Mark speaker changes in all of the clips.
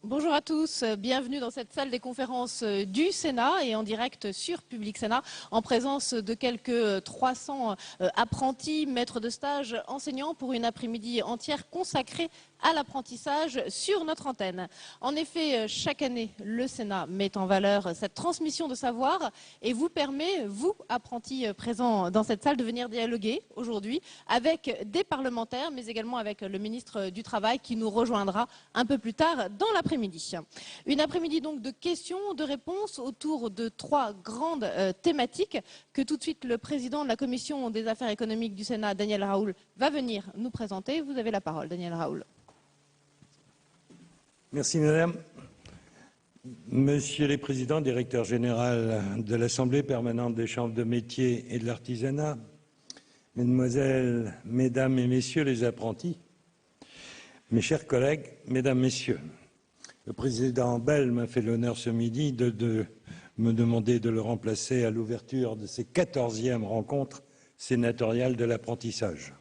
Speaker 1: Bonjour à tous, bienvenue dans cette salle des conférences du Sénat et en direct sur Public Sénat en présence de quelques 300 apprentis, maîtres de stage, enseignants pour une après-midi entière consacrée à l'apprentissage sur notre antenne. En effet, chaque année, le Sénat met en valeur cette transmission de savoir et vous permet, vous, apprentis présents dans cette salle, de venir dialoguer aujourd'hui avec des parlementaires, mais également avec le ministre du Travail qui nous rejoindra un peu plus tard dans l'après-midi. Une après-midi donc de questions, de réponses autour de trois grandes thématiques que tout de suite le président de la Commission des affaires économiques du Sénat, Daniel Raoul, va venir nous présenter. Vous avez la parole, Daniel Raoul.
Speaker 2: Merci Madame. Monsieur les présidents, directeur général de l'Assemblée permanente des chambres de métiers et de l'artisanat, Mesdemoiselles, Mesdames et Messieurs les apprentis, mes chers collègues, Mesdames, Messieurs, le président Bell m'a fait l'honneur ce midi de me demander de le remplacer à l'ouverture de ces 14e rencontres sénatoriales de l'apprentissage.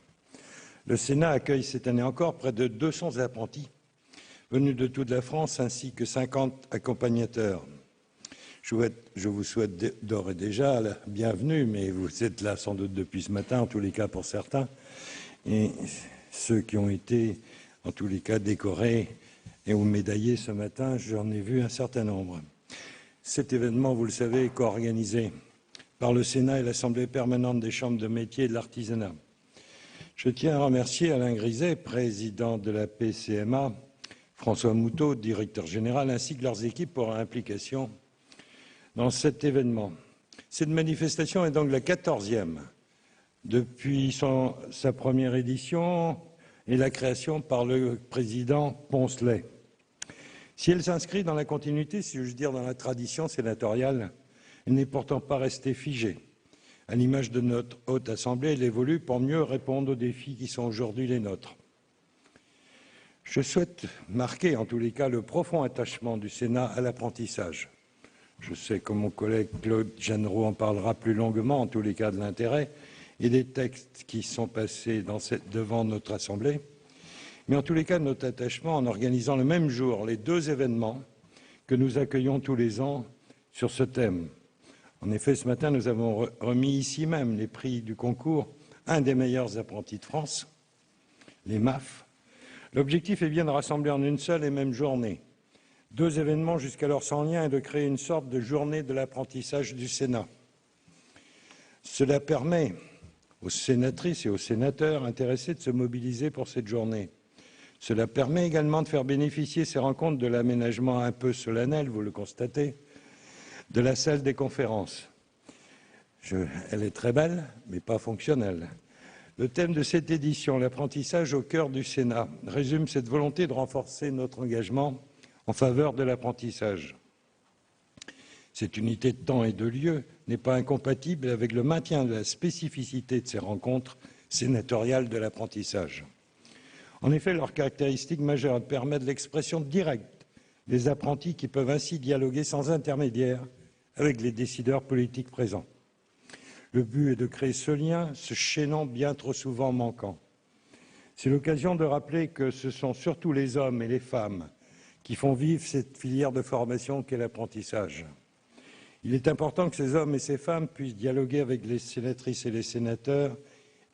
Speaker 2: Le Sénat accueille cette année encore près de 200 apprentis venus de toute la France, ainsi que 50 accompagnateurs. Je vous souhaite d'ores et déjà la bienvenue, mais vous êtes là sans doute depuis ce matin, en tous les cas pour certains, et ceux qui ont été, en tous les cas, décorés et ou médaillés ce matin, j'en ai vu un certain nombre. Cet événement, vous le savez, est co-organisé par le Sénat et l'Assemblée permanente des chambres de métiers et de l'artisanat. Je tiens à remercier Alain Griset, président de la PCMA, François Moutot, directeur général, ainsi que leurs équipes pour leur implication dans cet événement. Cette manifestation est donc la 14e depuis sa première édition et la création par le président Poncelet. Si elle s'inscrit dans la continuité, si j'ose dire, dans la tradition sénatoriale, elle n'est pourtant pas restée figée. À l'image de notre Haute Assemblée, elle évolue pour mieux répondre aux défis qui sont aujourd'hui les nôtres. Je souhaite marquer, en tous les cas, le profond attachement du Sénat à l'apprentissage. Je sais que mon collègue Claude Jeannereau en parlera plus longuement, en tous les cas de l'intérêt, et des textes qui sont passés devant notre Assemblée. Mais en tous les cas, notre attachement en organisant le même jour les deux événements que nous accueillons tous les ans sur ce thème. En effet, ce matin, nous avons remis ici même les prix du concours un des meilleurs apprentis de France, les MAF. L'objectif est bien de rassembler en une seule et même journée deux événements jusqu'alors sans lien et de créer une sorte de journée de l'apprentissage du Sénat. Cela permet aux sénatrices et aux sénateurs intéressés de se mobiliser pour cette journée. Cela permet également de faire bénéficier ces rencontres de l'aménagement un peu solennel, vous le constatez, de la salle des conférences. Elle est très belle, mais pas fonctionnelle. Le thème de cette édition, l'apprentissage au cœur du Sénat, résume cette volonté de renforcer notre engagement en faveur de l'apprentissage. Cette unité de temps et de lieu n'est pas incompatible avec le maintien de la spécificité de ces rencontres sénatoriales de l'apprentissage. En effet, leur caractéristique majeure permet de l'expression directe des apprentis qui peuvent ainsi dialoguer sans intermédiaire avec les décideurs politiques présents. Le but est de créer ce lien, ce chaînon bien trop souvent manquant. C'est l'occasion de rappeler que ce sont surtout les hommes et les femmes qui font vivre cette filière de formation qu'est l'apprentissage. Il est important que ces hommes et ces femmes puissent dialoguer avec les sénatrices et les sénateurs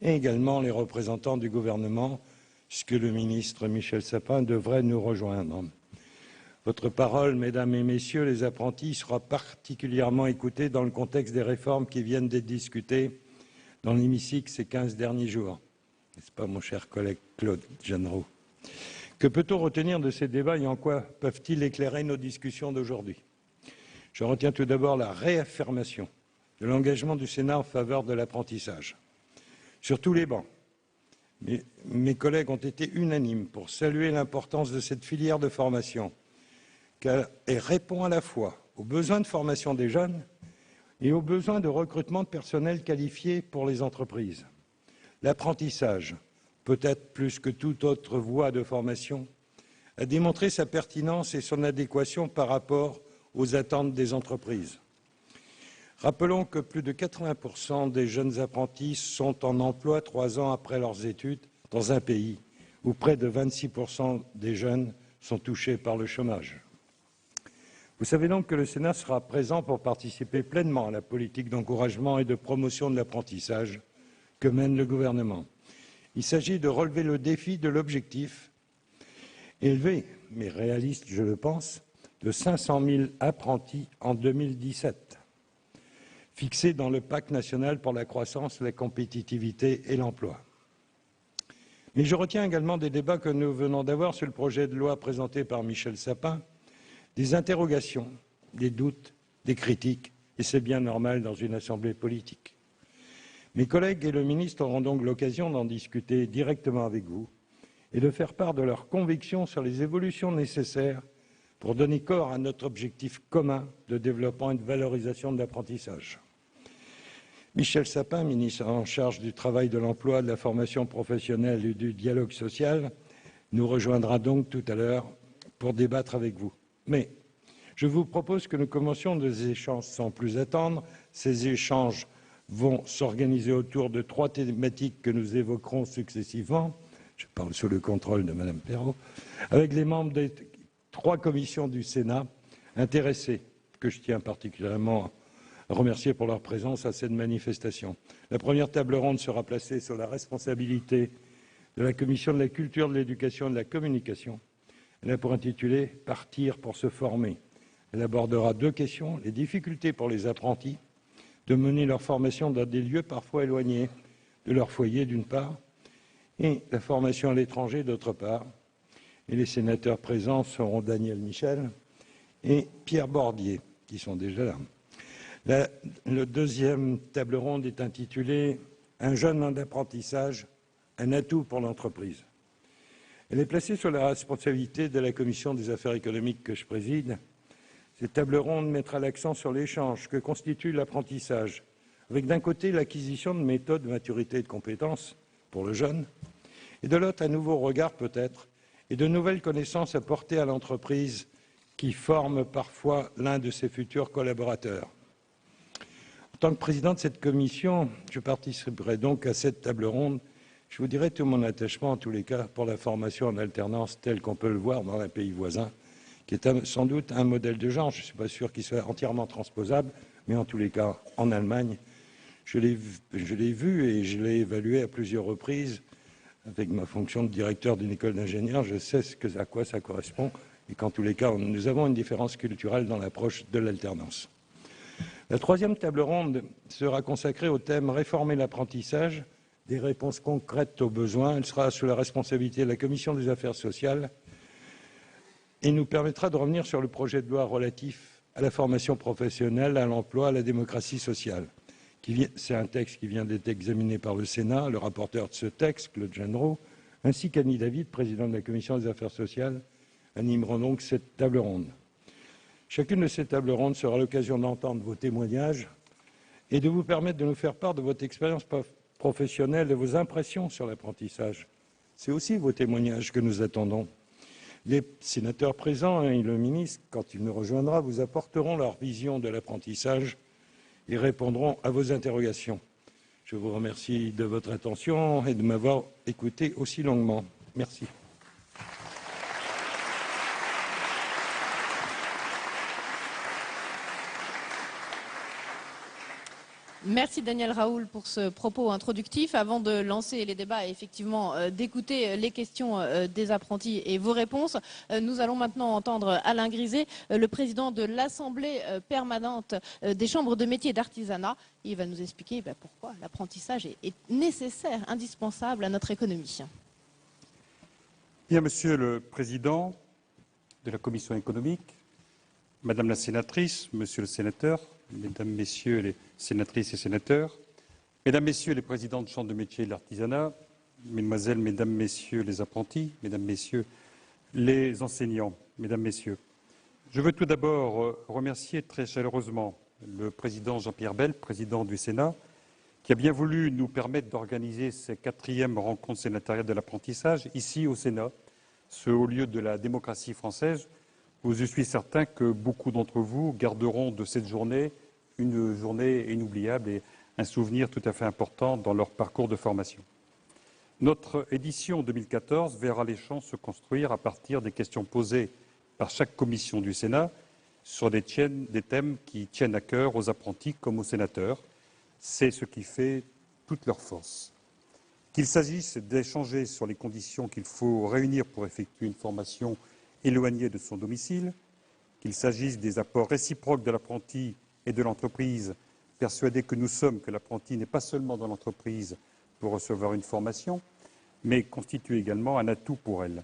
Speaker 2: et également les représentants du gouvernement, puisque le ministre Michel Sapin devrait nous rejoindre. Votre parole, Mesdames et Messieurs les apprentis, sera particulièrement écoutée dans le contexte des réformes qui viennent d'être discutées dans l'hémicycle ces 15 derniers jours. N'est-ce pas, mon cher collègue Claude Jeannereau? Que peut-on retenir de ces débats et en quoi peuvent-ils éclairer nos discussions d'aujourd'hui? Je retiens tout d'abord la réaffirmation de l'engagement du Sénat en faveur de l'apprentissage. Sur tous les bancs, mes collègues ont été unanimes pour saluer l'importance de cette filière de formation, car elle répond à la fois aux besoins de formation des jeunes et aux besoins de recrutement de personnel qualifié pour les entreprises. L'apprentissage, peut-être plus que toute autre voie de formation, a démontré sa pertinence et son adéquation par rapport aux attentes des entreprises. Rappelons que plus de 80% des jeunes apprentis sont en emploi 3 ans après leurs études dans un pays où près de 26% des jeunes sont touchés par le chômage. Vous savez donc que le Sénat sera présent pour participer pleinement à la politique d'encouragement et de promotion de l'apprentissage que mène le gouvernement. Il s'agit de relever le défi de l'objectif élevé, mais réaliste, je le pense, de 500 000 apprentis en 2017, fixé dans le Pacte national pour la croissance, la compétitivité et l'emploi. Mais je retiens également des débats que nous venons d'avoir sur le projet de loi présenté par Michel Sapin, des interrogations, des doutes, des critiques, et c'est bien normal dans une assemblée politique. Mes collègues et le ministre auront donc l'occasion d'en discuter directement avec vous et de faire part de leurs convictions sur les évolutions nécessaires pour donner corps à notre objectif commun de développement et de valorisation de l'apprentissage. Michel Sapin, ministre en charge du travail, de l'emploi, de la formation professionnelle et du dialogue social, nous rejoindra donc tout à l'heure pour débattre avec vous. Mais je vous propose que nous commencions des échanges sans plus attendre. Ces échanges vont s'organiser autour de 3 thématiques que nous évoquerons successivement. Je parle sous le contrôle de Mme Perrault, avec les membres des 3 commissions du Sénat intéressées, que je tiens particulièrement à remercier pour leur présence à cette manifestation. La première table ronde sera placée sur la responsabilité de la Commission de la culture, de l'éducation et de la communication. Elle a pour intitulé « Partir pour se former ». Elle abordera 2 questions, les difficultés pour les apprentis de mener leur formation dans des lieux parfois éloignés de leur foyer d'une part, et la formation à l'étranger d'autre part. Et les sénateurs présents seront Daniel Michel et Pierre Bordier, qui sont déjà là. La deuxième table ronde est intitulée « Un jeune en apprentissage, un atout pour l'entreprise ». Elle est placée sur la responsabilité de la Commission des affaires économiques que je préside. Cette table ronde mettra l'accent sur l'échange que constitue l'apprentissage, avec d'un côté l'acquisition de méthodes de maturité et de compétences pour le jeune, et de l'autre un nouveau regard peut-être, et de nouvelles connaissances apportées à l'entreprise qui forme parfois l'un de ses futurs collaborateurs. En tant que président de cette commission, je participerai donc à cette table ronde. Je vous dirai tout mon attachement, en tous les cas, pour la formation en alternance telle qu'on peut le voir dans un pays voisin, qui est sans doute un modèle de genre. Je ne suis pas sûr qu'il soit entièrement transposable, mais en tous les cas, en Allemagne, je l'ai vu et je l'ai évalué à plusieurs reprises. Avec ma fonction de directeur d'une école d'ingénieurs, je sais à quoi ça correspond et qu'en tous les cas, nous avons une différence culturelle dans l'approche de l'alternance. La troisième table ronde sera consacrée au thème « Réformer l'apprentissage », des réponses concrètes aux besoins. Elle sera sous la responsabilité de la Commission des affaires sociales et nous permettra de revenir sur le projet de loi relatif à la formation professionnelle, à l'emploi, à la démocratie sociale. C'est un texte qui vient d'être examiné par le Sénat. Le rapporteur de ce texte, Claude Genreau, ainsi qu'Annie David, président de la Commission des affaires sociales, animeront donc cette table ronde. Chacune de ces tables rondes sera l'occasion d'entendre vos témoignages et de vous permettre de nous faire part de votre expérience professionnelle et vos impressions sur l'apprentissage. C'est aussi vos témoignages que nous attendons. Les sénateurs présents et le ministre, quand il nous rejoindra, vous apporteront leur vision de l'apprentissage et répondront à vos interrogations. Je vous remercie de votre attention et de m'avoir écouté aussi longuement. Merci.
Speaker 1: Merci Daniel Raoul pour ce propos introductif. Avant de lancer les débats et effectivement d'écouter les questions des apprentis et vos réponses, nous allons maintenant entendre Alain Griset, le président de l'Assemblée permanente des chambres de métiers et d'artisanat. Il va nous expliquer pourquoi l'apprentissage est nécessaire, indispensable à notre économie.
Speaker 3: Bien, Monsieur le Président de la Commission économique, Madame la sénatrice, Monsieur le sénateur, Mesdames, Messieurs les sénatrices et sénateurs, Mesdames, Messieurs les présidents de chambres de métiers et de l'artisanat, Mesdemoiselles, Mesdames, Messieurs les apprentis, Mesdames, Messieurs les enseignants, Mesdames, Messieurs, je veux tout d'abord remercier très chaleureusement le président Jean-Pierre Bel, président du Sénat, qui a bien voulu nous permettre d'organiser cette 4e rencontre sénatoriale de l'apprentissage ici au Sénat, ce haut lieu de la démocratie française, où je suis certain que beaucoup d'entre vous garderont de cette journée une journée inoubliable et un souvenir tout à fait important dans leur parcours de formation. Notre édition 2014 verra les champs se construire à partir des questions posées par chaque commission du Sénat sur des thèmes qui tiennent à cœur aux apprentis comme aux sénateurs. C'est ce qui fait toute leur force. Qu'il s'agisse d'échanger sur les conditions qu'il faut réunir pour effectuer une formation éloignée de son domicile, qu'il s'agisse des apports réciproques de l'apprenti et de l'entreprise, persuadés que nous sommes que l'apprenti n'est pas seulement dans l'entreprise pour recevoir une formation, mais constitue également un atout pour elle.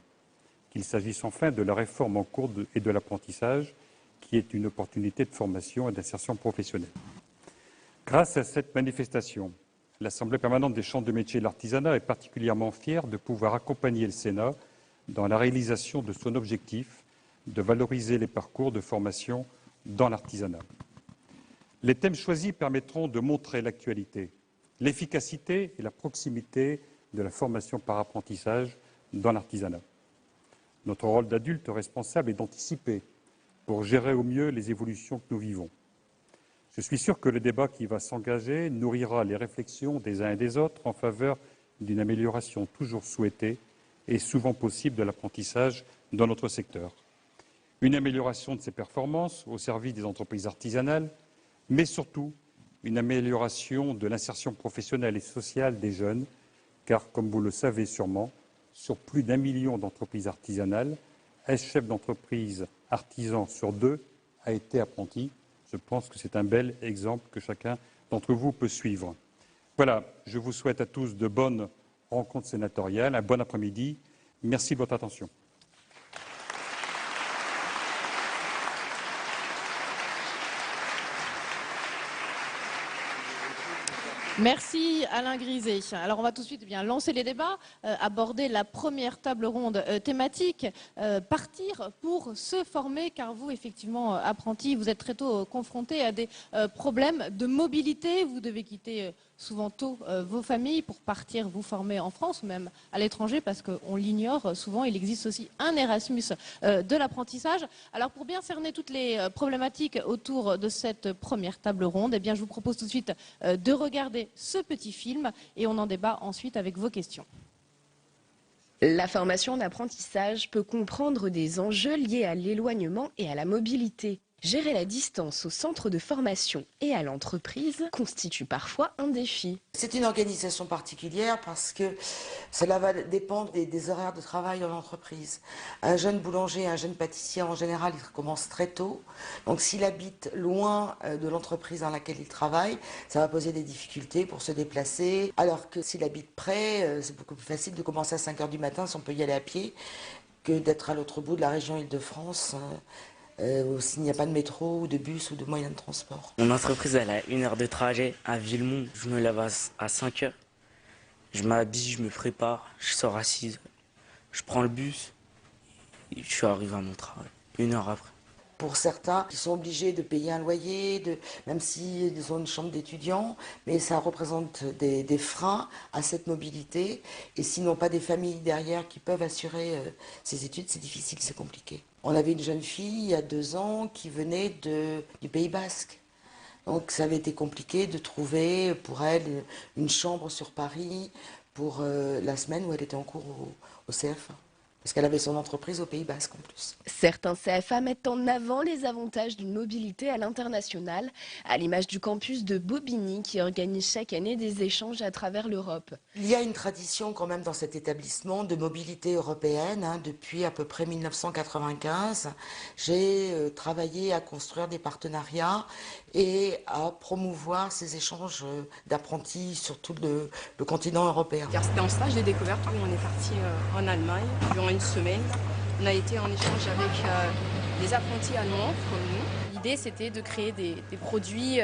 Speaker 3: Qu'il s'agisse enfin de la réforme en cours et de l'apprentissage, qui est une opportunité de formation et d'insertion professionnelle. Grâce à cette manifestation, l'Assemblée permanente des chambres de métiers et de l'artisanat est particulièrement fière de pouvoir accompagner le Sénat dans la réalisation de son objectif de valoriser les parcours de formation dans l'artisanat. Les thèmes choisis permettront de montrer l'actualité, l'efficacité et la proximité de la formation par apprentissage dans l'artisanat. Notre rôle d'adulte responsable est d'anticiper pour gérer au mieux les évolutions que nous vivons. Je suis sûr que le débat qui va s'engager nourrira les réflexions des uns et des autres en faveur d'une amélioration toujours souhaitée et souvent possible de l'apprentissage dans notre secteur. Une amélioration de ses performances au service des entreprises artisanales, mais surtout une amélioration de l'insertion professionnelle et sociale des jeunes, car, comme vous le savez sûrement, sur plus d'1 million d'entreprises artisanales, un chef d'entreprise artisan sur 2 a été apprenti. Je pense que c'est un bel exemple que chacun d'entre vous peut suivre. Voilà, je vous souhaite à tous de bonnes rencontres sénatoriales, un bon après-midi. Merci de votre attention.
Speaker 1: Merci Alain Griset. Alors on va tout de suite lancer les débats, aborder la première table ronde thématique, partir pour se former, car vous, effectivement, apprentis, vous êtes très tôt confrontés à des problèmes de mobilité. Vous devez quitter souvent tôt vos familles pour partir vous former en France ou même à l'étranger, parce qu'on l'ignore souvent, il existe aussi un Erasmus de l'apprentissage. Alors pour bien cerner toutes les problématiques autour de cette première table ronde, eh bien, je vous propose tout de suite de regarder ce petit film et on en débat ensuite avec vos questions.
Speaker 4: La formation d'apprentissage peut comprendre des enjeux liés à l'éloignement et à la mobilité. Gérer la distance au centre de formation et à l'entreprise constitue parfois un défi.
Speaker 5: C'est une organisation particulière parce que cela va dépendre des horaires de travail en entreprise. Un jeune boulanger, un jeune pâtissier, en général, il commence très tôt. Donc s'il habite loin de l'entreprise dans laquelle il travaille, ça va poser des difficultés pour se déplacer. Alors que s'il habite près, c'est beaucoup plus facile de commencer à 5 h du matin si on peut y aller à pied que d'être à l'autre bout de la région Île-de-France. S'il n'y a pas de métro ou de bus ou de moyens de transport.
Speaker 6: Mon entreprise, elle a 1 heure de trajet à Villemont. Je me lève à 5 h. Je m'habille, je me prépare, je sors à 6 h. Je prends le bus et je suis arrivé à mon travail 1 heure après.
Speaker 5: Pour certains, ils sont obligés de payer un loyer, même s'ils ont une chambre d'étudiants, mais ça représente des freins à cette mobilité. Et s'ils n'ont pas des familles derrière qui peuvent assurer ces études, c'est difficile, c'est compliqué. On avait une jeune fille, il y a 2 ans, qui venait du Pays Basque. Donc ça avait été compliqué de trouver pour elle une chambre sur Paris pour la semaine où elle était en cours au CFA. Parce qu'elle avait son entreprise au Pays Basque en plus.
Speaker 4: Certains CFA mettent en avant les avantages d'une mobilité à l'international, à l'image du campus de Bobigny qui organise chaque année des échanges à travers l'Europe.
Speaker 5: Il y a une tradition quand même dans cet établissement de mobilité européenne. Depuis à peu près 1995, j'ai travaillé à construire des partenariats et à promouvoir ces échanges d'apprentis sur tout le continent européen.
Speaker 7: Car c'était en stage de découverte où on est parti en Allemagne durant 1 semaine. On a été en échange avec des apprentis allemands comme nous. L'idée c'était de créer des produits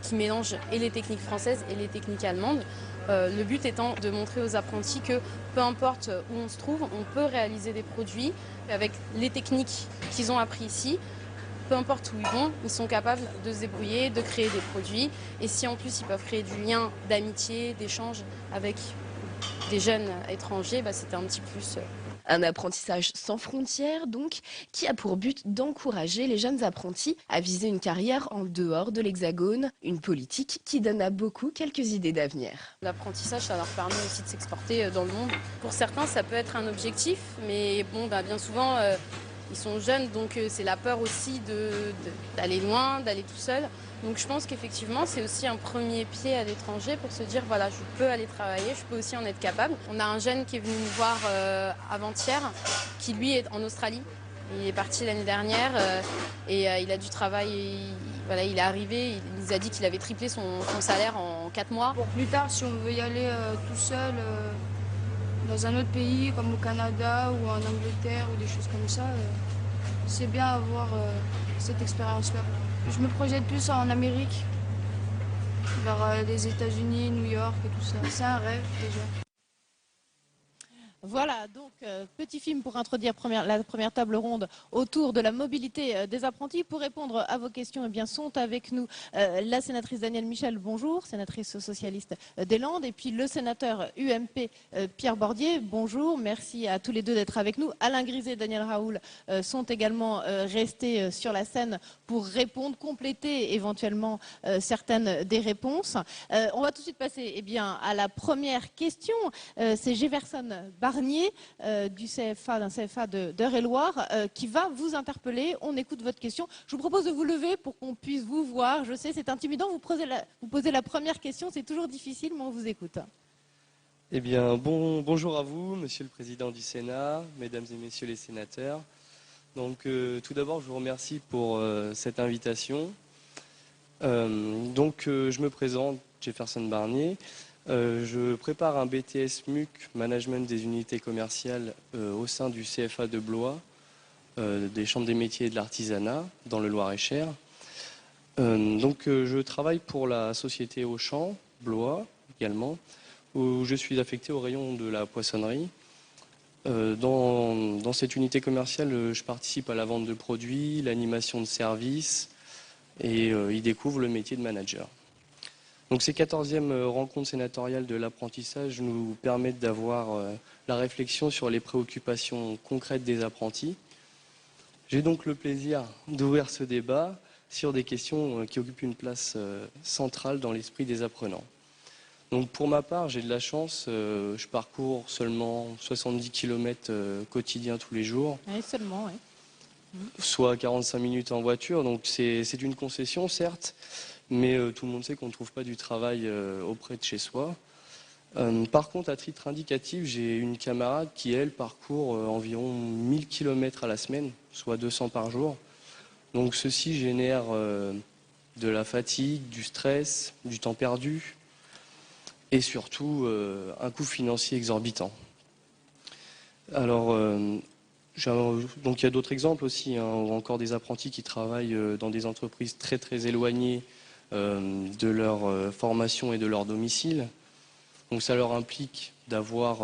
Speaker 7: qui mélangent et les techniques françaises et les techniques allemandes. Le but étant de montrer aux apprentis que peu importe où on se trouve, on peut réaliser des produits avec les techniques qu'ils ont appris ici. Peu importe où ils vont, ils sont capables de se débrouiller, de créer des produits. Et si en plus ils peuvent créer du lien d'amitié, d'échange avec des jeunes étrangers, c'était un petit plus
Speaker 4: Un apprentissage sans frontières, donc, qui a pour but d'encourager les jeunes apprentis à viser une carrière en dehors de l'Hexagone, une politique qui donne à beaucoup quelques idées d'avenir.
Speaker 7: L'apprentissage, ça leur permet aussi de s'exporter dans le monde. Pour certains, ça peut être un objectif, mais bon, bien souvent, ils sont jeunes, donc c'est la peur aussi d'aller loin, d'aller tout seul. Donc je pense qu'effectivement, c'est aussi un premier pied à l'étranger pour se dire, voilà, je peux aller travailler, je peux aussi en être capable. On a un jeune qui est venu nous voir avant-hier, qui lui est en Australie. Il est parti l'année dernière et il a du travail. Voilà, il est arrivé, il nous a dit qu'il avait triplé son salaire en 4 mois.
Speaker 8: Pour plus tard, si on veut y aller tout seul dans un autre pays, comme au Canada ou en Angleterre ou des choses comme ça, c'est bien avoir cette expérience-là. Je me projette plus en Amérique, vers les États-Unis, New York et tout ça. C'est un rêve déjà.
Speaker 1: Voilà, donc petit film pour introduire la première table ronde autour de la mobilité des apprentis. Pour répondre à vos questions, eh bien, sont avec nous la sénatrice Danielle Michel, bonjour, sénatrice socialiste des Landes, et puis le sénateur UMP Pierre Bordier, bonjour, merci à tous les deux d'être avec nous. Alain Griset et Daniel Raoul sont également restés sur la scène pour répondre, compléter éventuellement certaines des réponses. On va tout de suite passer à la première question. C'est Jefferson Barnier du CFA, d'un CFA d'Eure-et-Loire, qui va vous interpeller. On écoute votre question. Je vous propose de vous lever pour qu'on puisse vous voir. Je sais, c'est intimidant. Vous posez la première question. C'est toujours difficile, mais on vous écoute.
Speaker 9: Eh bien, bonjour à vous, Monsieur le Président du Sénat, Mesdames et Messieurs les sénateurs. Donc, tout d'abord, je vous remercie pour cette invitation. Je me présente, Jefferson Barnier. Je prépare un BTS MUC, Management des unités commerciales, au sein du CFA de Blois, des chambres des métiers et de l'artisanat, dans le Loir-et-Cher. Je travaille pour la société Auchan, Blois également, où je suis affecté au rayon de la poissonnerie. Dans cette unité commerciale, je participe à la vente de produits, l'animation de services et y découvre le métier de manager. Donc ces 14e rencontres sénatoriales de l'apprentissage nous permettent d'avoir la réflexion sur les préoccupations concrètes des apprentis. J'ai donc le plaisir d'ouvrir ce débat sur des questions qui occupent une place centrale dans l'esprit des apprenants. Donc pour ma part, j'ai de la chance, je parcours seulement 70 km quotidiens tous les jours.
Speaker 1: Oui, seulement, oui.
Speaker 9: Soit 45 minutes en voiture, donc c'est une concession certes, mais tout le monde sait qu'on ne trouve pas du travail auprès de chez soi. Par contre, à titre indicatif, j'ai une camarade qui, elle, parcourt environ 1000 km à la semaine, soit 200 par jour. Donc ceci génère de la fatigue, du stress, du temps perdu et surtout un coût financier exorbitant. Alors, donc il y a d'autres exemples aussi, hein, encore des apprentis qui travaillent dans des entreprises très très éloignées de leur formation et de leur domicile. Donc ça leur implique d'avoir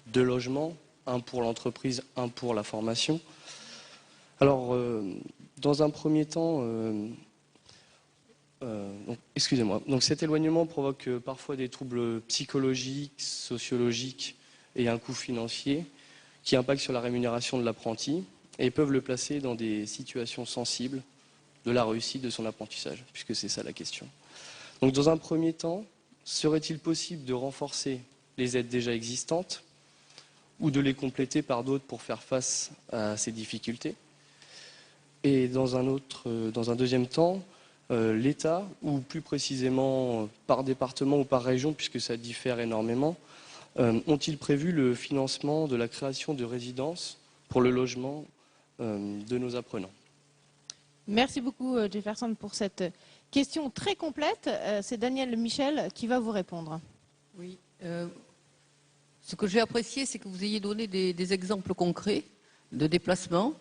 Speaker 9: 2 logements, un pour l'entreprise, un pour la formation. Alors, dans un premier temps, excusez-moi, donc cet éloignement provoque parfois des troubles psychologiques, sociologiques et un coût financier qui impactent sur la rémunération de l'apprenti et peuvent le placer dans des situations sensibles de la réussite de son apprentissage, puisque c'est ça la question. Donc dans un premier temps, serait-il possible de renforcer les aides déjà existantes ou de les compléter par d'autres pour faire face à ces difficultés? Et dans un deuxième temps, l'État, ou plus précisément par département ou par région, puisque ça diffère énormément, ont-ils prévu le financement de la création de résidences pour le logement de nos apprenants?
Speaker 1: Merci beaucoup Jefferson pour cette question très complète. C'est Danielle Michel qui va vous répondre.
Speaker 10: Oui. Ce que j'ai apprécié, c'est que vous ayez donné des exemples concrets de déplacement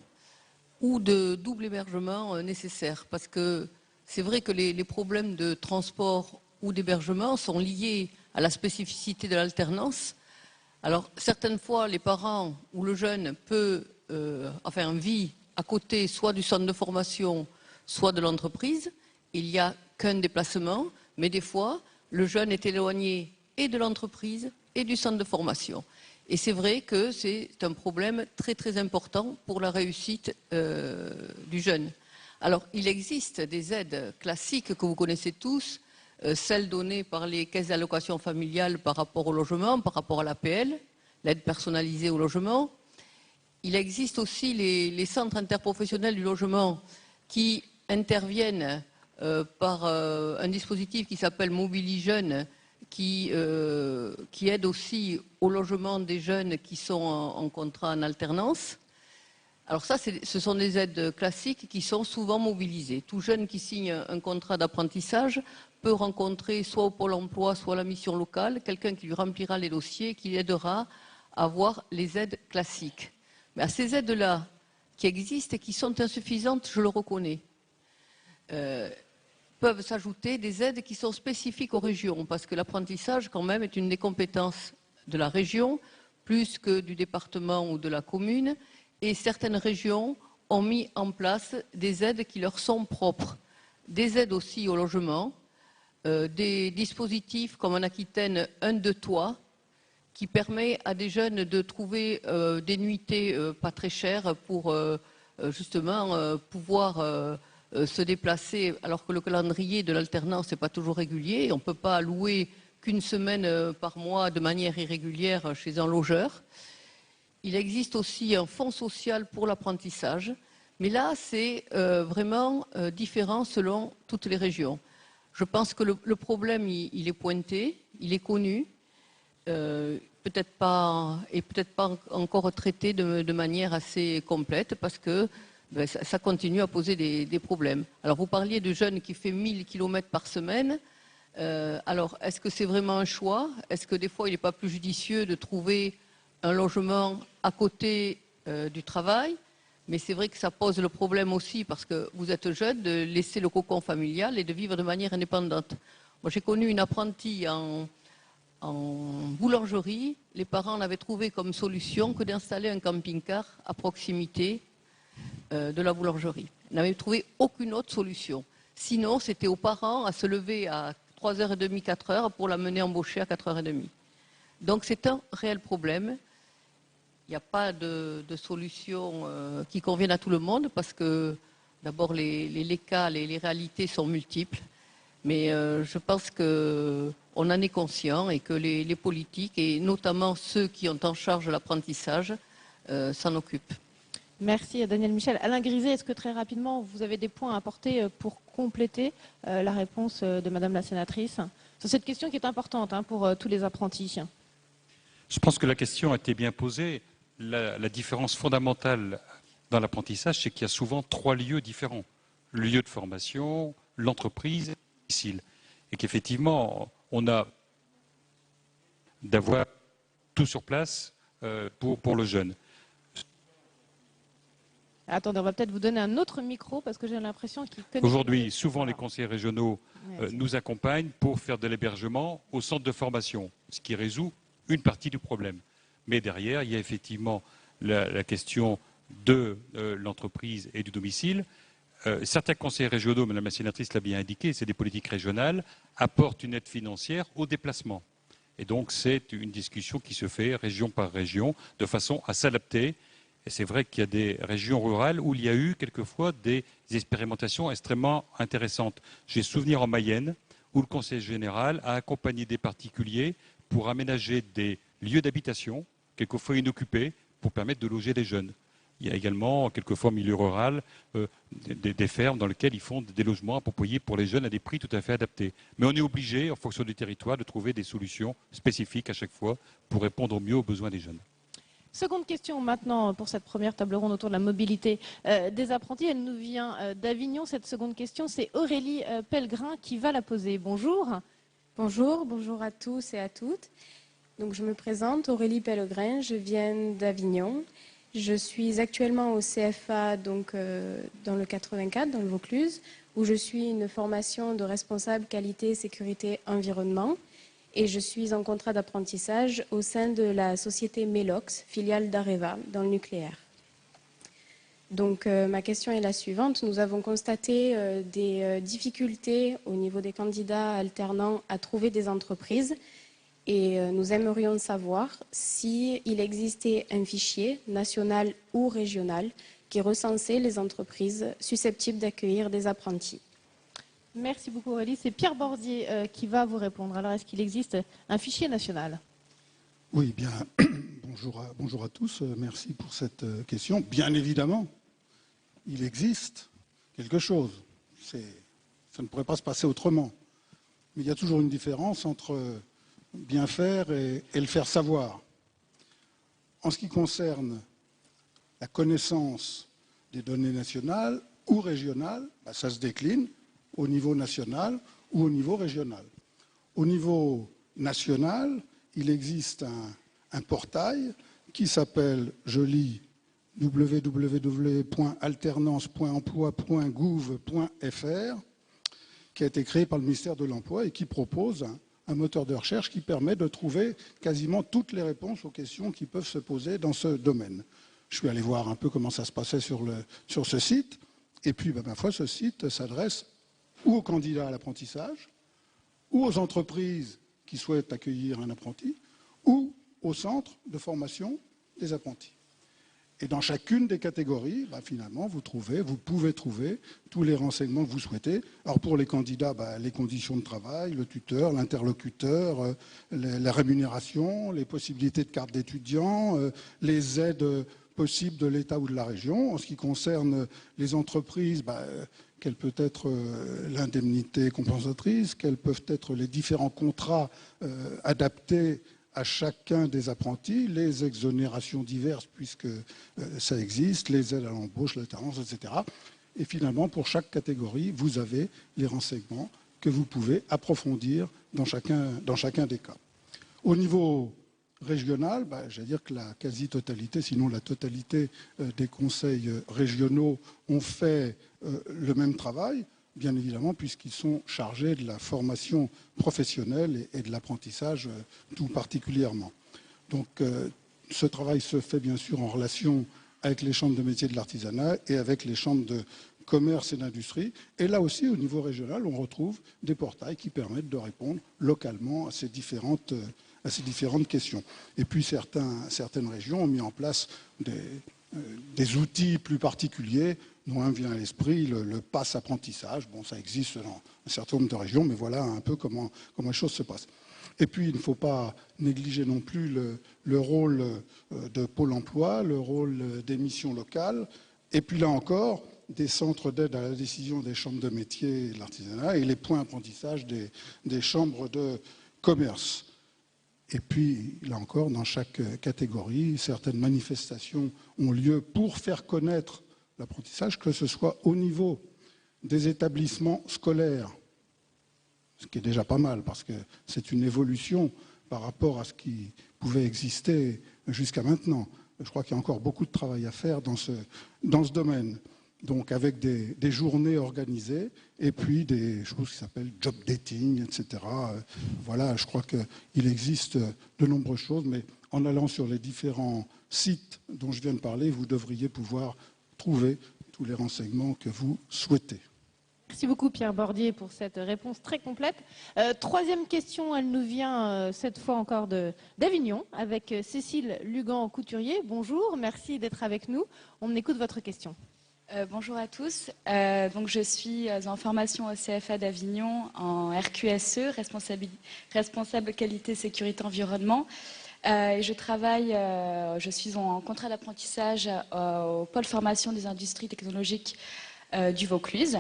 Speaker 10: ou de double hébergement nécessaire. Parce que c'est vrai que les problèmes de transport ou d'hébergement sont liés à la spécificité de l'alternance. Alors, certaines fois, les parents ou le jeune vit à côté soit du centre de formation, soit de l'entreprise. Il n'y a qu'un déplacement, mais des fois, le jeune est éloigné et de l'entreprise et du centre de formation. Et c'est vrai que c'est un problème très très important pour la réussite du jeune. Alors, il existe des aides classiques que vous connaissez tous, celles données par les caisses d'allocation familiale par rapport au logement, par rapport à l'APL, l'aide personnalisée au logement. Il existe aussi les centres interprofessionnels du logement qui interviennent par un dispositif qui s'appelle Mobili Jeunes, qui aide aussi au logement des jeunes qui sont en contrat en alternance. Alors ça, ce sont des aides classiques qui sont souvent mobilisées. Tout jeune qui signe un contrat d'apprentissage peut rencontrer soit au Pôle emploi, soit à la mission locale, quelqu'un qui lui remplira les dossiers et qui l'aidera à avoir les aides classiques. Mais à ces aides-là, qui existent et qui sont insuffisantes, je le reconnais, peuvent s'ajouter des aides qui sont spécifiques aux régions, parce que l'apprentissage, quand même, est une des compétences de la région, plus que du département ou de la commune, et certaines régions ont mis en place des aides qui leur sont propres. Des aides aussi au logement, des dispositifs comme en Aquitaine, un de toit, qui permet à des jeunes de trouver des nuitées pas très chères pour justement pouvoir se déplacer, alors que le calendrier de l'alternance n'est pas toujours régulier. On ne peut pas louer qu'une semaine par mois de manière irrégulière chez un logeur. Il existe aussi un fonds social pour l'apprentissage, mais là, c'est vraiment différent selon toutes les régions. Je pense que le problème, il est pointé, il est connu, peut-être pas encore traité de manière assez complète, parce que ça continue à poser des problèmes. Alors, vous parliez de jeunes qui fait 1000 km par semaine. Alors, est-ce que c'est vraiment un choix? Est-ce que des fois, il n'est pas plus judicieux de trouver un logement à côté du travail? Mais c'est vrai que ça pose le problème aussi, parce que vous êtes jeune, de laisser le cocon familial et de vivre de manière indépendante. Moi, j'ai connu une apprentie en boulangerie. Les parents n'avaient trouvé comme solution que d'installer un camping-car à proximité de la boulangerie. Ils n'avaient trouvé aucune autre solution. Sinon, c'était aux parents à se lever à 3h30, 4h pour la mener embaucher à 4h30. Donc c'est un réel problème. Il n'y a pas de solution qui convienne à tout le monde, parce que d'abord les cas, les réalités sont multiples. Mais je pense qu'on en est conscient et que les politiques, et notamment ceux qui ont en charge l'apprentissage, s'en occupent.
Speaker 1: Merci Daniel Michel. Alain Griset, est-ce que très rapidement, vous avez des points à apporter pour compléter la réponse de Madame la sénatrice sur cette question qui est importante pour tous les apprentis?
Speaker 3: Je pense que la question a été bien posée. La différence fondamentale dans l'apprentissage, c'est qu'il y a souvent 3 lieux différents. Le lieu de formation, l'entreprise et le domicile. Et qu'effectivement, on a d'avoir tout sur place pour le jeune.
Speaker 1: Attendez, on va peut-être vous donner un autre micro, parce que j'ai l'impression qu'il connaît...
Speaker 3: Aujourd'hui, souvent les conseillers régionaux nous accompagnent pour faire de l'hébergement au centre de formation, ce qui résout une partie du problème. Mais derrière, il y a effectivement la question de l'entreprise et du domicile. Certains conseillers régionaux, Madame la sénatrice l'a bien indiqué, c'est des politiques régionales, apportent une aide financière au déplacement. Et donc, c'est une discussion qui se fait région par région, de façon à s'adapter. Et c'est vrai qu'il y a des régions rurales où il y a eu quelquefois des expérimentations extrêmement intéressantes. J'ai souvenir en Mayenne, où le conseil général a accompagné des particuliers pour aménager des lieux d'habitation, quelquefois inoccupés, pour permettre de loger les jeunes. Il y a également, quelquefois en milieu rural, des fermes dans lesquelles ils font des logements appropriés pour les jeunes à des prix tout à fait adaptés. Mais on est obligé, en fonction du territoire, de trouver des solutions spécifiques à chaque fois pour répondre au mieux aux besoins des jeunes.
Speaker 1: Seconde question maintenant pour cette première table ronde autour de la mobilité des apprentis. Elle nous vient d'Avignon. Cette seconde question, c'est Aurélie Pellegrin qui va la poser. Bonjour.
Speaker 11: Bonjour à tous et à toutes. Donc, je me présente, Aurélie Pellegrin, je viens d'Avignon. Je suis actuellement au CFA donc, dans le 84, dans le Vaucluse, où je suis une formation de responsable qualité, sécurité, environnement. Et je suis en contrat d'apprentissage au sein de la société Melox, filiale d'Areva, dans le nucléaire. Donc ma question est la suivante. Nous avons constaté des difficultés au niveau des candidats alternants à trouver des entreprises. Et nous aimerions savoir s'il existait un fichier national ou régional qui recensait les entreprises susceptibles d'accueillir des apprentis.
Speaker 1: Merci beaucoup Aurélie. C'est Pierre Bordier qui va vous répondre. Alors, est-ce qu'il existe un fichier national?
Speaker 12: Oui, bien, bonjour à tous. Merci pour cette question. Bien évidemment, il existe quelque chose. Ça ne pourrait pas se passer autrement. Mais il y a toujours une différence entre bien faire et le faire savoir. En ce qui concerne la connaissance des données nationales ou régionales, ça se décline au niveau national ou au niveau régional. Au niveau national, il existe un portail qui s'appelle, je lis, www.alternance.emploi.gouv.fr, qui a été créé par le ministère de l'Emploi et qui propose un moteur de recherche qui permet de trouver quasiment toutes les réponses aux questions qui peuvent se poser dans ce domaine. Je suis allé voir un peu comment ça se passait sur ce site, et puis, ma foi, ce site s'adresse ou aux candidats à l'apprentissage, ou aux entreprises qui souhaitent accueillir un apprenti, ou au centre de formation des apprentis. Et dans chacune des catégories, finalement, vous pouvez trouver tous les renseignements que vous souhaitez. Alors pour les candidats, les conditions de travail, le tuteur, l'interlocuteur, la rémunération, les possibilités de carte d'étudiant, les aides possibles de l'État ou de la région. En ce qui concerne les entreprises, quelle peut être l'indemnité compensatrice, quels peuvent être les différents contrats adaptés à chacun des apprentis, les exonérations diverses, puisque ça existe, les aides à l'embauche, l'alternance, etc. Et finalement, pour chaque catégorie, vous avez les renseignements que vous pouvez approfondir dans chacun des cas. Au niveau régional, j'allais dire que la quasi-totalité, sinon la totalité des conseils régionaux ont fait le même travail, bien évidemment, puisqu'ils sont chargés de la formation professionnelle et de l'apprentissage tout particulièrement. Donc, ce travail se fait bien sûr en relation avec les chambres de métiers de l'artisanat et avec les chambres de commerce et d'industrie. Et là aussi, au niveau régional, on retrouve des portails qui permettent de répondre localement à ces différentes questions. Et puis, certaines régions ont mis en place des outils plus particuliers, dont un vient à l'esprit, le pass apprentissage. Bon, ça existe dans un certain nombre de régions, mais voilà un peu comment les choses se passent. Et puis, il ne faut pas négliger non plus le rôle de Pôle emploi, le rôle des missions locales, et puis là encore, des centres d'aide à la décision des chambres de métiers et de l'artisanat et les points apprentissage des chambres de commerce. Et puis, là encore, dans chaque catégorie, certaines manifestations ont lieu pour faire connaître l'apprentissage, que ce soit au niveau des établissements scolaires, ce qui est déjà pas mal, parce que c'est une évolution par rapport à ce qui pouvait exister jusqu'à maintenant. Je crois qu'il y a encore beaucoup de travail à faire dans ce domaine. Donc avec des journées organisées et puis des choses qui s'appellent job dating, etc. Voilà, je crois qu'il existe de nombreuses choses, mais en allant sur les différents sites dont je viens de parler, vous devriez pouvoir trouver tous les renseignements que vous souhaitez.
Speaker 1: Merci beaucoup Pierre Bordier pour cette réponse très complète. Troisième question, elle nous vient cette fois encore d'Avignon avec Cécile Lugan-Couturier. Bonjour, merci d'être avec nous. On écoute votre question.
Speaker 13: Bonjour à tous. Donc je suis en formation au CFA d'Avignon en RQSE, responsable qualité, sécurité, environnement. Et je suis en contrat d'apprentissage au pôle formation des industries technologiques du Vaucluse.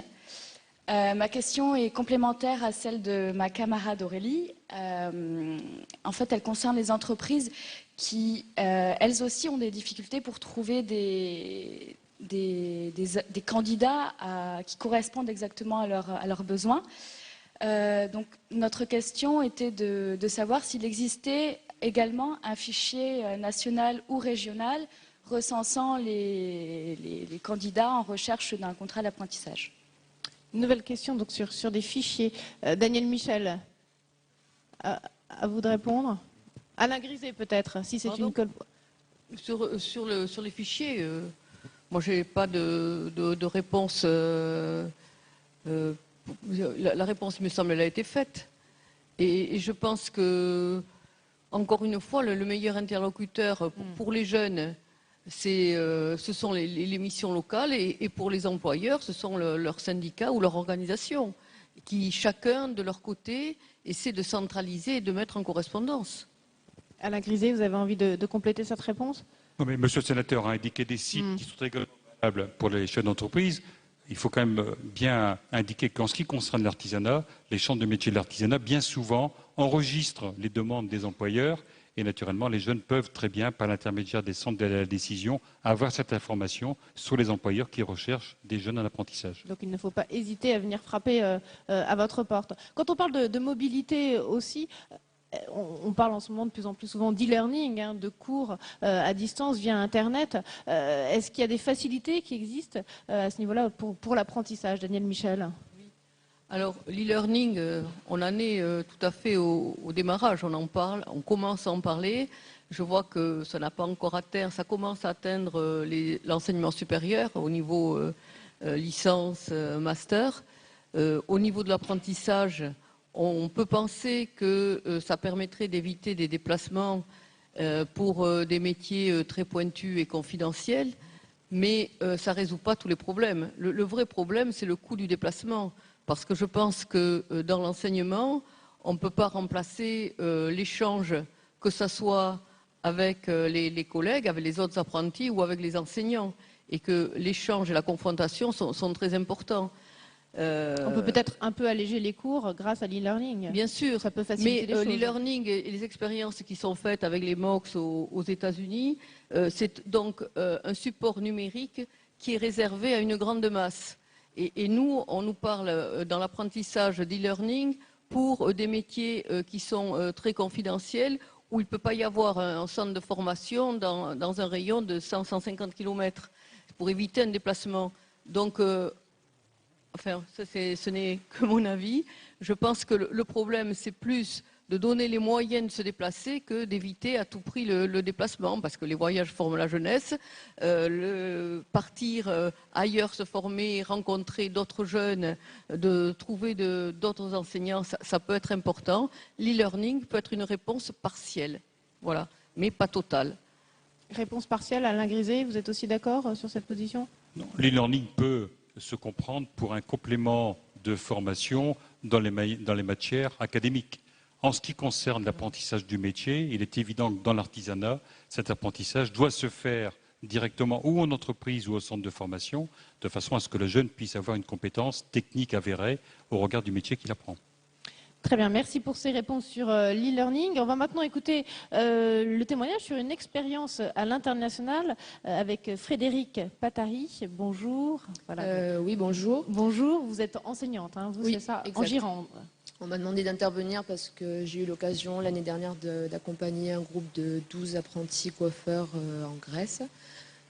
Speaker 13: Ma question est complémentaire à celle de ma camarade Aurélie. En fait, elle concerne les entreprises qui, elles aussi, ont des difficultés pour trouver des candidats qui correspondent exactement à leurs besoins. Donc, notre question était de savoir s'il existait également un fichier national ou régional recensant les candidats en recherche d'un contrat d'apprentissage.
Speaker 1: Une nouvelle question donc, sur des fichiers. Daniel Michel, à vous de répondre. Alain Griset peut-être, si c'est une colle.
Speaker 10: Sur les fichiers, moi je n'ai pas de réponse. La réponse, il me semble, elle a été faite. Et je pense que encore une fois, le meilleur interlocuteur pour les jeunes, ce sont les missions locales, et pour les employeurs, ce sont leurs syndicats ou leur organisation, qui chacun de leur côté essaie de centraliser et de mettre en correspondance.
Speaker 1: Alain Griset, vous avez envie de compléter cette réponse?
Speaker 3: Non, mais Monsieur le sénateur a indiqué des sites qui sont également valables pour les chefs d'entreprise. Il faut quand même bien indiquer qu'en ce qui concerne l'artisanat, les chambres de métiers de l'artisanat, bien souvent, enregistrent les demandes des employeurs. Et naturellement, les jeunes peuvent très bien, par l'intermédiaire des centres de la décision, avoir cette information sur les employeurs qui recherchent des jeunes en apprentissage.
Speaker 1: Donc il ne faut pas hésiter à venir frapper à votre porte. Quand on parle de mobilité aussi, on parle en ce moment de plus en plus souvent d'e-learning, de cours à distance via Internet. Est-ce qu'il y a des facilités qui existent à ce niveau-là pour l'apprentissage, Daniel Michel?
Speaker 10: Alors, l'e-learning, on en est tout à fait au démarrage. On en parle, on commence à en parler. Je vois que ça n'a pas encore atteint, ça commence à atteindre l'enseignement supérieur au niveau licence, master. Au niveau de l'apprentissage, on peut penser que ça permettrait d'éviter des déplacements pour des métiers très pointus et confidentiels, mais ça ne résout pas tous les problèmes. Le vrai problème, c'est le coût du déplacement. Parce que je pense que dans l'enseignement, on ne peut pas remplacer l'échange, que ce soit avec les collègues, avec les autres apprentis ou avec les enseignants. Et que l'échange et la confrontation sont très importants.
Speaker 1: On peut peut-être un peu alléger les cours grâce à l'e-learning.
Speaker 10: Bien sûr,
Speaker 1: ça peut faciliter les choses.
Speaker 10: l'e-learning et les expériences qui sont faites avec les MOOCs aux États-Unis, c'est donc un support numérique qui est réservé à une grande masse. Et nous, on nous parle dans l'apprentissage d'e-learning pour des métiers qui sont très confidentiels, où il ne peut pas y avoir un centre de formation dans un rayon de 100-150 km, pour éviter un déplacement. Donc, enfin, ce n'est que mon avis. Je pense que le problème, c'est plus de donner les moyens de se déplacer que d'éviter à tout prix le déplacement, parce que les voyages forment la jeunesse. Partir ailleurs, se former, rencontrer d'autres jeunes, de trouver d'autres enseignants, ça peut être important. L'e-learning peut être une réponse partielle, voilà, mais pas totale.
Speaker 1: Réponse partielle, Alain Griset, vous êtes aussi d'accord sur cette position?
Speaker 3: Non, l'e-learning peut se comprendre pour un complément de formation dans les matières académiques. En ce qui concerne l'apprentissage du métier, il est évident que dans l'artisanat, cet apprentissage doit se faire directement ou en entreprise ou au centre de formation, de façon à ce que le jeune puisse avoir une compétence technique avérée au regard du métier qu'il apprend.
Speaker 1: Très bien, merci pour ces réponses sur l'e-learning. On va maintenant écouter le témoignage sur une expérience à l'international avec Frédéric Patari. Bonjour. Voilà.
Speaker 14: Oui, bonjour.
Speaker 1: Bonjour, vous êtes enseignante, hein, vous,
Speaker 14: oui,
Speaker 1: c'est ça,
Speaker 14: exact.
Speaker 1: en Gironde.
Speaker 14: On m'a demandé d'intervenir parce que j'ai eu l'occasion l'année dernière d'accompagner un groupe de 12 apprentis coiffeurs en Grèce.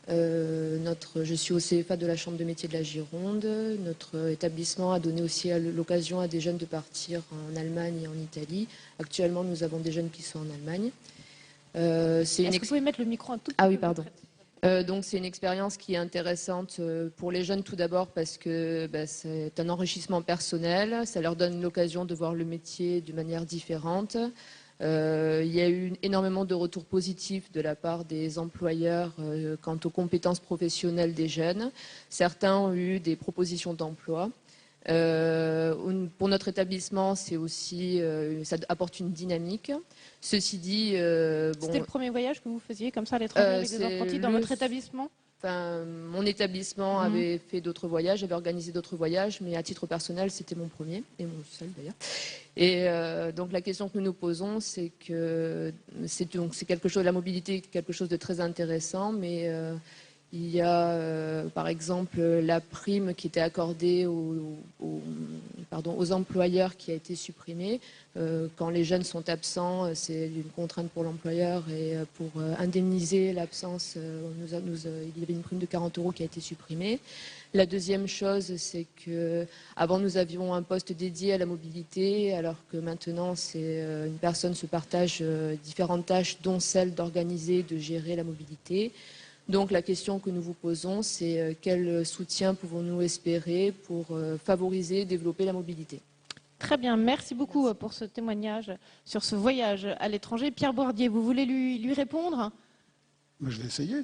Speaker 14: Je suis au CFA de la Chambre de métiers de la Gironde. Notre établissement a donné aussi l'occasion à des jeunes de partir en Allemagne et en Italie. Actuellement, nous avons des jeunes qui sont en Allemagne.
Speaker 1: Est-ce que vous pouvez mettre le micro un tout petit peu?
Speaker 14: Ah oui, pardon. Donc c'est une expérience qui est intéressante pour les jeunes tout d'abord parce que c'est un enrichissement personnel, ça leur donne l'occasion de voir le métier d'une manière différente. Il y a eu énormément de retours positifs de la part des employeurs quant aux compétences professionnelles des jeunes. Certains ont eu des propositions d'emploi. Pour notre établissement, c'est aussi, ça apporte une dynamique. Ceci dit,
Speaker 1: c'était le premier voyage que vous faisiez comme ça à l'étranger avec des apprentis dans votre établissement?
Speaker 14: Enfin, mon établissement avait fait d'autres voyages, avait organisé d'autres voyages, mais à titre personnel, c'était mon premier et mon seul d'ailleurs. Et donc la question que nous nous posons, c'est que c'est quelque chose, la mobilité, quelque chose de très intéressant, mais il y a par exemple la prime qui était accordée aux employeurs qui a été supprimée. Quand les jeunes sont absents, c'est une contrainte pour l'employeur et pour indemniser l'absence, il y avait une prime de 40 € qui a été supprimée. La deuxième chose, c'est qu'avant nous avions un poste dédié à la mobilité, alors que maintenant une personne se partage différentes tâches, dont celle d'organiser, de gérer la mobilité. Donc la question que nous vous posons, c'est quel soutien pouvons-nous espérer pour favoriser et développer la mobilité?
Speaker 1: Très bien, merci beaucoup pour ce témoignage sur ce voyage à l'étranger. Pierre Boardier, vous voulez lui répondre?
Speaker 12: Je vais essayer.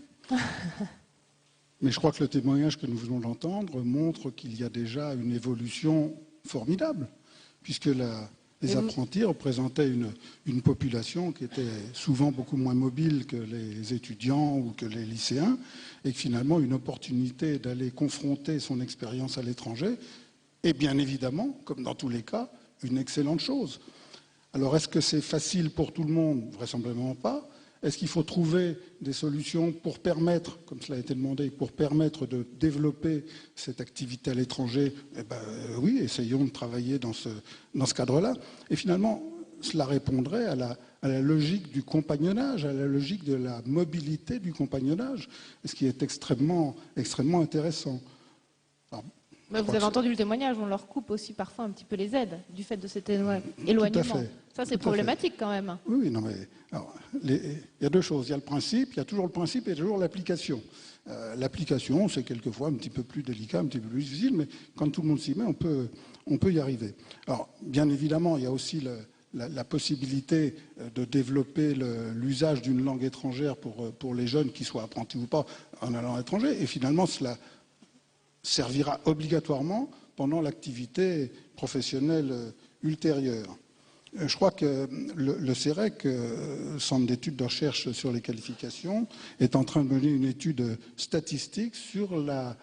Speaker 12: Mais je crois que le témoignage que nous venons d'entendre montre qu'il y a déjà une évolution formidable, puisque les apprentis représentaient une population qui était souvent beaucoup moins mobile que les étudiants ou que les lycéens, et que finalement une opportunité d'aller confronter son expérience à l'étranger est bien évidemment, comme dans tous les cas, une excellente chose. Alors est-ce que c'est facile pour tout le monde? Vraisemblablement pas. Est-ce qu'il faut trouver des solutions pour permettre, comme cela a été demandé, pour permettre de développer cette activité à l'étranger? Eh ben, oui, essayons de travailler dans ce cadre-là. Et finalement, cela répondrait à la logique du compagnonnage, à la logique de la mobilité du compagnonnage, ce qui est extrêmement intéressant. Alors,
Speaker 1: vous avez entendu le témoignage, on leur coupe aussi parfois un petit peu les aides du fait de cet éloignement. Ça, c'est problématique quand même.
Speaker 12: Oui, non, mais alors, il y a deux choses. Il y a le principe, il y a toujours le principe et toujours l'application. L'application, c'est quelquefois un petit peu plus délicat, un petit peu plus difficile, mais quand tout le monde s'y met, on peut y arriver. Alors, bien évidemment, il y a aussi la possibilité de développer l'usage d'une langue étrangère pour les jeunes, qui soient apprentis ou pas, en allant à l'étranger. Et finalement, cela servira obligatoirement pendant l'activité professionnelle ultérieure. Je crois que le CEREC, Centre d'études de recherche sur les qualifications, est en train de mener une étude statistique sur la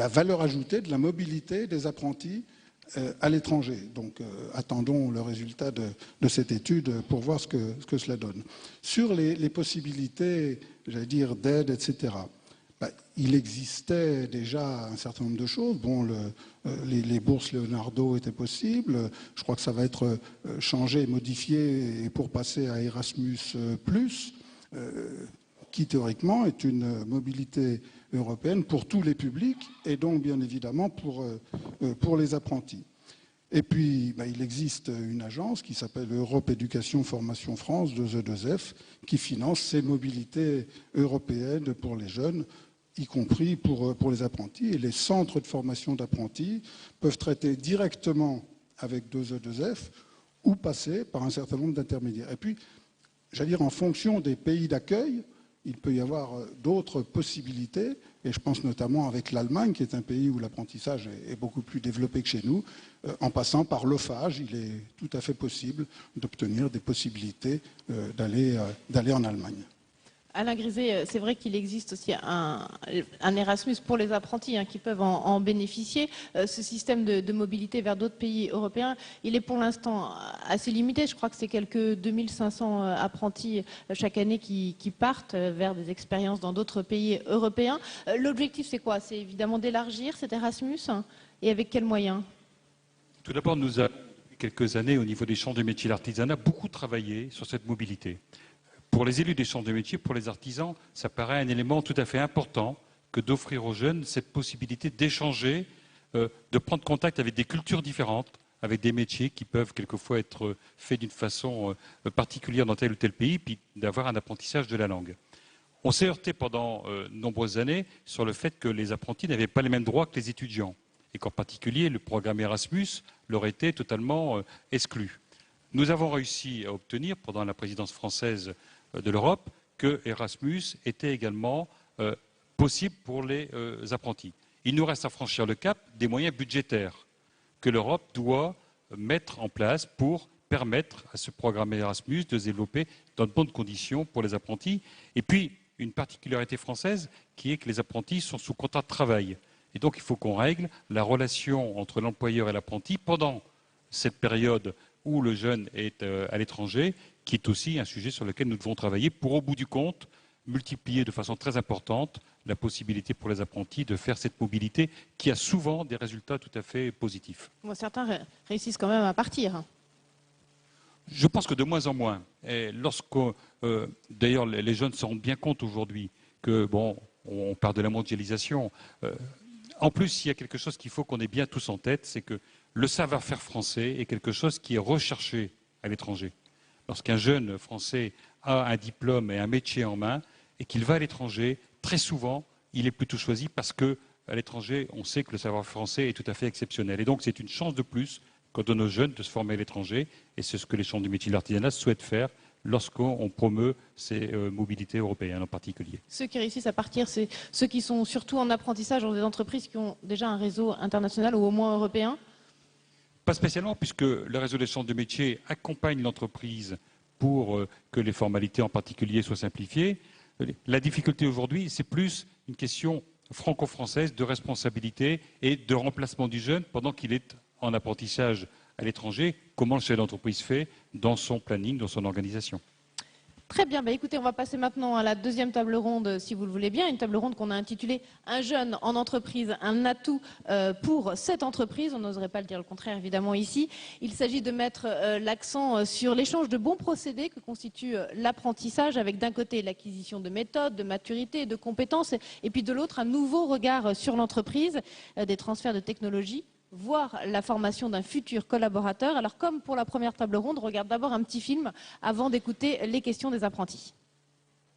Speaker 12: valeur ajoutée de la mobilité des apprentis à l'étranger. Donc attendons le résultat de cette étude pour voir ce que cela donne. Sur les possibilités, j'allais dire, d'aide, etc., il existait déjà un certain nombre de choses. Bon, les bourses Leonardo étaient possibles. Je crois que ça va être changé, modifié pour passer à Erasmus+, qui théoriquement est une mobilité européenne pour tous les publics et donc bien évidemment pour les apprentis. Et puis, il existe une agence qui s'appelle Europe Éducation Formation France, 2E2F, qui finance ces mobilités européennes pour les jeunes, y compris pour les apprentis. Et les centres de formation d'apprentis peuvent traiter directement avec 2E2F ou passer par un certain nombre d'intermédiaires. Et puis, j'allais dire, en fonction des pays d'accueil, il peut y avoir d'autres possibilités, et je pense notamment avec l'Allemagne, qui est un pays où l'apprentissage est beaucoup plus développé que chez nous. En passant par l'OFAGE, il est tout à fait possible d'obtenir des possibilités d'aller en Allemagne.
Speaker 1: Alain Griset, c'est vrai qu'il existe aussi un Erasmus pour les apprentis qui peuvent en bénéficier. Ce système de mobilité vers d'autres pays européens, il est pour l'instant assez limité. Je crois que c'est quelques 2500 apprentis chaque année qui partent vers des expériences dans d'autres pays européens. L'objectif, c'est quoi? C'est évidemment d'élargir cet Erasmus, et avec quels moyens?
Speaker 3: Tout d'abord, nous avons, depuis quelques années, au niveau des chambres de métiers et de l'artisanat, beaucoup travaillé sur cette mobilité. Pour les élus des chambres de métiers, pour les artisans, ça paraît un élément tout à fait important que d'offrir aux jeunes cette possibilité d'échanger, de prendre contact avec des cultures différentes, avec des métiers qui peuvent quelquefois être faits d'une façon particulière dans tel ou tel pays, puis d'avoir un apprentissage de la langue. On s'est heurté pendant de nombreuses années sur le fait que les apprentis n'avaient pas les mêmes droits que les étudiants, et qu'en particulier le programme Erasmus leur était totalement exclu. Nous avons réussi à obtenir, pendant la présidence française de l'Europe, que Erasmus était également possible pour les apprentis. Il nous reste à franchir le cap des moyens budgétaires que l'Europe doit mettre en place pour permettre à ce programme Erasmus de se développer dans de bonnes conditions pour les apprentis. Et puis, une particularité française qui est que les apprentis sont sous contrat de travail. Et donc, il faut qu'on règle la relation entre l'employeur et l'apprenti pendant cette période où le jeune est à l'étranger, qui est aussi un sujet sur lequel nous devons travailler pour, au bout du compte, multiplier de façon très importante la possibilité pour les apprentis de faire cette mobilité qui a souvent des résultats tout à fait positifs.
Speaker 1: Bon, certains réussissent quand même à partir.
Speaker 3: Je pense que de moins en moins. D'ailleurs, les jeunes se rendent bien compte aujourd'hui que, bon, on parle de la mondialisation. En plus, il y a quelque chose qu'il faut qu'on ait bien tous en tête, c'est que le savoir-faire français est quelque chose qui est recherché à l'étranger. Lorsqu'un jeune Français a un diplôme et un métier en main et qu'il va à l'étranger, très souvent, il est plutôt choisi parce que à l'étranger, on sait que le savoir français est tout à fait exceptionnel. Et donc, c'est une chance de plus qu'on donne aux jeunes de se former à l'étranger. Et c'est ce que les chambres du métier de l'artisanat souhaitent faire lorsqu'on promeut ces mobilités européennes en particulier.
Speaker 1: Ceux qui réussissent à partir, c'est ceux qui sont surtout en apprentissage dans des entreprises qui ont déjà un réseau international ou au moins européen?
Speaker 3: Pas spécialement, puisque le réseau des chambres de métier accompagne l'entreprise pour que les formalités en particulier soient simplifiées. La difficulté aujourd'hui, c'est plus une question franco-française de responsabilité et de remplacement du jeune pendant qu'il est en apprentissage à l'étranger. Comment le chef d'entreprise fait dans son planning, dans son organisation.
Speaker 1: Très bien, écoutez, on va passer maintenant à la deuxième table ronde, si vous le voulez bien, une table ronde qu'on a intitulée « Un jeune en entreprise, un atout pour cette entreprise ». On n'oserait pas le dire le contraire, évidemment, ici. Il s'agit de mettre l'accent sur l'échange de bons procédés que constitue l'apprentissage, avec d'un côté l'acquisition de méthodes, de maturité, de compétences, et puis de l'autre un nouveau regard sur l'entreprise, des transferts de technologie, voire la formation d'un futur collaborateur. Alors comme pour la première table ronde, on regarde d'abord un petit film avant d'écouter les questions des apprentis.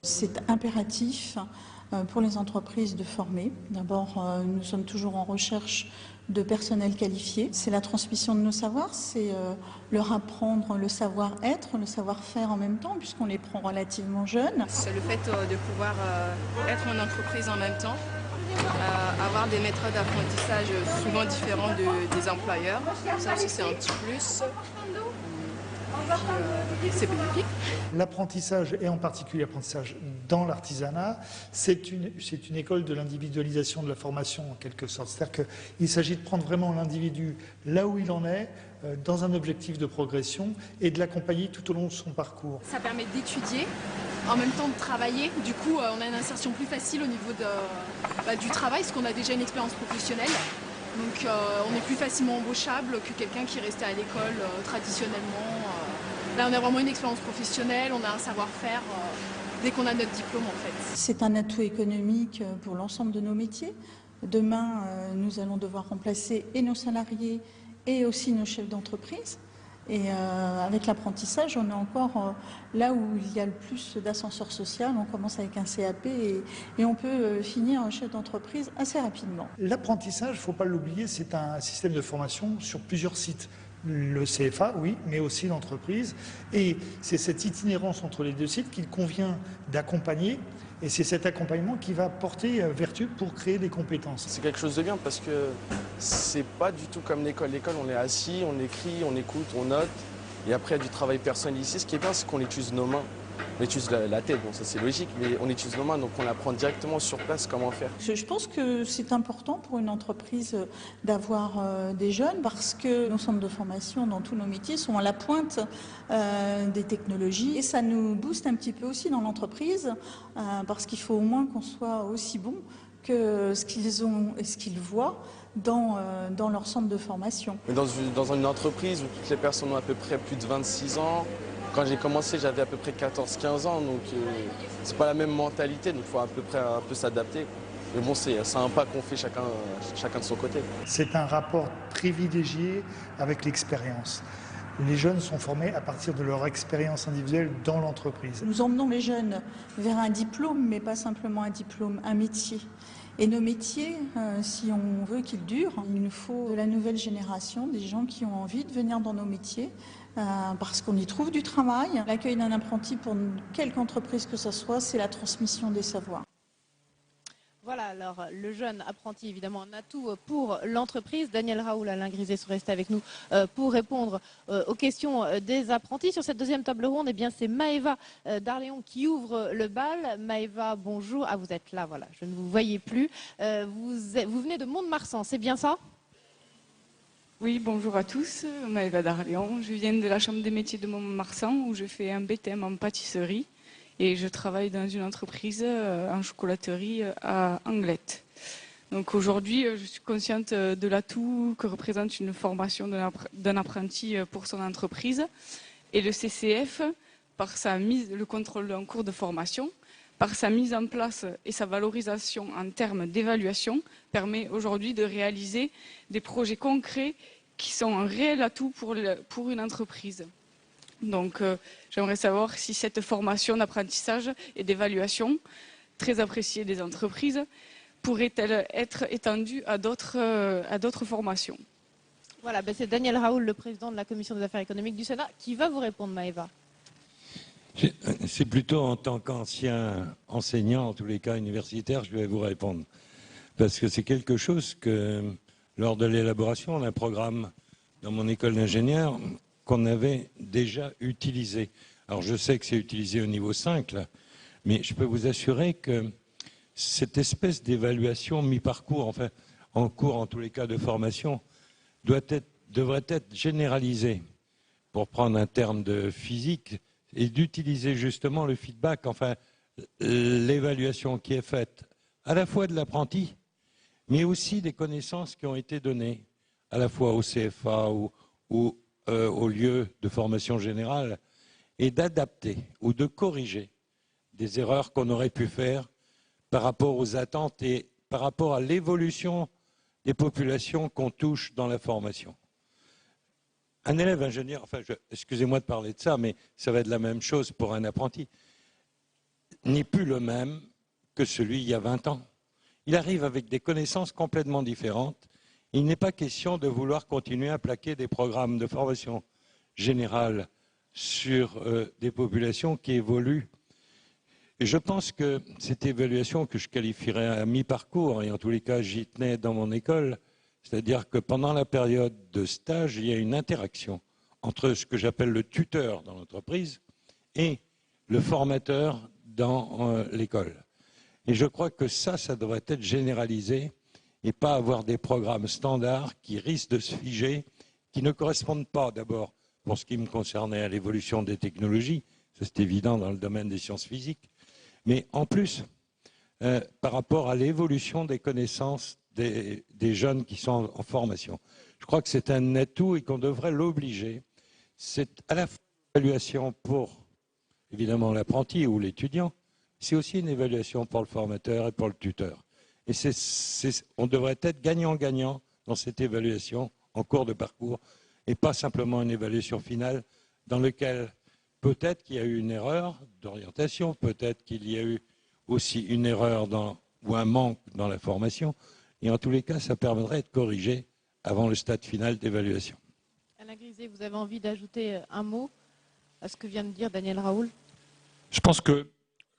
Speaker 15: C'est impératif pour les entreprises de former. D'abord, nous sommes toujours en recherche de personnel qualifié. C'est la transmission de nos savoirs, c'est leur apprendre le savoir-être, le savoir-faire en même temps, puisqu'on les prend relativement jeunes.
Speaker 7: C'est le fait de pouvoir être en entreprise en même temps. Avoir des méthodes d'apprentissage souvent différentes des employeurs. Ça aussi, c'est un petit plus. C'est bénéfique.
Speaker 16: L'apprentissage, et en particulier l'apprentissage dans l'artisanat, c'est une école de l'individualisation de la formation en quelque sorte. C'est-à-dire qu'il s'agit de prendre vraiment l'individu là où il en est, dans un objectif de progression, et de l'accompagner tout au long de son parcours.
Speaker 17: Ça permet d'étudier, en même temps de travailler. Du coup, on a une insertion plus facile au niveau du travail, parce qu'on a déjà une expérience professionnelle. Donc on est plus facilement embauchable que quelqu'un qui restait à l'école traditionnellement. Là, on a vraiment une expérience professionnelle, on a un savoir-faire dès qu'on a notre diplôme en fait.
Speaker 15: C'est un atout économique pour l'ensemble de nos métiers. Demain, nous allons devoir remplacer et nos salariés et aussi nos chefs d'entreprise. Et avec l'apprentissage, on est encore là où il y a le plus d'ascenseur social. On commence avec un CAP et on peut finir chef d'entreprise assez rapidement.
Speaker 16: L'apprentissage, il ne faut pas l'oublier, c'est un système de formation sur plusieurs sites. Le CFA, oui, mais aussi l'entreprise. Et c'est cette itinérance entre les deux sites qu'il convient d'accompagner. Et c'est cet accompagnement qui va porter vertu pour créer des compétences.
Speaker 9: C'est quelque chose de bien parce que c'est pas du tout comme l'école. L'école, on est assis, on écrit, on écoute, on note. Et après, il y a du travail personnel ici. Ce qui est bien, c'est qu'on utilise nos mains. On utilise la tête, bon ça c'est logique, mais on utilise nos mains, donc on apprend directement sur place comment faire.
Speaker 15: Je pense que c'est important pour une entreprise d'avoir des jeunes parce que nos centres de formation dans tous nos métiers sont à la pointe des technologies et ça nous booste un petit peu aussi dans l'entreprise parce qu'il faut au moins qu'on soit aussi bon que ce qu'ils ont et ce qu'ils voient dans leur centre de formation.
Speaker 9: Dans une entreprise où toutes les personnes ont à peu près plus de 26 ans, quand j'ai commencé, j'avais à peu près 14-15 ans, donc c'est pas la même mentalité, donc il faut à peu près un peu s'adapter. Mais bon, c'est un pas qu'on fait chacun de son côté.
Speaker 16: C'est un rapport privilégié avec l'expérience. Les jeunes sont formés à partir de leur expérience individuelle dans l'entreprise.
Speaker 15: Nous emmenons les jeunes vers un diplôme, mais pas simplement un diplôme, un métier. Et nos métiers, si on veut qu'ils durent, il nous faut de la nouvelle génération, des gens qui ont envie de venir dans nos métiers, parce qu'on y trouve du travail. L'accueil d'un apprenti pour quelque entreprise que ce soit, c'est la transmission des savoirs.
Speaker 1: Voilà, alors le jeune apprenti, évidemment, un atout pour l'entreprise. Daniel Raoul, Alain Griset sont restés avec nous pour répondre aux questions des apprentis. Sur cette deuxième table ronde, eh bien, c'est Maëva d'Arléon qui ouvre le bal. Maëva, bonjour. Ah, vous êtes là, voilà, je ne vous voyais plus. Vous venez de Mont-de-Marsan, c'est bien ça ?
Speaker 18: Oui, bonjour à tous, Maëva d'Arléon. Je viens de la Chambre des métiers de Mont-de-Marsan où je fais un BTM en pâtisserie et je travaille dans une entreprise en chocolaterie à Anglet. Donc aujourd'hui, je suis consciente de l'atout que représente une formation d'un apprenti pour son entreprise et le CCF, par le contrôle d'un cours de formation, par sa mise en place et sa valorisation en termes d'évaluation, permet aujourd'hui de réaliser des projets concrets qui sont un réel atout pour une entreprise. Donc j'aimerais savoir si cette formation d'apprentissage et d'évaluation, très appréciée des entreprises, pourrait-elle être étendue à d'autres formations?
Speaker 1: Voilà, c'est Daniel Raoul, le président de la Commission des affaires économiques du Sénat, qui va vous répondre, Maëva.
Speaker 2: C'est plutôt en tant qu'ancien enseignant, en tous les cas universitaire, je vais vous répondre. Parce que c'est quelque chose que, lors de l'élaboration d'un programme dans mon école d'ingénieur, qu'on avait déjà utilisé. Alors je sais que c'est utilisé au niveau 5, là, mais je peux vous assurer que cette espèce d'évaluation mi-parcours, enfin en cours en tous les cas de formation, devrait être généralisée, pour prendre un terme de physique, et d'utiliser justement le feedback, enfin l'évaluation qui est faite à la fois de l'apprenti, mais aussi des connaissances qui ont été données, à la fois au CFA ou au lieu de formation générale, et d'adapter ou de corriger des erreurs qu'on aurait pu faire par rapport aux attentes et par rapport à l'évolution des populations qu'on touche dans la formation. Un élève ingénieur, enfin, excusez-moi de parler de ça, mais ça va être la même chose pour un apprenti, n'est plus le même que celui il y a 20 ans. Il arrive avec des connaissances complètement différentes. Il n'est pas question de vouloir continuer à plaquer des programmes de formation générale sur des populations qui évoluent. Et je pense que cette évaluation que je qualifierais à mi-parcours, et en tous les cas j'y tenais dans mon école, c'est-à-dire que pendant la période de stage, il y a une interaction entre ce que j'appelle le tuteur dans l'entreprise et le formateur dans l'école. Et je crois que ça devrait être généralisé et pas avoir des programmes standards qui risquent de se figer, qui ne correspondent pas d'abord, pour ce qui me concernait, à l'évolution des technologies, ça c'est évident dans le domaine des sciences physiques, mais en plus, par rapport à l'évolution des connaissances des jeunes qui sont en formation. Je crois que c'est un atout et qu'on devrait l'obliger. C'est à la fois une évaluation pour, évidemment, l'apprenti ou l'étudiant, c'est aussi une évaluation pour le formateur et pour le tuteur. Et on devrait être gagnant-gagnant dans cette évaluation en cours de parcours et pas simplement une évaluation finale dans laquelle peut-être qu'il y a eu une erreur d'orientation, peut-être qu'il y a eu aussi une erreur ou un manque dans la formation. Et en tous les cas, ça permettrait de corriger avant le stade final d'évaluation.
Speaker 1: Alain Griset, vous avez envie d'ajouter un mot à ce que vient de dire Daniel Raoul?
Speaker 3: Je pense que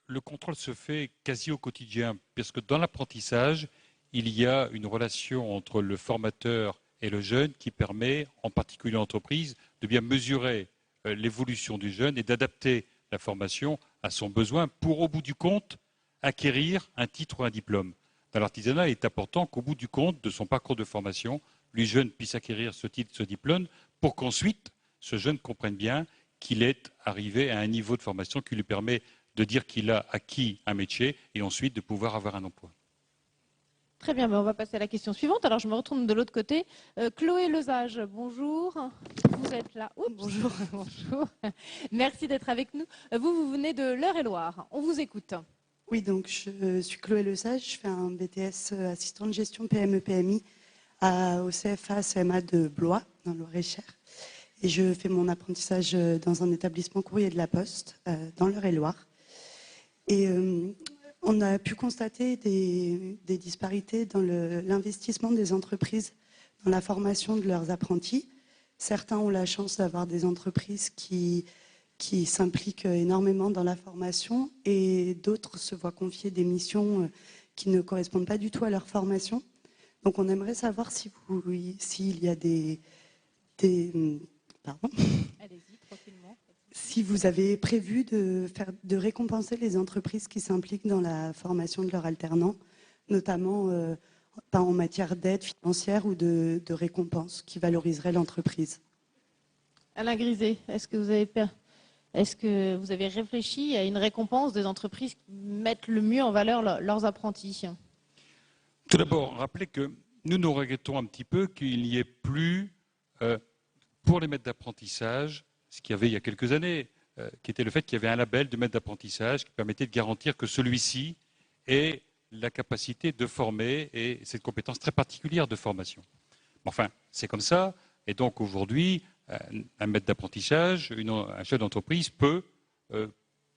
Speaker 3: le contrôle se fait quasi au quotidien, parce que dans l'apprentissage, il y a une relation entre le formateur et le jeune qui permet, en particulier en entreprise, de bien mesurer l'évolution du jeune et d'adapter la formation à son besoin pour, au bout du compte, acquérir un titre ou un diplôme. Dans l'artisanat, il est important qu'au bout du compte de son parcours de formation, le jeune puisse acquérir ce titre, ce diplôme, pour qu'ensuite, ce jeune comprenne bien qu'il est arrivé à un niveau de formation qui lui permet de dire qu'il a acquis un métier et ensuite de pouvoir avoir un emploi.
Speaker 1: Très bien, on va passer à la question suivante. Alors, je me retourne de l'autre côté. Chloé Lezage, bonjour. Vous êtes là. Oups. Bonjour. Bonjour. Merci d'être avec nous. Vous venez de l'Eure-et-Loire. On vous écoute.
Speaker 19: Oui, donc je suis Chloé Lezage. Je fais un BTS assistant de gestion PME-PMI au CFA CMA de Blois, dans le Loir-et-Cher. Et je fais mon apprentissage dans un établissement courrier de la Poste, dans l'Eure-et-Loire. Et on a pu constater des disparités dans l'investissement des entreprises dans la formation de leurs apprentis. Certains ont la chance d'avoir des entreprises qui s'impliquent énormément dans la formation et d'autres se voient confier des missions qui ne correspondent pas du tout à leur formation. Donc on aimerait savoir s'il y a pardon.
Speaker 1: Allez-y, tranquillement.
Speaker 19: Si vous avez prévu de récompenser les entreprises qui s'impliquent dans la formation de leurs alternants, notamment en matière d'aide financière ou de récompense qui valoriserait l'entreprise.
Speaker 1: Alain Griset, est-ce que vous avez réfléchi à une récompense des entreprises qui mettent le mieux en valeur leurs apprentis?
Speaker 3: Tout d'abord, rappelez que nous regrettons un petit peu qu'il n'y ait plus, pour les maîtres d'apprentissage, ce qu'il y avait il y a quelques années, qui était le fait qu'il y avait un label de maître d'apprentissage qui permettait de garantir que celui-ci ait la capacité de former et cette compétence très particulière de formation. Enfin, c'est comme ça. Et donc aujourd'hui, un maître d'apprentissage, un chef d'entreprise peut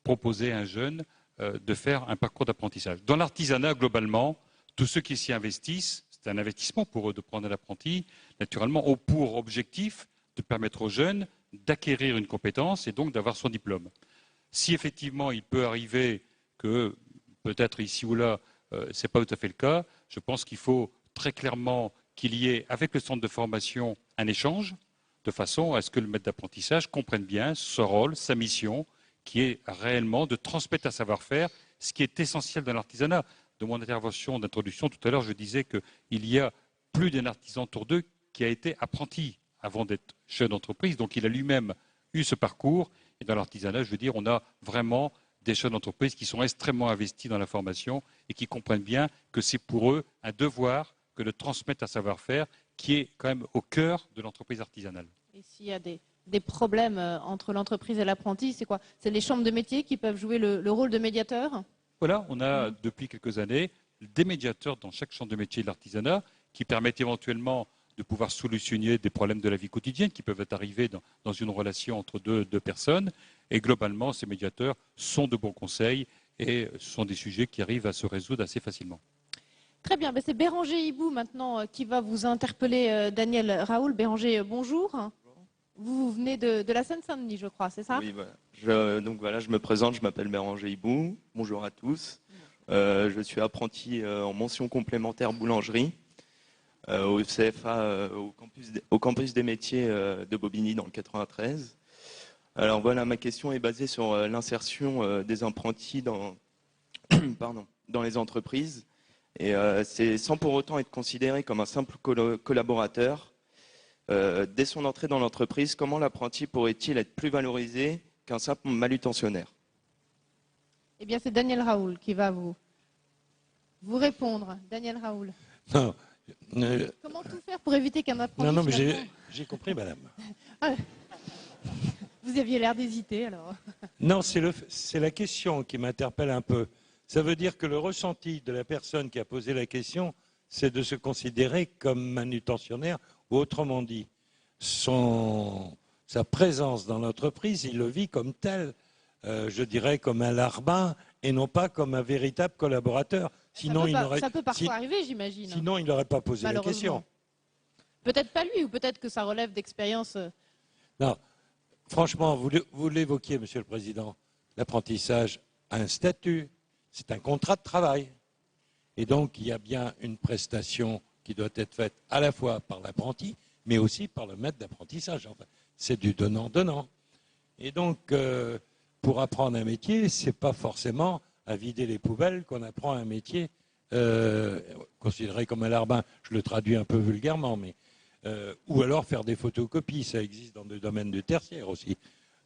Speaker 3: proposer à un jeune de faire un parcours d'apprentissage. Dans l'artisanat, globalement, tous ceux qui s'y investissent, c'est un investissement pour eux de prendre un apprenti, naturellement, ont pour objectif de permettre aux jeunes d'acquérir une compétence et donc d'avoir son diplôme. Si effectivement il peut arriver que peut-être ici ou là, ce n'est pas tout à fait le cas, je pense qu'il faut très clairement qu'il y ait avec le centre de formation un échange, de façon à ce que le maître d'apprentissage comprenne bien son rôle, sa mission, qui est réellement de transmettre un savoir-faire, ce qui est essentiel dans l'artisanat. De mon intervention d'introduction tout à l'heure, je disais qu'il y a plus d'un artisan autour d'eux qui a été apprenti avant d'être chef d'entreprise, donc il a lui-même eu ce parcours. Et dans l'artisanat, je veux dire, on a vraiment des chefs d'entreprise qui sont extrêmement investis dans la formation et qui comprennent bien que c'est pour eux un devoir que de transmettre un savoir-faire qui est quand même au cœur de l'entreprise artisanale.
Speaker 1: Et s'il y a des problèmes entre l'entreprise et l'apprenti, c'est quoi? C'est les chambres de métiers qui peuvent jouer le rôle de médiateur?
Speaker 3: Voilà, on a depuis quelques années des médiateurs dans chaque chambre de métier de l'artisanat qui permettent éventuellement de pouvoir solutionner des problèmes de la vie quotidienne qui peuvent arriver dans une relation entre deux personnes. Et globalement, ces médiateurs sont de bons conseils et ce sont des sujets qui arrivent à se résoudre assez facilement.
Speaker 1: Très bien, c'est Béranger Hibou maintenant qui va vous interpeller, Daniel Raoul. Béranger, bonjour. Vous venez de la Seine-Saint-Denis, je crois, c'est ça?
Speaker 20: Oui, voilà. Donc voilà, je me présente, je m'appelle Béranger Hibou. Bonjour à tous. Je suis apprenti en mention complémentaire boulangerie au CFA, au campus des métiers de Bobigny dans le 93. Alors voilà, ma question est basée sur l'insertion des apprentis dans les entreprises. Et c'est sans pour autant être considéré comme un simple collaborateur. Dès son entrée dans l'entreprise, comment l'apprenti pourrait-il être plus valorisé qu'un simple manutentionnaire?
Speaker 1: Eh bien, c'est Daniel Raoul qui va vous répondre. Daniel Raoul.
Speaker 2: Non.
Speaker 1: Comment tout faire pour éviter qu'un apprenti...
Speaker 2: Non, mais j'ai compris, madame.
Speaker 1: Vous aviez l'air d'hésiter, alors.
Speaker 2: Non, c'est la question qui m'interpelle un peu. Ça veut dire que le ressenti de la personne qui a posé la question, c'est de se considérer comme manutentionnaire, ou autrement dit, sa présence dans l'entreprise, il le vit comme tel, je dirais comme un larbin, et non pas comme un véritable collaborateur. Sinon,
Speaker 1: ça peut parfois arriver, j'imagine.
Speaker 2: Sinon, il n'aurait pas posé la question.
Speaker 1: Peut-être pas lui, ou peut-être que ça relève d'expérience.
Speaker 2: Non, franchement, vous l'évoquiez, Monsieur le Président, l'apprentissage a un statut, c'est un contrat de travail. Et donc, il y a bien une prestation qui doit être faite à la fois par l'apprenti, mais aussi par le maître d'apprentissage. Enfin, c'est du donnant-donnant. Et donc, pour apprendre un métier, ce n'est pas forcément à vider les poubelles qu'on apprend un métier considéré comme un larbin. Je le traduis un peu vulgairement, mais ou alors faire des photocopies. Ça existe dans le domaine du tertiaire aussi,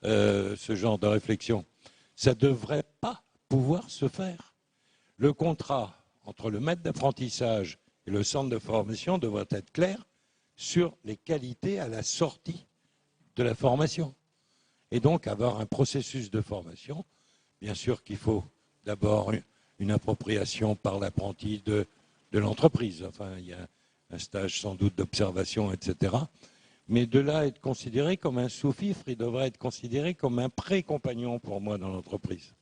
Speaker 2: ce genre de réflexion. Ça ne devrait pas pouvoir se faire. Le contrat entre le maître d'apprentissage et le centre de formation devrait être clair sur les qualités à la sortie de la formation. Et donc avoir un processus de formation. Bien sûr qu'il faut d'abord une appropriation par l'apprenti de l'entreprise. Enfin, il y a un stage sans doute d'observation, etc. Mais de là être considéré comme un sous-fifre, il devrait être considéré comme un pré-compagnon pour moi dans l'entreprise,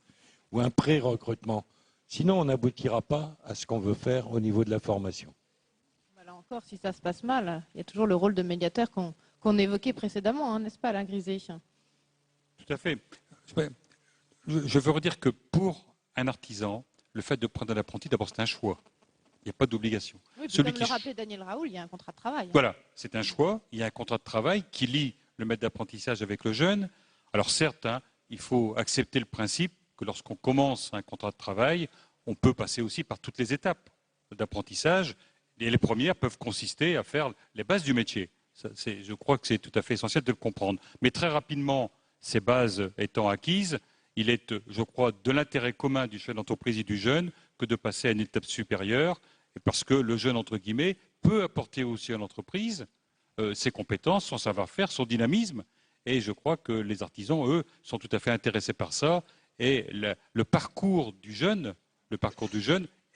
Speaker 2: ou un pré-recrutement. Sinon, on n'aboutira pas à ce qu'on veut faire au niveau de la formation.
Speaker 1: Là encore, si ça se passe mal, il y a toujours le rôle de médiateur qu'on évoquait précédemment, hein, n'est-ce pas, Alain Griset?
Speaker 3: Tout à fait. Je veux redire que pour un artisan, le fait de prendre un apprenti, d'abord, c'est un choix. Il n'y a pas d'obligation.
Speaker 1: Oui, comme le rappelait Daniel Raoul, il y a un contrat de travail.
Speaker 3: Voilà, c'est un choix. Il y a un contrat de travail qui lie le maître d'apprentissage avec le jeune. Alors certes, il faut accepter le principe que lorsqu'on commence un contrat de travail, on peut passer aussi par toutes les étapes d'apprentissage. Et les premières peuvent consister à faire les bases du métier. Je crois que c'est tout à fait essentiel de le comprendre. Mais très rapidement, ces bases étant acquises, il est, je crois, de l'intérêt commun du chef d'entreprise et du jeune que de passer à une étape supérieure, parce que le jeune, entre guillemets, peut apporter aussi à l'entreprise ses compétences, son savoir-faire, son dynamisme. Et je crois que les artisans, eux, sont tout à fait intéressés par ça. Et le parcours du jeune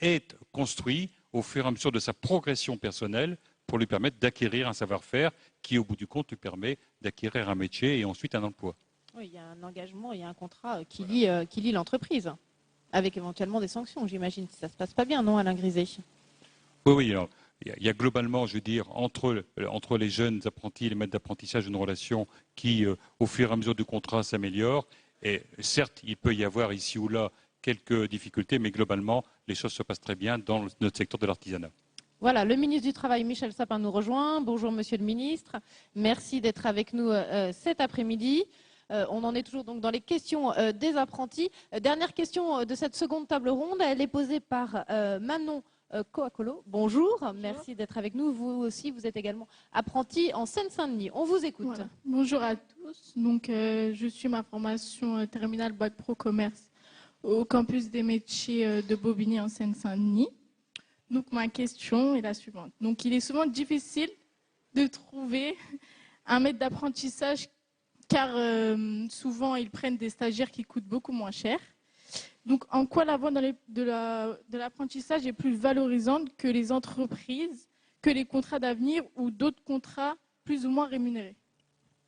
Speaker 3: est construit au fur et à mesure de sa progression personnelle pour lui permettre d'acquérir un savoir-faire qui, au bout du compte, lui permet d'acquérir un métier et ensuite un emploi.
Speaker 1: Oui, il y a un engagement, il y a un contrat qui lie l'entreprise, avec éventuellement des sanctions, j'imagine, si ça ne se passe pas bien, non, Alain Griset?
Speaker 3: Oui, alors, il y a globalement, je veux dire, entre les jeunes apprentis et les maîtres d'apprentissage, une relation qui, au fur et à mesure du contrat, s'améliore. Et certes, il peut y avoir ici ou là quelques difficultés, mais globalement, les choses se passent très bien dans notre secteur de l'artisanat.
Speaker 1: Voilà, le ministre du Travail, Michel Sapin, nous rejoint. Bonjour, monsieur le ministre. Merci d'être avec nous cet après-midi. On en est toujours donc dans les questions des apprentis. Dernière question de cette seconde table ronde. Elle est posée par Manon Coacolo. Bonjour, merci d'être avec nous. Vous aussi, vous êtes également apprenti en Seine-Saint-Denis. On vous écoute.
Speaker 21: Voilà. Bonjour à tous. Donc, je suis ma formation terminale Bac Pro Commerce au campus des métiers de Bobigny en Seine-Saint-Denis. Donc, ma question est la suivante. Donc, il est souvent difficile de trouver un maître d'apprentissage car souvent, ils prennent des stagiaires qui coûtent beaucoup moins cher. Donc, en quoi la voie de l'apprentissage est plus valorisante que les entreprises, que les contrats d'avenir ou d'autres contrats plus ou moins rémunérés?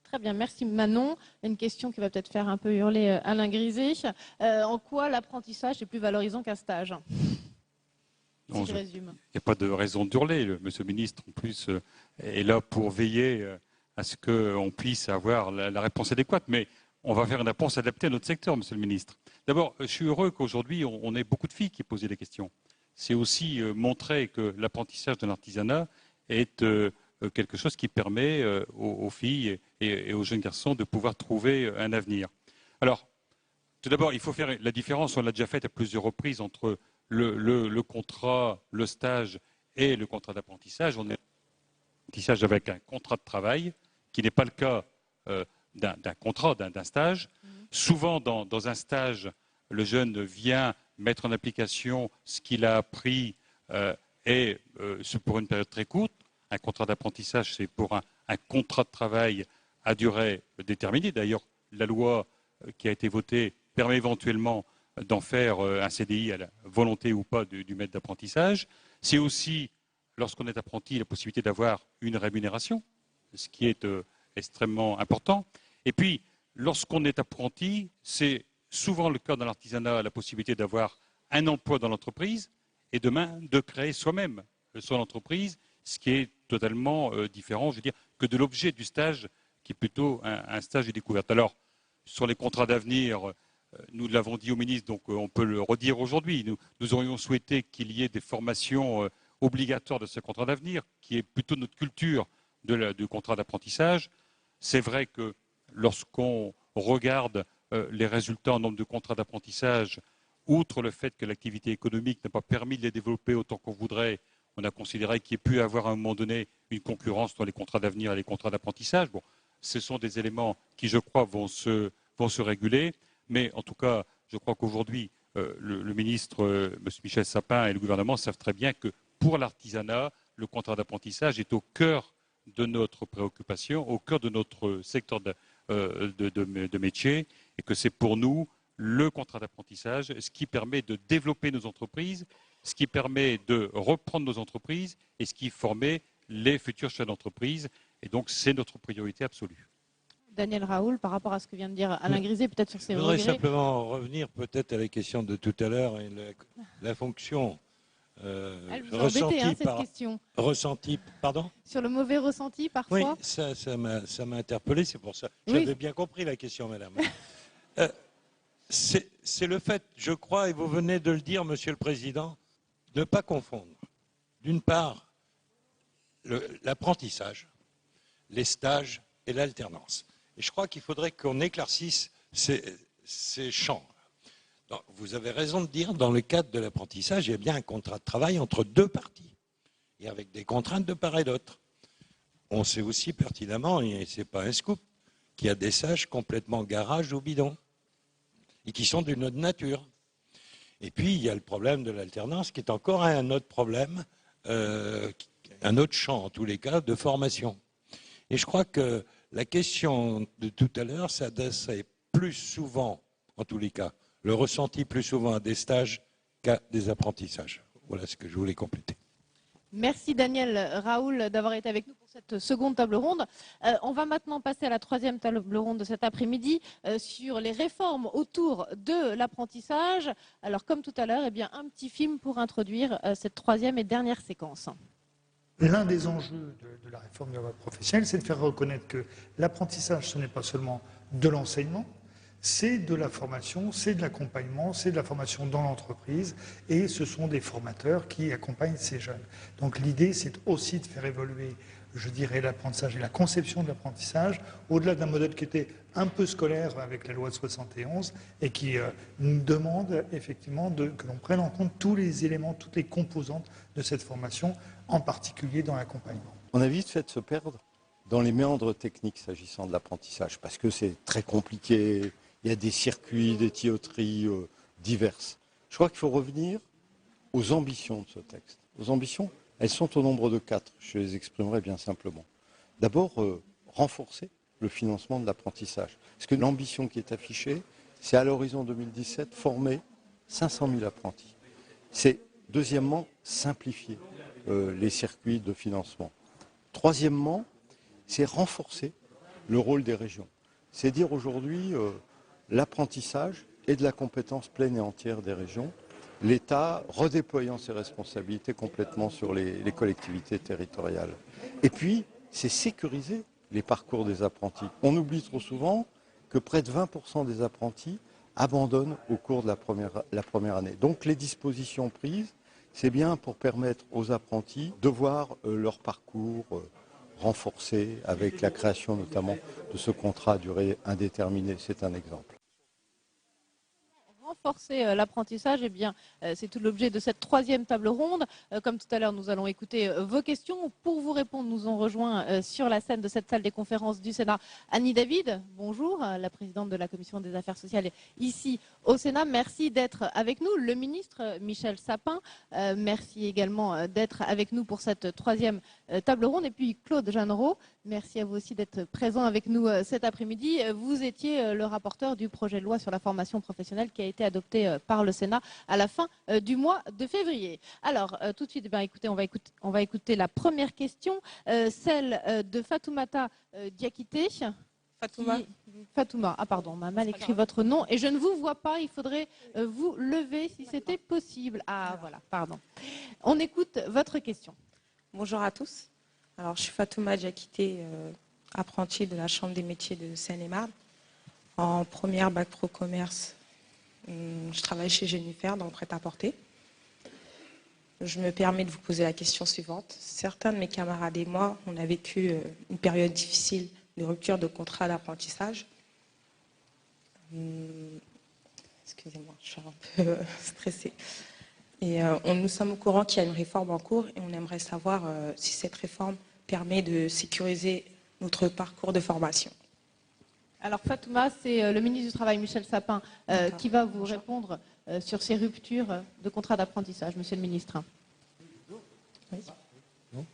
Speaker 1: Très bien, merci Manon. Une question qui va peut-être faire un peu hurler Alain Griset. En quoi l'apprentissage est plus valorisant qu'un stage?
Speaker 3: Il n'y a pas de raison d'hurler. Monsieur le ministre, en plus, est là pour veiller à ce qu'on puisse avoir la réponse adéquate. Mais on va faire une réponse adaptée à notre secteur, monsieur le ministre. D'abord, je suis heureux qu'aujourd'hui, on ait beaucoup de filles qui posent des questions. C'est aussi montrer que l'apprentissage de l'artisanat est quelque chose qui permet aux filles et aux jeunes garçons de pouvoir trouver un avenir. Alors, tout d'abord, il faut faire la différence, on l'a déjà faite à plusieurs reprises, entre le contrat, le stage et le contrat d'apprentissage. On est apprentissage avec un contrat de travail, qui n'est pas le cas d'un contrat, d'un stage. Souvent, dans un stage, le jeune vient mettre en application ce qu'il a appris et c'est pour une période très courte. Un contrat d'apprentissage, c'est pour un contrat de travail à durée déterminée. D'ailleurs, la loi qui a été votée permet éventuellement d'en faire un CDI à la volonté ou pas du maître d'apprentissage. C'est aussi, lorsqu'on est apprenti, la possibilité d'avoir une rémunération, ce qui est extrêmement important. Et puis, lorsqu'on est apprenti, c'est souvent le cas dans l'artisanat, la possibilité d'avoir un emploi dans l'entreprise et demain de créer soi-même son entreprise, ce qui est totalement différent, je veux dire, que de l'objet du stage, qui est plutôt un stage de découverte. Alors, sur les contrats d'avenir, nous l'avons dit au ministre, donc on peut le redire aujourd'hui, nous aurions souhaité qu'il y ait des formations obligatoires de ce contrat d'avenir, qui est plutôt notre culture du contrat d'apprentissage. C'est vrai que lorsqu'on regarde les résultats en nombre de contrats d'apprentissage, outre le fait que l'activité économique n'a pas permis de les développer autant qu'on voudrait, on a considéré qu'il y ait pu avoir à un moment donné une concurrence dans les contrats d'avenir et les contrats d'apprentissage. Bon, ce sont des éléments qui, je crois, vont se réguler. Mais en tout cas, je crois qu'aujourd'hui, le ministre, M. Michel Sapin et le gouvernement savent très bien que pour l'artisanat, le contrat d'apprentissage est au cœur de notre préoccupation, au cœur de notre secteur de métier, et que c'est pour nous le contrat d'apprentissage, ce qui permet de développer nos entreprises, ce qui permet de reprendre nos entreprises et ce qui forme les futurs chefs d'entreprise. Et donc, c'est notre priorité absolue.
Speaker 1: Daniel Raoul, par rapport à ce que vient de dire Alain Griset, peut-être sur ses regrets.
Speaker 2: Je voudrais simplement revenir peut-être à la question de tout à l'heure et la fonction ressentie, pardon ?
Speaker 1: Sur le mauvais ressenti, parfois.
Speaker 2: Oui, ça m'a interpellé, c'est pour ça. J'avais bien compris la question, madame. C'est le fait, je crois, et vous venez de le dire, Monsieur le Président, de ne pas confondre, d'une part, l'apprentissage, les stages et l'alternance. Et je crois qu'il faudrait qu'on éclaircisse ces champs. Donc, vous avez raison de dire, dans le cadre de l'apprentissage, il y a bien un contrat de travail entre deux parties, et avec des contraintes de part et d'autre. On sait aussi pertinemment, et ce n'est pas un scoop, qu'il y a des stages complètement garage ou bidon, et qui sont d'une autre nature. Et puis, il y a le problème de l'alternance, qui est encore un autre problème, un autre champ, en tous les cas, de formation. Et je crois que la question de tout à l'heure s'adressait plus souvent, en tous les cas, le ressenti plus souvent à des stages qu'à des apprentissages. Voilà ce que je voulais compléter.
Speaker 1: Merci Daniel Raoul d'avoir été avec nous pour cette seconde table ronde. On va maintenant passer à la troisième table ronde de cet après-midi sur les réformes autour de l'apprentissage. Alors comme tout à l'heure, eh bien, un petit film pour introduire cette troisième et dernière séquence.
Speaker 16: L'un des enjeux de la réforme de la voie professionnelle, c'est de faire reconnaître que l'apprentissage, ce n'est pas seulement de l'enseignement, c'est de la formation, c'est de l'accompagnement, c'est de la formation dans l'entreprise et ce sont des formateurs qui accompagnent ces jeunes. Donc l'idée, c'est aussi de faire évoluer, je dirais, l'apprentissage et la conception de l'apprentissage au-delà d'un modèle qui était un peu scolaire avec la loi de 71 et qui nous demande effectivement que l'on prenne en compte tous les éléments, toutes les composantes de cette formation, en particulier dans l'accompagnement.
Speaker 6: On a vite fait de se perdre dans les méandres techniques s'agissant de l'apprentissage parce que c'est très compliqué. Il y a des circuits, des tuyauteries diverses. Je crois qu'il faut revenir aux ambitions de ce texte. Aux ambitions, elles sont au nombre de 4. Je les exprimerai bien simplement. D'abord, renforcer le financement de l'apprentissage. Parce que l'ambition qui est affichée, c'est à l'horizon 2017, former 500 000 apprentis. C'est, deuxièmement, simplifier les circuits de financement. Troisièmement, c'est renforcer le rôle des régions. C'est dire aujourd'hui l'apprentissage est de la compétence pleine et entière des régions, l'État redéployant ses responsabilités complètement sur les collectivités territoriales. Et puis, c'est sécuriser les parcours des apprentis. On oublie trop souvent que près de 20% des apprentis abandonnent au cours de la première année. Donc les dispositions prises, c'est bien pour permettre aux apprentis de voir leur parcours renforcé avec la création notamment de ce contrat à durée indéterminée. C'est un exemple.
Speaker 1: Renforcer l'apprentissage, eh bien, c'est tout l'objet de cette troisième table ronde. Comme tout à l'heure, nous allons écouter vos questions. Pour vous répondre, nous ont rejoint sur la scène de cette salle des conférences du Sénat Annie David. Bonjour, la présidente de la Commission des affaires sociales ici au Sénat. Merci d'être avec nous. Le ministre Michel Sapin, merci également d'être avec nous pour cette troisième table ronde. Et puis Claude Jeannereau, merci à vous aussi d'être présent avec nous cet après-midi. Vous étiez le rapporteur du projet de loi sur la formation professionnelle qui a été adopté par le Sénat à la fin du mois de février. Alors, tout de suite, écoutez, on va écouter la première question, celle de Fatoumata Diakité. Fatouma, ah pardon, on m'a mal écrit votre nom et je ne vous vois pas, il faudrait vous lever si c'était possible. Ah voilà, pardon. On écoute votre question.
Speaker 22: Bonjour à tous. Alors, je suis Fatouma Diakité, apprentie de la Chambre des métiers de Seine-et-Marne. En première bac pro commerce, je travaille chez Jennifer dans le prêt-à-porter. Je me permets de vous poser la question suivante. Certains de mes camarades et moi, on a vécu une période difficile de rupture de contrat d'apprentissage. Excusez-moi, je suis un peu stressée. Et nous sommes au courant qu'il y a une réforme en cours et on aimerait savoir si cette réforme permet de sécuriser notre parcours de formation.
Speaker 1: Alors Fatouma, c'est le ministre du Travail, Michel Sapin, qui va vous répondre sur ces ruptures de contrat d'apprentissage, monsieur le ministre.
Speaker 22: Oui.
Speaker 23: Non ?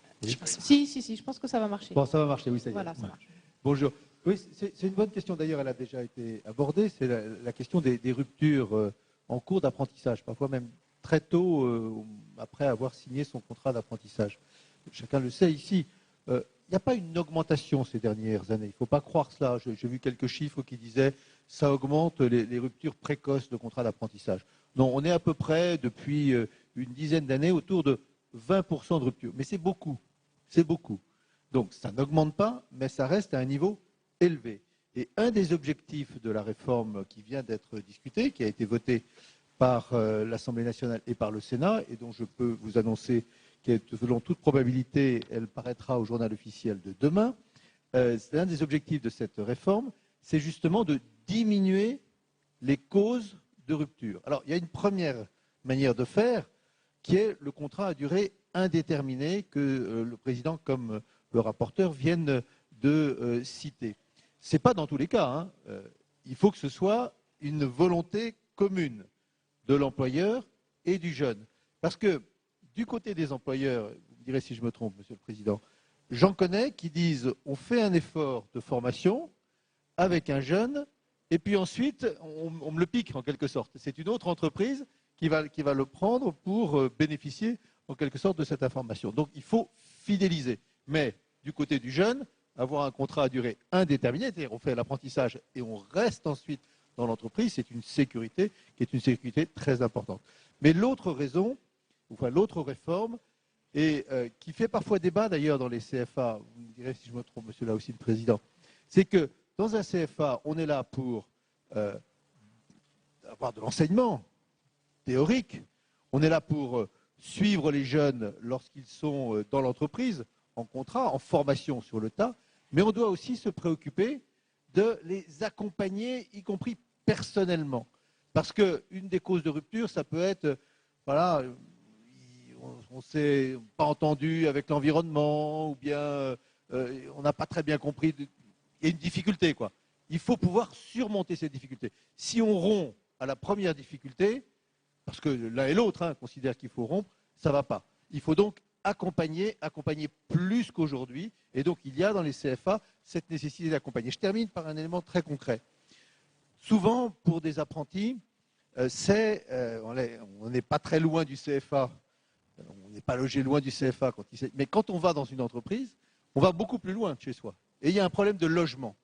Speaker 1: Si, je pense que ça va marcher.
Speaker 23: Bon, ça va marcher, oui, ça y est.
Speaker 1: Voilà, ça marche.
Speaker 23: Bonjour. Oui, c'est une bonne question, d'ailleurs, elle a déjà été abordée, c'est la question des ruptures en cours d'apprentissage, parfois même très tôt après avoir signé son contrat d'apprentissage. Chacun le sait ici. Il n'y a pas une augmentation ces dernières années. Il ne faut pas croire cela. J'ai vu quelques chiffres qui disaient que ça augmente les ruptures précoces de contrat d'apprentissage. Non, on est à peu près, depuis une dizaine d'années, autour de 20% de rupture. Mais c'est beaucoup. C'est beaucoup. Donc ça n'augmente pas, mais ça reste à un niveau élevé. Et un des objectifs de la réforme qui vient d'être discutée, qui a été votée par l'Assemblée nationale et par le Sénat, et dont je peux vous annoncer selon toute probabilité, elle paraîtra au journal officiel de demain. C'est un des objectifs de cette réforme, c'est justement de diminuer les causes de rupture. Alors, il y a une première manière de faire, qui est le contrat à durée indéterminée que le président comme le rapporteur viennent de citer. Ce n'est pas dans tous les cas. Hein. Il faut que ce soit une volonté commune de l'employeur et du jeune. Parce que du côté des employeurs, vous me direz si je me trompe, Monsieur le Président, j'en connais qui disent on fait un effort de formation avec un jeune et puis ensuite on me le pique en quelque sorte. C'est une autre entreprise qui va le prendre pour bénéficier en quelque sorte, de cette information. Donc, il faut fidéliser. Mais, du côté du jeune, avoir un contrat à durée indéterminée, c'est-à-dire on fait l'apprentissage et on reste ensuite dans l'entreprise, c'est une sécurité qui est une sécurité très importante. Mais l'autre raison, enfin l'autre réforme, et qui fait parfois débat d'ailleurs dans les CFA, vous me direz si je me trompe, monsieur là aussi le président, c'est que dans un CFA, on est là pour avoir de l'enseignement théorique, on est là pour suivre les jeunes lorsqu'ils sont dans l'entreprise, en contrat, en formation sur le tas, mais on doit aussi se préoccuper de les accompagner, y compris personnellement. Parce qu'une des causes de rupture, ça peut être, voilà, on ne s'est pas entendu avec l'environnement, ou bien on n'a pas très bien compris, il y a une difficulté, quoi. Il faut pouvoir surmonter cette difficulté. Si on rompt à la première difficulté, parce que l'un et l'autre considèrent qu'il faut rompre, ça ne va pas. Il faut donc accompagner plus qu'aujourd'hui, et donc il y a dans les CFA cette nécessité d'accompagner. Je termine par un élément très concret. Souvent, pour des apprentis, on n'est pas très loin du CFA, on n'est pas logé loin du CFA, mais quand on va dans une entreprise, on va beaucoup plus loin de chez soi. Et il y a un problème de logement.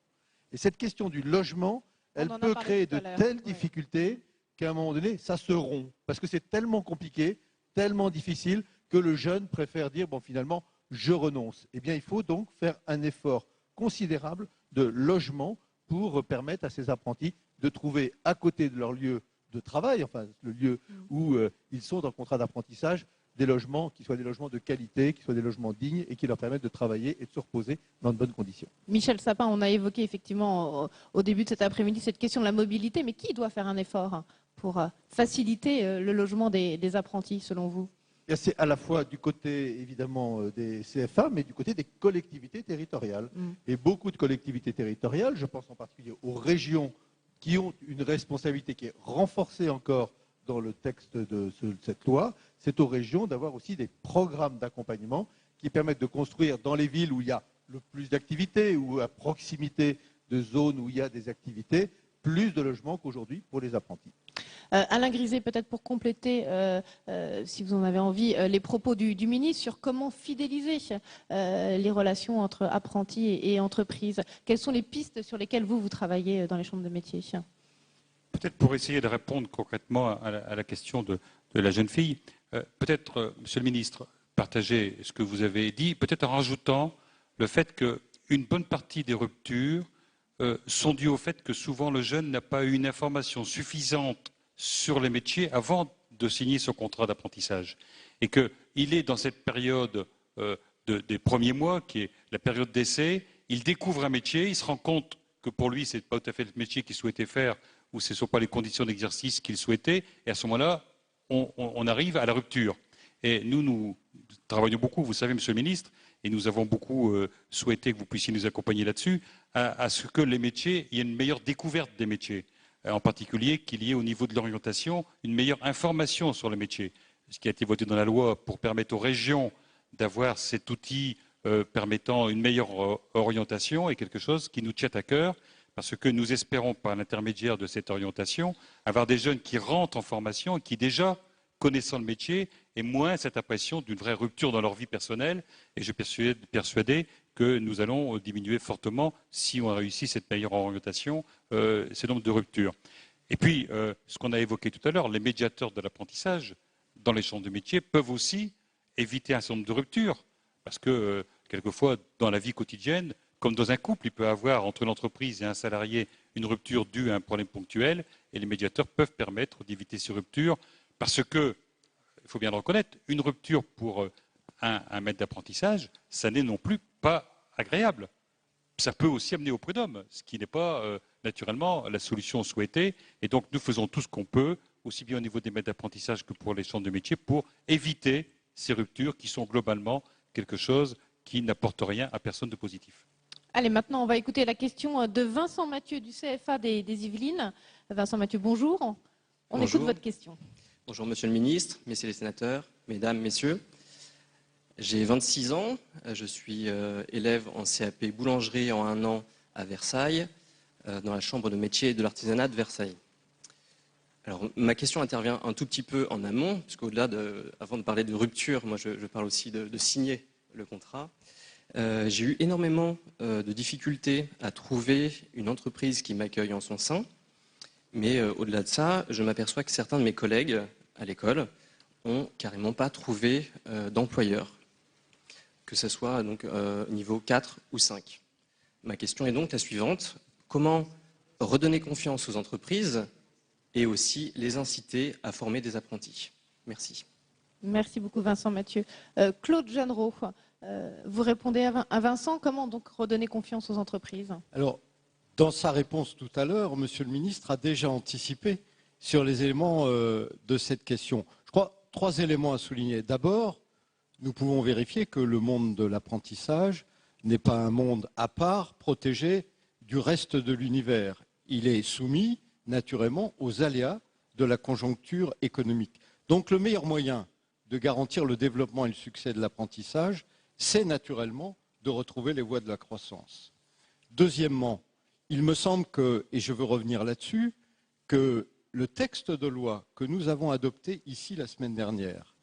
Speaker 23: Et cette question du logement, elle peut créer de telles difficultés qu'à un moment donné, ça se rompt. Parce que c'est tellement compliqué, tellement difficile, que le jeune préfère dire, bon, finalement, je renonce. Eh bien, il faut donc faire un effort considérable de logement pour permettre à ces apprentis de trouver à côté de leur lieu de travail, enfin, le lieu où ils sont dans le contrat d'apprentissage, des logements qui soient des logements de qualité, qui soient des logements dignes et qui leur permettent de travailler et de se reposer dans de bonnes conditions.
Speaker 1: Michel Sapin, on a évoqué effectivement au début de cet après-midi cette question de la mobilité, mais qui doit faire un effort pour faciliter le logement des apprentis, selon vous?
Speaker 23: C'est à la fois du côté, évidemment, des CFA, mais du côté des collectivités territoriales. Et beaucoup de collectivités territoriales, je pense en particulier aux régions qui ont une responsabilité qui est renforcée encore dans le texte de cette loi, c'est aux régions d'avoir aussi des programmes d'accompagnement qui permettent de construire dans les villes où il y a le plus d'activités ou à proximité de zones où il y a des activités, plus de logements qu'aujourd'hui pour les apprentis.
Speaker 1: Alain Griset, peut-être pour compléter, si vous en avez envie, les propos du ministre sur comment fidéliser les relations entre apprentis et entreprises. Quelles sont les pistes sur lesquelles vous travaillez dans les chambres de métiers?
Speaker 3: Peut-être pour essayer de répondre concrètement à la question de la jeune fille, peut-être, Monsieur le Ministre, partager ce que vous avez dit, peut-être en rajoutant le fait qu'une bonne partie des ruptures sont dues au fait que souvent le jeune n'a pas eu une information suffisante sur les métiers avant de signer son contrat d'apprentissage. Et qu'il est dans cette période des premiers mois, qui est la période d'essai, il découvre un métier, il se rend compte que pour lui, ce n'est pas tout à fait le métier qu'il souhaitait faire, ou ce ne sont pas les conditions d'exercice qu'il souhaitait, et à ce moment-là, on arrive à la rupture. Et nous travaillons beaucoup, vous savez, Monsieur le Ministre, et nous avons beaucoup souhaité que vous puissiez nous accompagner là-dessus, à ce que les métiers, il y ait une meilleure découverte des métiers, en particulier qu'il y ait au niveau de l'orientation une meilleure information sur le métier. Ce qui a été voté dans la loi pour permettre aux régions d'avoir cet outil permettant une meilleure orientation est quelque chose qui nous tient à cœur, parce que nous espérons, par l'intermédiaire de cette orientation, avoir des jeunes qui rentrent en formation et qui, déjà, connaissant le métier, aient moins cette impression d'une vraie rupture dans leur vie personnelle. Et je suis persuadé que nous allons diminuer fortement, si on réussit cette meilleure orientation, ce nombre de ruptures. Et puis, ce qu'on a évoqué tout à l'heure, les médiateurs de l'apprentissage dans les chambres de métier peuvent aussi éviter un certain nombre de ruptures. Parce que, quelquefois, dans la vie quotidienne, comme dans un couple, il peut y avoir entre l'entreprise et un salarié une rupture due à un problème ponctuel, et les médiateurs peuvent permettre d'éviter ces ruptures, parce que, il faut bien le reconnaître, une rupture pour un maître d'apprentissage, ça n'est non plus pas agréable. Ça peut aussi amener au prud'homme, ce qui n'est pas naturellement la solution souhaitée, et donc nous faisons tout ce qu'on peut, aussi bien au niveau des maîtres d'apprentissage que pour les chambres de métier, pour éviter ces ruptures qui sont globalement quelque chose qui n'apporte rien à personne de positif.
Speaker 1: Allez, maintenant, on va écouter la question de Vincent Mathieu du CFA des Yvelines. Vincent Mathieu, bonjour. On écoute votre question.
Speaker 4: Bonjour, Monsieur le Ministre, Messieurs les sénateurs, Mesdames, Messieurs. J'ai 26 ans, je suis élève en CAP boulangerie en 1 an à Versailles, dans la chambre de métier et de l'artisanat de Versailles. Alors, ma question intervient un tout petit peu en amont, puisqu'au-delà avant de parler de rupture, moi je parle aussi de signer le contrat. J'ai eu énormément de difficultés à trouver une entreprise qui m'accueille en son sein, mais au-delà de ça, je m'aperçois que certains de mes collègues à l'école ont carrément pas trouvé d'employeur, que ce soit donc niveau 4 ou 5. Ma question est donc la suivante: comment redonner confiance aux entreprises et aussi les inciter à former des apprentis? Merci.
Speaker 1: Merci beaucoup Vincent Mathieu. Claude Jeannereau, vous répondez à Vincent, comment donc redonner confiance aux entreprises?
Speaker 6: Alors, dans sa réponse tout à l'heure, Monsieur le ministre a déjà anticipé sur les éléments de cette question. Je crois 3 éléments à souligner. D'abord, nous pouvons vérifier que le monde de l'apprentissage n'est pas un monde à part, protégé du reste de l'univers. Il est soumis naturellement aux aléas de la conjoncture économique. Donc le meilleur moyen de garantir le développement et le succès de l'apprentissage, c'est naturellement de retrouver les voies de la croissance. Deuxièmement, il me semble que, et je veux revenir là-dessus, que le texte de loi que nous avons adopté ici la semaine dernière,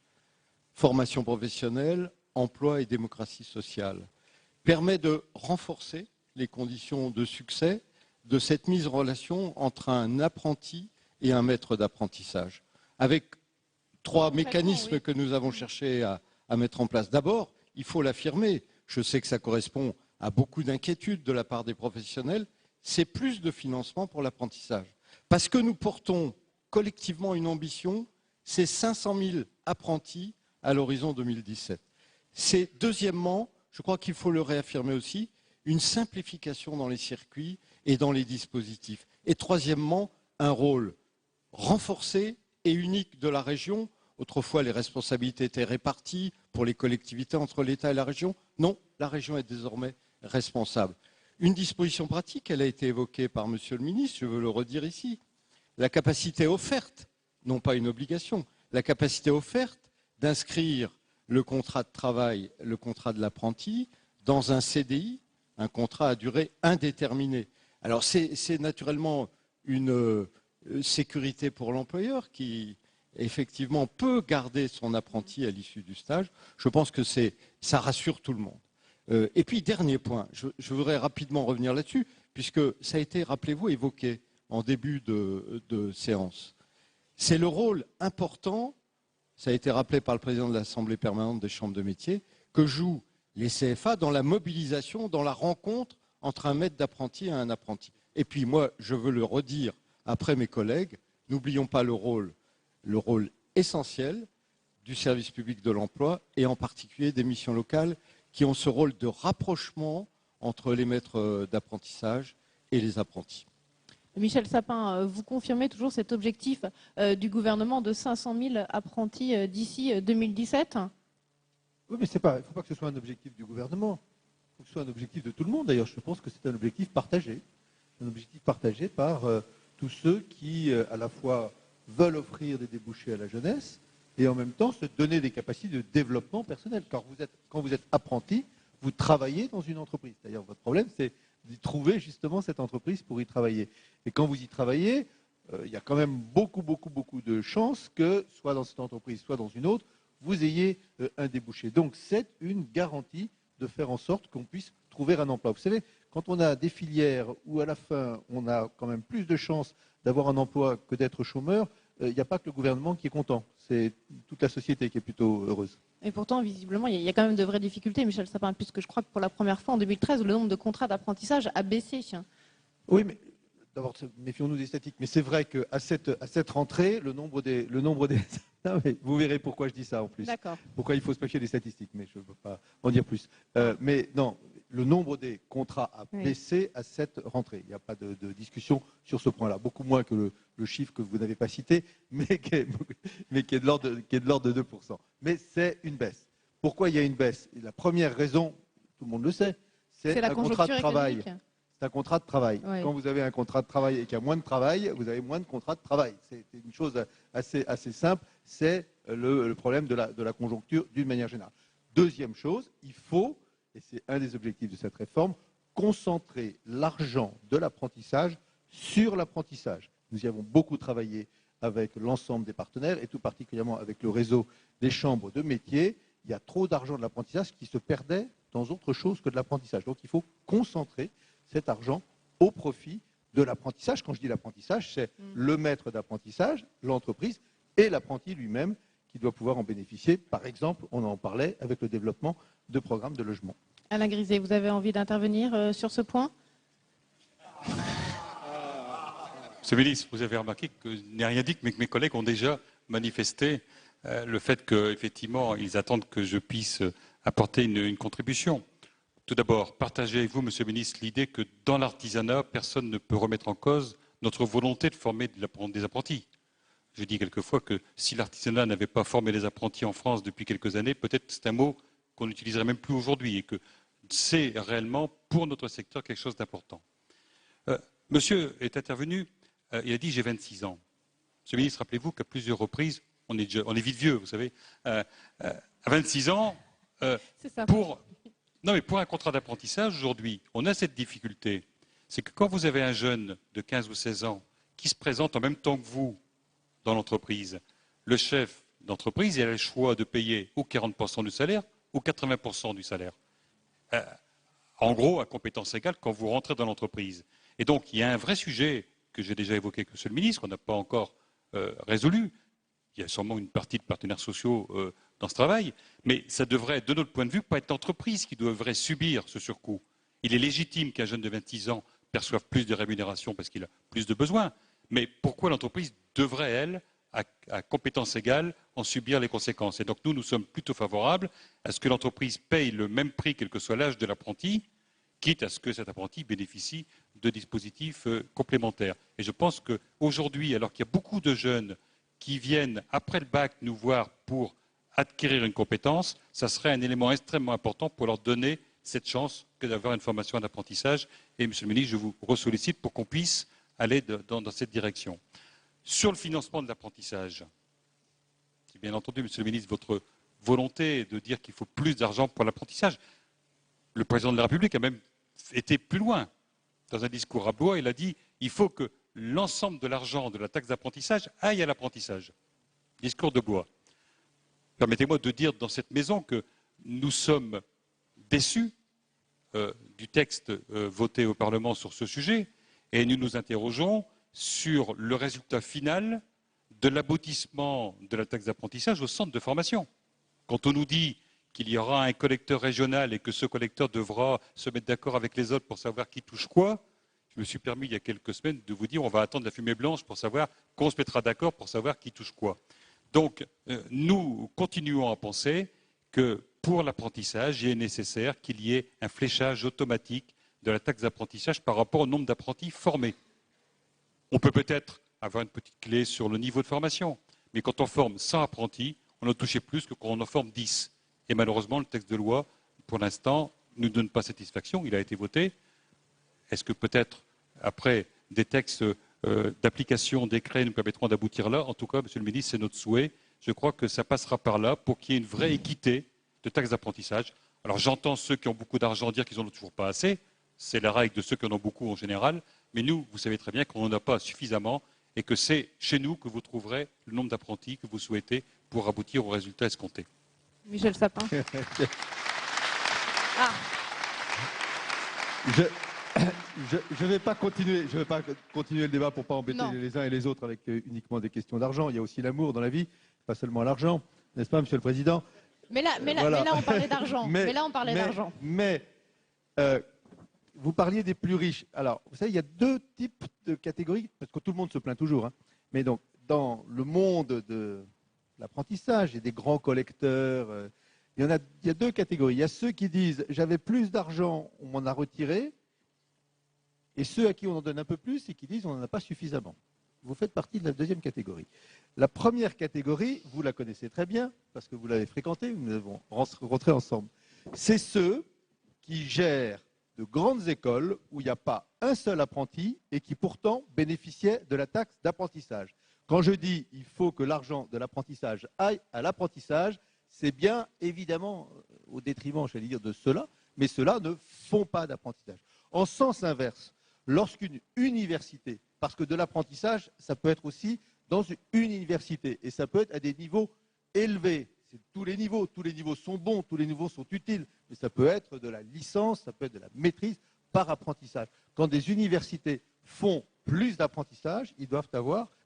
Speaker 6: formation professionnelle, emploi et démocratie sociale, permet de renforcer les conditions de succès de cette mise en relation entre un apprenti et un maître d'apprentissage, avec 3 mécanismes que nous avons cherché à mettre en place. D'abord, il faut l'affirmer, je sais que ça correspond à beaucoup d'inquiétudes de la part des professionnels, c'est plus de financement pour l'apprentissage. Parce que nous portons collectivement une ambition, c'est 500 000 apprentis à l'horizon 2017. C'est deuxièmement, je crois qu'il faut le réaffirmer aussi, une simplification dans les circuits et dans les dispositifs. Et troisièmement, un rôle renforcé et unique de la région. Autrefois, les responsabilités étaient réparties pour les collectivités entre l'État et la région. Non, la région est désormais responsable. Une disposition pratique, elle a été évoquée par Monsieur le ministre, je veux le redire ici. La capacité offerte, non pas une obligation, la capacité offerte d'inscrire le contrat de travail, le contrat de l'apprenti, dans un CDI, un contrat à durée indéterminée. Alors c'est naturellement une sécurité pour l'employeur qui effectivement peut garder son apprenti à l'issue du stage. Je pense que ça rassure tout le monde. Et puis dernier point, je voudrais rapidement revenir là-dessus, puisque ça a été, rappelez-vous, évoqué en début de séance. C'est le rôle important, ça a été rappelé par le président de l'Assemblée permanente des chambres de métiers, que jouent les CFA dans la mobilisation, dans la rencontre entre un maître d'apprenti et un apprenti. Et puis moi, je veux le redire après mes collègues, n'oublions pas le rôle essentiel du service public de l'emploi et en particulier des missions locales qui ont ce rôle de rapprochement entre les maîtres d'apprentissage et les apprentis.
Speaker 1: Michel Sapin, vous confirmez toujours cet objectif du gouvernement de 500 000 apprentis d'ici 2017 ?
Speaker 23: Oui, mais il ne faut pas que ce soit un objectif du gouvernement. Il faut que ce soit un objectif de tout le monde. D'ailleurs, je pense que c'est un objectif partagé. Un objectif partagé par tous ceux qui, à la fois, veulent offrir des débouchés à la jeunesse et en même temps se donner des capacités de développement personnel. Quand vous êtes apprenti, vous travaillez dans une entreprise. D'ailleurs, votre problème, c'est d'y trouver justement cette entreprise pour y travailler. Et quand vous y travaillez, il y a quand même beaucoup de chances que, soit dans cette entreprise, soit dans une autre, vous ayez un débouché. Donc, c'est une garantie de faire en sorte qu'on puisse trouver un emploi. Vous savez, quand on a des filières où à la fin, on a quand même plus de chances d'avoir un emploi que d'être chômeur, il n'y a pas que le gouvernement qui est content. C'est toute la société qui est plutôt heureuse.
Speaker 1: Et pourtant, visiblement, il y a quand même de vraies difficultés, Michel Sapin, puisque je crois que pour la première fois en 2013, le nombre de contrats d'apprentissage a baissé.
Speaker 23: Oui, mais d'abord, méfions-nous des statistiques. Mais c'est vrai qu'à cette rentrée, le nombre des non, mais vous verrez pourquoi je dis ça en plus.
Speaker 1: D'accord.
Speaker 23: Pourquoi il faut se méfier des statistiques, mais je ne peux pas en dire plus. Mais non, le nombre des contrats a baissé à cette rentrée. Il n'y a pas de discussion sur ce point-là. Beaucoup moins que le chiffre que vous n'avez pas cité, mais qui est de l'ordre de 2%. Mais c'est une baisse. Pourquoi il y a une baisse? La première raison, tout le monde le sait, c'est un contrat de travail. C'est un contrat de travail. Oui. Quand vous avez un contrat de travail et qu'il y a moins de travail, vous avez moins de contrats de travail. C'est une chose assez simple. C'est le problème de la conjoncture d'une manière générale. Deuxième chose, il faut, et c'est un des objectifs de cette réforme, concentrer l'argent de l'apprentissage sur l'apprentissage. Nous y avons beaucoup travaillé avec l'ensemble des partenaires et tout particulièrement avec le réseau des chambres de métiers. Il y a trop d'argent de l'apprentissage qui se perdait dans autre chose que de l'apprentissage. Donc il faut concentrer cet argent au profit de l'apprentissage. Quand je dis l'apprentissage, c'est le maître d'apprentissage, l'entreprise et l'apprenti lui-même qui doit pouvoir en bénéficier. Par exemple, on en parlait avec le développement de programmes de logement.
Speaker 1: Alain Griset, vous avez envie d'intervenir sur ce point?
Speaker 3: Monsieur le ministre, vous avez remarqué que je n'ai rien dit, mais que mes collègues ont déjà manifesté le fait qu'effectivement, ils attendent que je puisse apporter une contribution. Tout d'abord, partagez avec vous, Monsieur le ministre, l'idée que dans l'artisanat, personne ne peut remettre en cause notre volonté de former des apprentis. Je dis quelquefois que si l'artisanat n'avait pas formé les apprentis en France depuis quelques années, peut-être c'est un mot qu'on n'utiliserait même plus aujourd'hui et que c'est réellement pour notre secteur quelque chose d'important. Monsieur est intervenu, il a dit j'ai 26 ans. Monsieur le ministre, rappelez-vous qu'à plusieurs reprises, on est vite vieux, vous savez, à 26 ans, pour un contrat d'apprentissage, aujourd'hui, on a cette difficulté. C'est que quand vous avez un jeune de 15 ou 16 ans qui se présente en même temps que vous dans l'entreprise, le chef d'entreprise, il a le choix de payer ou 40% du salaire ou 80% du salaire. En gros, à compétence égale, quand vous rentrez dans l'entreprise. Et donc, il y a un vrai sujet que j'ai déjà évoqué avec Monsieur le ministre, qu'on n'a pas encore résolu. Il y a sûrement une partie de partenaires sociaux dans ce travail, mais ça devrait, de notre point de vue, pas être l'entreprise qui devrait subir ce surcoût. Il est légitime qu'un jeune de 26 ans perçoive plus de rémunération parce qu'il a plus de besoins, mais pourquoi l'entreprise devrait, elle, à compétence égale, en subir les conséquences? Et donc nous sommes plutôt favorables à ce que l'entreprise paye le même prix, quel que soit l'âge de l'apprenti, quitte à ce que cet apprenti bénéficie de dispositifs complémentaires. Et je pense qu'aujourd'hui, alors qu'il y a beaucoup de jeunes qui viennent après le bac nous voir pour acquérir une compétence, ça serait un élément extrêmement important pour leur donner cette chance que d'avoir une formation en apprentissage. Et Monsieur le ministre, je vous ressollicite pour qu'on puisse aller dans cette direction. Sur le financement de l'apprentissage, c'est bien entendu, Monsieur le ministre, votre volonté de dire qu'il faut plus d'argent pour l'apprentissage. Le président de la République a même été plus loin. Dans un discours à Blois, il a dit qu'il faut que l'ensemble de l'argent de la taxe d'apprentissage aille à l'apprentissage. Discours de Blois. Permettez-moi de dire dans cette maison que nous sommes déçus du texte voté au Parlement sur ce sujet et nous nous interrogeons sur le résultat final de l'aboutissement de la taxe d'apprentissage au centre de formation. Quand on nous dit qu'il y aura un collecteur régional et que ce collecteur devra se mettre d'accord avec les autres pour savoir qui touche quoi, je me suis permis il y a quelques semaines de vous dire on va attendre la fumée blanche pour savoir qu'on se mettra d'accord pour savoir qui touche quoi. Donc nous continuons à penser que pour l'apprentissage, il est nécessaire qu'il y ait un fléchage automatique de la taxe d'apprentissage par rapport au nombre d'apprentis formés. On peut peut-être avoir une petite clé sur le niveau de formation, mais quand on forme 100 apprentis, on en touche plus que quand on en forme 10. Et malheureusement, le texte de loi, pour l'instant, ne nous donne pas satisfaction. Il a été voté. Est-ce que peut-être, après des textes d'application, décrets nous permettront d'aboutir là? En tout cas, Monsieur le ministre, c'est notre souhait. Je crois que ça passera par là pour qu'il y ait une vraie équité de taxes d'apprentissage. Alors j'entends ceux qui ont beaucoup d'argent dire qu'ils n'en ont toujours pas assez. C'est la règle de ceux qui en ont beaucoup en général. Mais nous, vous savez très bien qu'on n'en a pas suffisamment et que c'est chez nous que vous trouverez le nombre d'apprentis que vous souhaitez pour aboutir aux résultats escomptés.
Speaker 1: Michel Sapin.
Speaker 23: Je ne vais pas continuer le débat pour ne pas embêter les uns et les autres avec uniquement des questions d'argent. Il y a aussi l'amour dans la vie, pas seulement l'argent, n'est-ce pas, Monsieur le Président?
Speaker 1: Mais là, on parlait d'argent. Mais
Speaker 23: vous parliez des plus riches. Alors, vous savez, il y a deux types de catégories, parce que tout le monde se plaint toujours. Hein. Mais donc, dans le monde de l'apprentissage et des grands collecteurs, il y a deux catégories. Il y a ceux qui disent « j'avais plus d'argent, on m'en a retiré », et ceux à qui on en donne un peu plus et qui disent « on n'en a pas suffisamment ». Vous faites partie de la deuxième catégorie. La première catégorie, vous la connaissez très bien, parce que vous l'avez fréquentée, nous avons rencontré ensemble. C'est ceux qui gèrent de grandes écoles où il n'y a pas un seul apprenti et qui pourtant bénéficiaient de la taxe d'apprentissage. Quand je dis il faut que l'argent de l'apprentissage aille à l'apprentissage, c'est bien évidemment au détriment, j'allais dire, de ceux-là, mais ceux-là ne font pas d'apprentissage. En sens inverse, lorsqu'une université, parce que de l'apprentissage, ça peut être aussi dans une université. Et ça peut être à des niveaux élevés. C'est tous les niveaux sont bons, tous les niveaux sont utiles. Mais ça peut être de la licence, ça peut être de la maîtrise par apprentissage. Quand des universités font plus d'apprentissage, ils doivent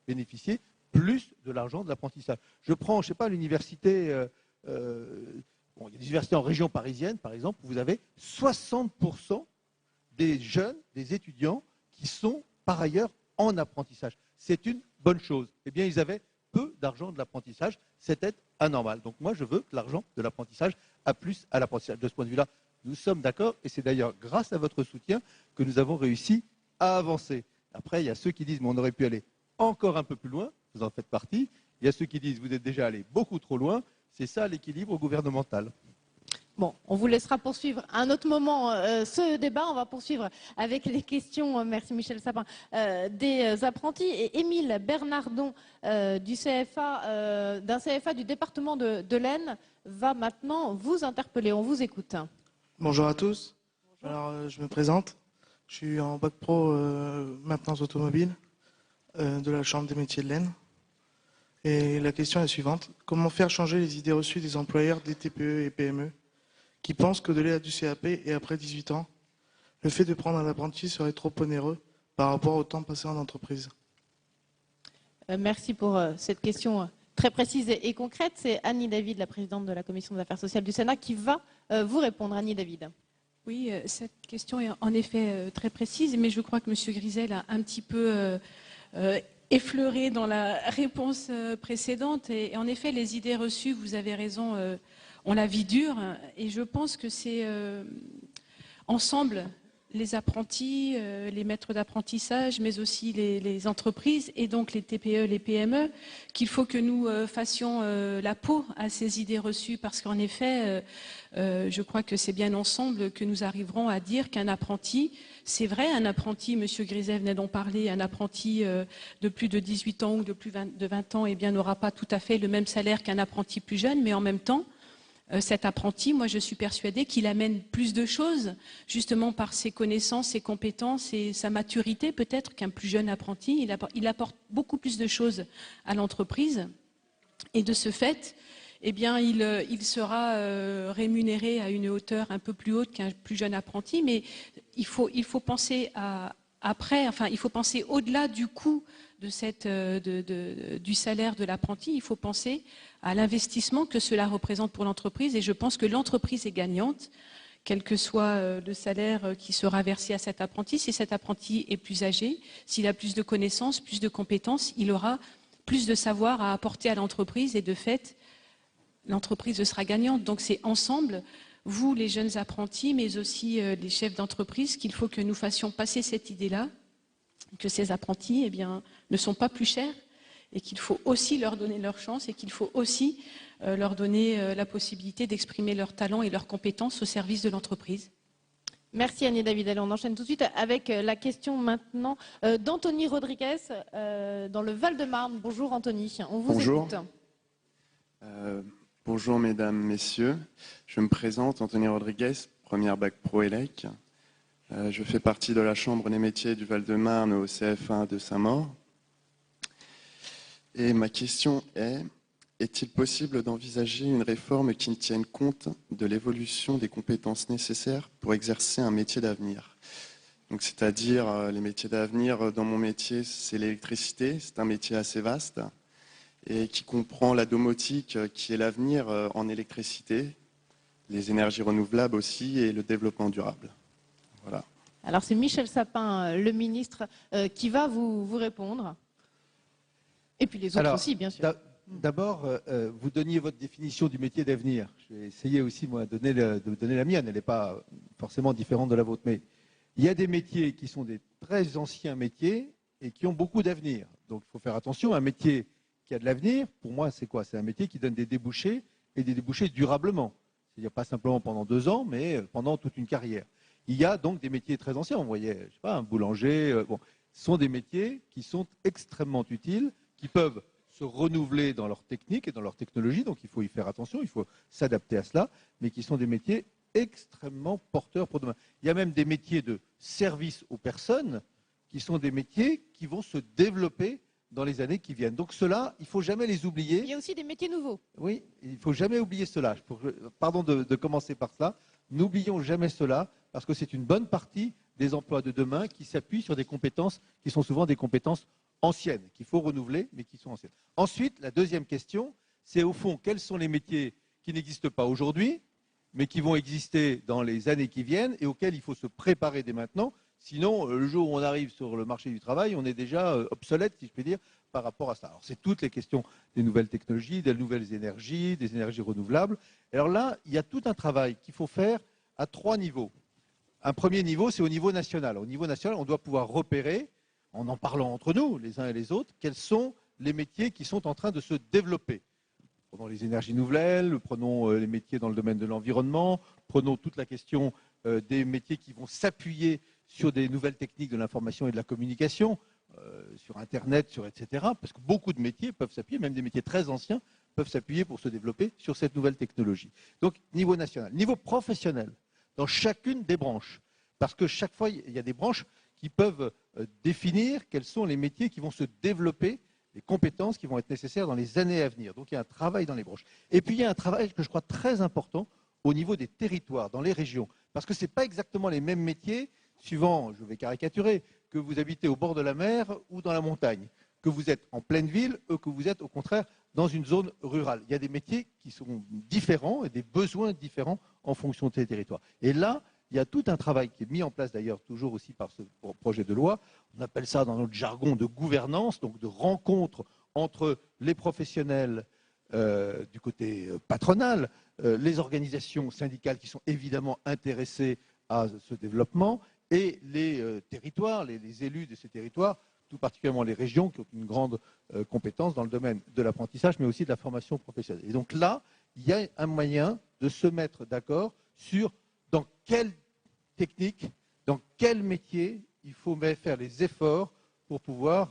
Speaker 23: bénéficier plus de l'argent de l'apprentissage. Je prends, je ne sais pas, l'université, il y a des universités en région parisienne, par exemple, où vous avez 60% des jeunes, des étudiants qui sont par ailleurs en apprentissage. C'est une bonne chose. Eh bien, ils avaient peu d'argent de l'apprentissage. C'était anormal. Donc moi, je veux que l'argent de l'apprentissage a plus à l'apprentissage. De ce point de vue-là, nous sommes d'accord. Et c'est d'ailleurs grâce à votre soutien que nous avons réussi à avancer. Après, il y a ceux qui disent, mais on aurait pu aller encore un peu plus loin. Vous en faites partie. Il y a ceux qui disent, vous êtes déjà allé beaucoup trop loin. C'est ça l'équilibre gouvernemental.
Speaker 1: Bon, on vous laissera poursuivre à un autre moment ce débat. On va poursuivre avec les questions, merci Michel Sapin, des apprentis. Et Émile Bernardon du CFA, d'un CFA du département de l'Aisne va maintenant vous interpeller. On vous écoute.
Speaker 5: Bonjour à tous.
Speaker 1: Bonjour.
Speaker 5: Alors, je me présente. Je suis en bac pro maintenance automobile de la Chambre des métiers de l'Aisne. Et la question est la suivante. Comment faire changer les idées reçues des employeurs des TPE et PME qui pensent qu'au-delà du CAP et après 18 ans, le fait de prendre un apprenti serait trop onéreux par rapport au temps passé en entreprise?
Speaker 1: Merci pour cette question très précise et concrète. C'est Annie David, la présidente de la Commission des affaires sociales du Sénat, qui va vous répondre. Annie David.
Speaker 8: Oui, cette question est en effet très précise, mais je crois que M. Grisel a un petit peu effleuré dans la réponse précédente. Et en effet, les idées reçues, vous avez raison, on la vie dure. Et je pense que c'est ensemble, les apprentis, les maîtres d'apprentissage, mais aussi les entreprises et donc les TPE, les PME, qu'il faut que nous fassions la peau à ces idées reçues, parce qu'en effet, je crois que c'est bien ensemble que nous arriverons à dire qu'un apprenti, c'est vrai, un apprenti, M. Griset venait d'en parler, un apprenti de plus de 18 ans ou de plus de 20 ans, eh bien, n'aura pas tout à fait le même salaire qu'un apprenti plus jeune, mais en même temps, cet apprenti, moi je suis persuadée qu'il amène plus de choses, justement par ses connaissances, ses compétences et sa maturité peut-être qu'un plus jeune apprenti. Il apporte beaucoup plus de choses à l'entreprise et de ce fait, eh bien, il sera rémunéré à une hauteur un peu plus haute qu'un plus jeune apprenti, mais il faut penser il faut penser au-delà du coût du salaire de l'apprenti, il faut penser à l'investissement que cela représente pour l'entreprise et je pense que l'entreprise est gagnante, quel que soit le salaire qui sera versé à cet apprenti. Si cet apprenti est plus âgé, s'il a plus de connaissances, plus de compétences, il aura plus de savoir à apporter à l'entreprise et de fait, l'entreprise sera gagnante. Donc c'est ensemble, vous les jeunes apprentis, mais aussi les chefs d'entreprise, qu'il faut que nous fassions passer cette idée-là, que ces apprentis ne sont pas plus chers et qu'il faut aussi leur donner leur chance et qu'il faut aussi leur donner la possibilité d'exprimer leurs talents et leurs compétences au service de l'entreprise.
Speaker 1: Merci Annie David. Allez, on enchaîne tout de suite avec la question maintenant d'Anthony Rodriguez dans le Val-de-Marne. Bonjour Anthony, on vous écoute.
Speaker 11: Bonjour mesdames, messieurs. Je me présente, Anthony Rodriguez, première bac pro ELEC. Je fais partie de la Chambre des métiers du Val-de-Marne au CF1 de Saint-Maur. Et ma question est-il possible d'envisager une réforme qui tienne compte de l'évolution des compétences nécessaires pour exercer un métier d'avenir? Donc, c'est-à-dire, les métiers d'avenir, dans mon métier, c'est l'électricité, c'est un métier assez vaste, et qui comprend la domotique, qui est l'avenir en électricité, les énergies renouvelables aussi, et le développement durable. Voilà.
Speaker 1: Alors, c'est Michel Sapin, le ministre, qui va vous répondre. Et puis les autres aussi, bien sûr.
Speaker 23: D'abord, vous donniez votre définition du métier d'avenir. Je vais essayer aussi, moi, de donner la mienne. Elle n'est pas forcément différente de la vôtre. Mais il y a des métiers qui sont des très anciens métiers et qui ont beaucoup d'avenir. Donc, il faut faire attention. Un métier qui a de l'avenir, pour moi, c'est quoi? C'est un métier qui donne des débouchés et des débouchés durablement. C'est-à-dire pas simplement pendant 2 ans, mais pendant toute une carrière. Il y a donc des métiers très anciens. On voyait, je sais pas, un boulanger. Ce sont des métiers qui sont extrêmement utiles, qui peuvent se renouveler dans leur technique et dans leur technologie, donc il faut y faire attention, il faut s'adapter à cela, mais qui sont des métiers extrêmement porteurs pour demain. Il y a même des métiers de service aux personnes qui sont des métiers qui vont se développer dans les années qui viennent. Donc cela, il ne faut jamais les oublier.
Speaker 1: Il y a aussi des métiers nouveaux.
Speaker 23: Oui, il ne faut jamais oublier cela. Pardon de commencer par cela. N'oublions jamais cela, parce que c'est une bonne partie des emplois de demain qui s'appuient sur des compétences qui sont souvent des compétences anciennes, qu'il faut renouveler, mais qui sont anciennes. Ensuite, la deuxième question, c'est au fond, quels sont les métiers qui n'existent pas aujourd'hui, mais qui vont exister dans les années qui viennent et auxquels il faut se préparer dès maintenant. Sinon, le jour où on arrive sur le marché du travail, on est déjà obsolète, si je puis dire, par rapport à ça. Alors, c'est toutes les questions des nouvelles technologies, des nouvelles énergies, des énergies renouvelables. Alors là, il y a tout un travail qu'il faut faire à 3 niveaux. Un premier niveau, c'est au niveau national. Au niveau national, on doit pouvoir repérer, en parlant entre nous, les uns et les autres, quels sont les métiers qui sont en train de se développer. Prenons les énergies nouvelles, prenons les métiers dans le domaine de l'environnement, prenons toute la question des métiers qui vont s'appuyer sur des nouvelles techniques de l'information et de la communication, sur Internet, etc. Parce que beaucoup de métiers peuvent s'appuyer, même des métiers très anciens, peuvent s'appuyer pour se développer sur cette nouvelle technologie. Donc, niveau national. Niveau professionnel, dans chacune des branches, parce que chaque fois, il y a des branches qui peuvent définir quels sont les métiers qui vont se développer, les compétences qui vont être nécessaires dans les années à venir. Donc, il y a un travail dans les branches. Et puis, il y a un travail que je crois très important au niveau des territoires, dans les régions. Parce que ce n'est pas exactement les mêmes métiers, suivant, je vais caricaturer, que vous habitez au bord de la mer ou dans la montagne, que vous êtes en pleine ville ou que vous êtes au contraire dans une zone rurale. Il y a des métiers qui sont différents et des besoins différents en fonction de ces territoires. Et là, il y a tout un travail qui est mis en place d'ailleurs toujours aussi par ce projet de loi. On appelle ça dans notre jargon de gouvernance, donc de rencontre entre les professionnels du côté patronal, les organisations syndicales qui sont évidemment intéressées à ce développement et les territoires, les élus de ces territoires, tout particulièrement les régions qui ont une grande compétence dans le domaine de l'apprentissage, mais aussi de la formation professionnelle. Et donc là, il y a un moyen de se mettre d'accord sur dans quelle technique, dans quel métier il faut faire les efforts pour pouvoir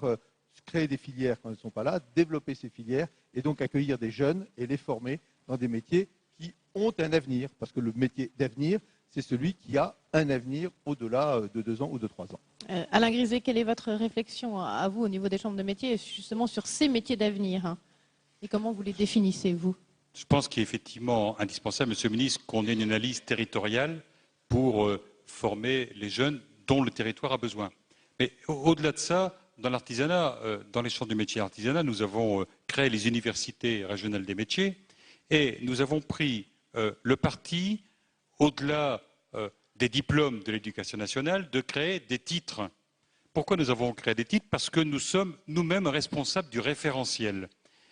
Speaker 23: créer des filières quand elles ne sont pas là, développer ces filières et donc accueillir des jeunes et les former dans des métiers qui ont un avenir. Parce que le métier d'avenir, c'est celui qui a un avenir au-delà de 2 ans ou de 3 ans.
Speaker 1: Alain Griset, quelle est votre réflexion à vous au niveau des chambres de métiers, justement sur ces métiers d'avenir hein, et comment vous les définissez, vous?
Speaker 3: Je pense qu'il est effectivement indispensable, Monsieur le Ministre, qu'on ait une analyse territoriale pour former les jeunes dont le territoire a besoin. Mais au-delà de ça, dans l'artisanat, dans les chambres de métiers artisanat, nous avons créé les universités régionales des métiers et nous avons pris le parti, au-delà des diplômes de l'éducation nationale, de créer des titres. Pourquoi nous avons créé des titres? Parce que nous sommes nous-mêmes responsables du référentiel.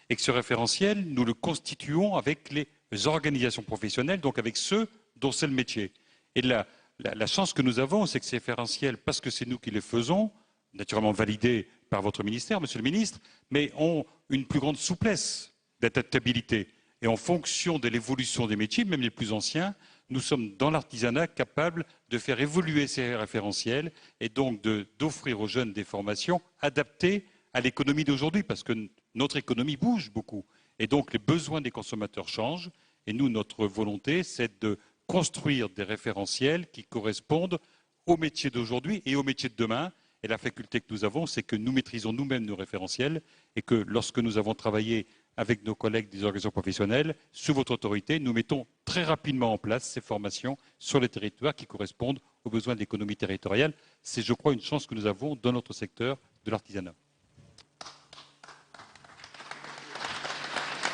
Speaker 3: Et que ce référentiel, nous le constituons avec les organisations professionnelles, donc avec ceux dont c'est le métier. Et la chance que nous avons, c'est que ces référentiels, parce que c'est nous qui les faisons, naturellement validés par votre ministère, Monsieur le Ministre, mais ont une plus grande souplesse d'adaptabilité. Et en fonction de l'évolution des métiers, même les plus anciens, nous sommes dans l'artisanat capables de faire évoluer ces référentiels et donc d'offrir aux jeunes des formations adaptées à l'économie d'aujourd'hui, parce que notre économie bouge beaucoup. Et donc les besoins des consommateurs changent. Et nous, notre volonté, c'est de construire des référentiels qui correspondent aux métiers d'aujourd'hui et aux métiers de demain. Et la faculté que nous avons, c'est que nous maîtrisons nous-mêmes nos référentiels et que lorsque nous avons travaillé avec nos collègues des organisations professionnelles, sous votre autorité, nous mettons très rapidement en place ces formations sur les territoires qui correspondent aux besoins de l'économie territoriale. C'est, je crois, une chance que nous avons dans notre secteur de l'artisanat.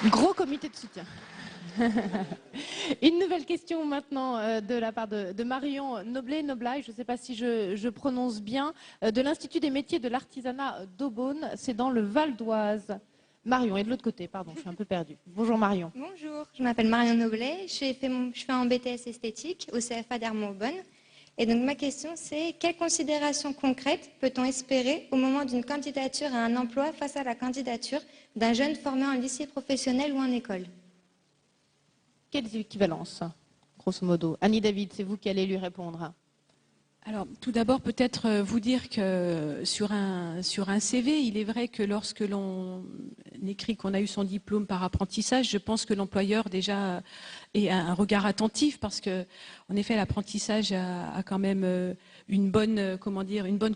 Speaker 1: Gros comité de soutien. Une nouvelle question maintenant de la part de Marion Noblet, je ne sais pas si je prononce bien, de l'Institut des métiers de l'artisanat d'Aubonne, c'est dans le Val d'Oise. Marion est de l'autre côté, pardon, je suis un peu perdue. Bonjour Marion.
Speaker 10: Bonjour, je m'appelle Marion Noblet, je fais un BTS esthétique au CFA d'Armont-Aubonne. Et donc ma question c'est, quelles considérations concrètes peut-on espérer au moment d'une candidature à un emploi face à la candidature d'un jeune formé en lycée professionnel ou en école?
Speaker 1: Quelles équivalences, grosso modo? Annie David, c'est vous qui allez lui répondre.
Speaker 8: Alors, tout d'abord, peut-être vous dire que sur un CV, il est vrai que lorsque l'on écrit qu'on a eu son diplôme par apprentissage, je pense que l'employeur déjà ait un regard attentif parce que, en effet, l'apprentissage a quand même une bonne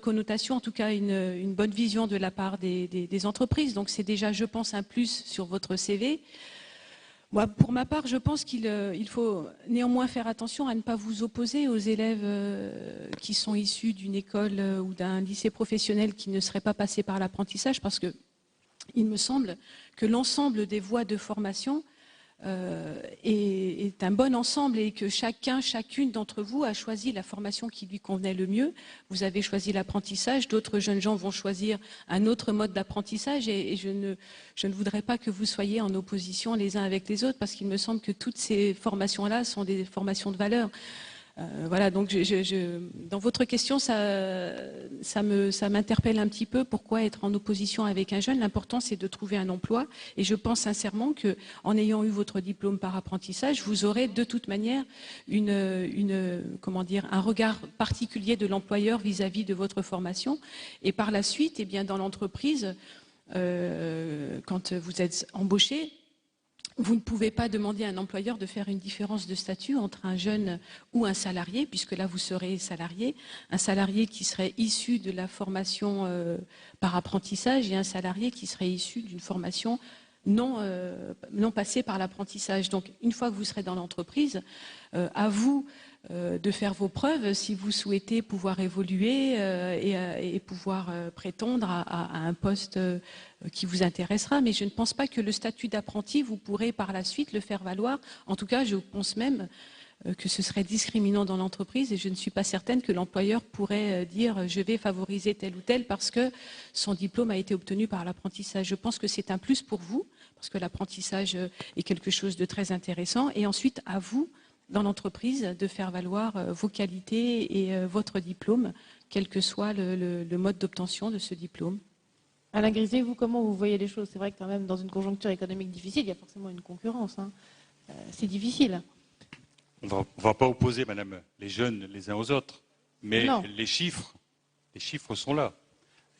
Speaker 8: connotation, en tout cas une bonne vision de la part des entreprises. Donc c'est déjà, je pense, un plus sur votre CV. Moi, pour ma part, je pense qu'il faut néanmoins faire attention à ne pas vous opposer aux élèves qui sont issus d'une école ou d'un lycée professionnel qui ne seraient pas passés par l'apprentissage, parce que il me semble que l'ensemble des voies de formation est un bon ensemble et que chacune d'entre vous a choisi la formation qui lui convenait le mieux. Vous avez choisi l'apprentissage, d'autres jeunes gens vont choisir un autre mode d'apprentissage et je ne voudrais pas que vous soyez en opposition les uns avec les autres parce qu'il me semble que toutes ces formations-là sont des formations de valeur. Voilà, donc dans votre question, ça m'interpelle un petit peu. Pourquoi être en opposition avec un jeune? L'important, c'est de trouver un emploi. Et je pense sincèrement qu'en ayant eu votre diplôme par apprentissage, vous aurez de toute manière un regard particulier de l'employeur vis-à-vis de votre formation. Et par la suite, eh bien, dans l'entreprise, quand vous êtes embauché, vous ne pouvez pas demander à un employeur de faire une différence de statut entre un jeune ou un salarié, puisque là, vous serez salarié. Un salarié qui serait issu de la formation par apprentissage et un salarié qui serait issu d'une formation non passée par l'apprentissage. Donc, une fois que vous serez dans l'entreprise, à vous de faire vos preuves si vous souhaitez pouvoir évoluer et pouvoir prétendre à un poste qui vous intéressera. Mais je ne pense pas que le statut d'apprenti, vous pourrez par la suite le faire valoir. En tout cas, je pense même que ce serait discriminant dans l'entreprise et je ne suis pas certaine que l'employeur pourrait dire je vais favoriser tel ou tel parce que son diplôme a été obtenu par l'apprentissage. Je pense que c'est un plus pour vous parce que l'apprentissage est quelque chose de très intéressant et ensuite à vous dans l'entreprise de faire valoir vos qualités et votre diplôme, quel que soit le mode d'obtention de ce diplôme.
Speaker 1: Alain Griset, vous, comment vous voyez les choses? C'est vrai que quand même, dans une conjoncture économique difficile, il y a forcément une concurrence. Hein. C'est difficile.
Speaker 3: On ne va pas opposer, madame, les jeunes les uns aux autres, mais les chiffres sont là.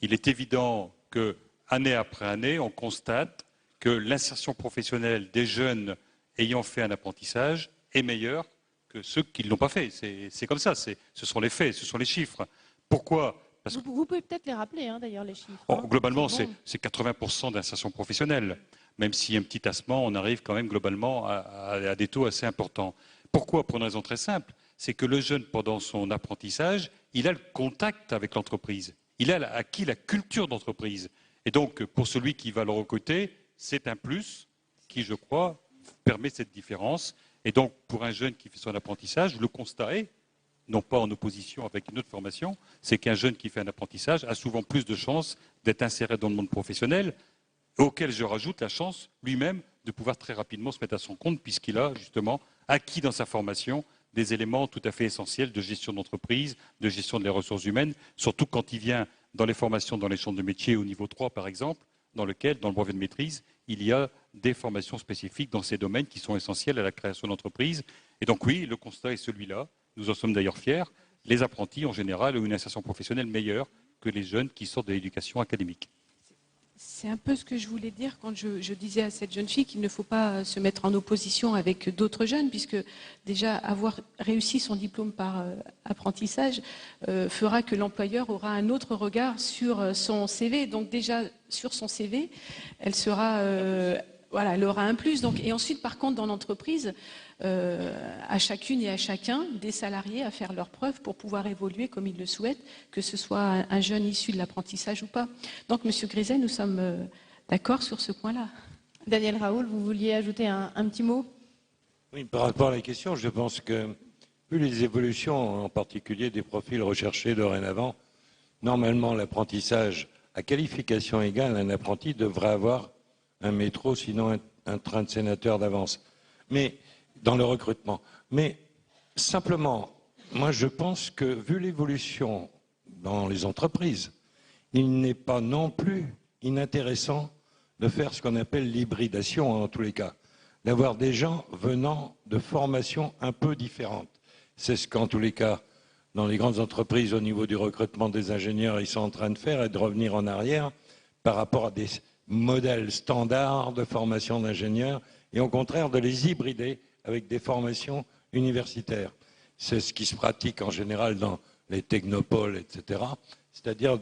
Speaker 3: Il est évident que, année après année, on constate que l'insertion professionnelle des jeunes ayant fait un apprentissage est meilleure que ceux qui ne l'ont pas fait. C'est comme ça, ce sont les faits, ce sont les chiffres. Pourquoi? Parce que,
Speaker 1: vous pouvez peut-être les rappeler, hein, d'ailleurs, les chiffres.
Speaker 3: bon, globalement, c'est 80% d'insertion professionnelle. Même s'il y a un petit tassement, on arrive quand même globalement à des taux assez importants. Pourquoi? Pour une raison très simple. C'est que le jeune, pendant son apprentissage, il a le contact avec l'entreprise. Il a acquis la culture d'entreprise. Et donc, pour celui qui va le recruter, c'est un plus qui, je crois, permet cette différence. Et donc, pour un jeune qui fait son apprentissage, le constat est, non pas en opposition avec une autre formation, c'est qu'un jeune qui fait un apprentissage a souvent plus de chances d'être inséré dans le monde professionnel, auquel je rajoute la chance lui-même de pouvoir très rapidement se mettre à son compte, puisqu'il a justement acquis dans sa formation des éléments tout à fait essentiels de gestion d'entreprise, de gestion des ressources humaines, surtout quand il vient dans les formations dans les chambres de métiers au niveau 3, par exemple, dans lequel, dans le brevet de maîtrise, il y a des formations spécifiques dans ces domaines qui sont essentiels à la création d'entreprise. Et donc oui, le constat est celui-là. Nous en sommes d'ailleurs fiers. Les apprentis, en général, ont une insertion professionnelle meilleure que les jeunes qui sortent de l'éducation académique.
Speaker 8: C'est un peu ce que je voulais dire quand je disais à cette jeune fille qu'il ne faut pas se mettre en opposition avec d'autres jeunes, puisque déjà avoir réussi son diplôme par apprentissage fera que l'employeur aura un autre regard sur son CV. Donc déjà, sur son CV, elle aura un plus. Donc, et ensuite, par contre, dans l'entreprise, à chacune et à chacun des salariés à faire leurs preuves pour pouvoir évoluer comme ils le souhaitent, que ce soit un jeune issu de l'apprentissage ou pas. Donc, Monsieur Griset, nous sommes d'accord sur ce point-là.
Speaker 1: Daniel Raoul, vous vouliez ajouter un petit mot?
Speaker 2: Oui, par rapport à la question, je pense que, vu les évolutions, en particulier des profils recherchés dorénavant, normalement, l'apprentissage à qualification égale, un apprenti devrait avoir un métro, sinon un train de sénateur d'avance. Mais dans le recrutement. Mais simplement, moi je pense que vu l'évolution dans les entreprises, il n'est pas non plus inintéressant de faire ce qu'on appelle l'hybridation en tous les cas, d'avoir des gens venant de formations un peu différentes. C'est ce qu'en tous les cas, dans les grandes entreprises au niveau du recrutement des ingénieurs, ils sont en train de faire et de revenir en arrière par rapport à modèles standards de formation d'ingénieurs et au contraire de les hybrider avec des formations universitaires. C'est ce qui se pratique en général dans les technopoles, etc. C'est-à-dire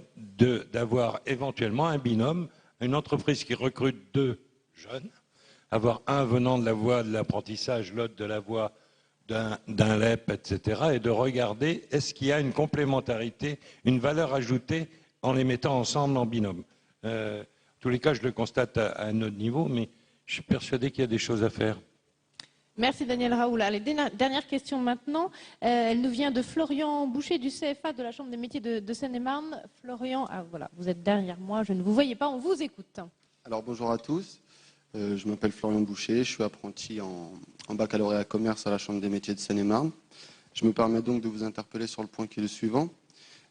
Speaker 2: d'avoir éventuellement un binôme, une entreprise qui recrute 2 jeunes, avoir un venant de la voie de l'apprentissage, l'autre de la voie d'un LEP, etc. et de regarder est-ce qu'il y a une complémentarité, une valeur ajoutée en les mettant ensemble en binôme. En tous les cas, je le constate à un autre niveau, mais je suis persuadé qu'il y a des choses à faire.
Speaker 1: Merci Daniel Raoul. Allez, dernière question maintenant. Elle nous vient de Florian Boucher du CFA de la Chambre des métiers de Seine-et-Marne. Florian, voilà, vous êtes derrière moi, je ne vous voyais pas, on vous écoute.
Speaker 12: Alors bonjour à tous, je m'appelle Florian Boucher, je suis apprenti en baccalauréat commerce à la Chambre des métiers de Seine-et-Marne. Je me permets donc de vous interpeller sur le point qui est le suivant.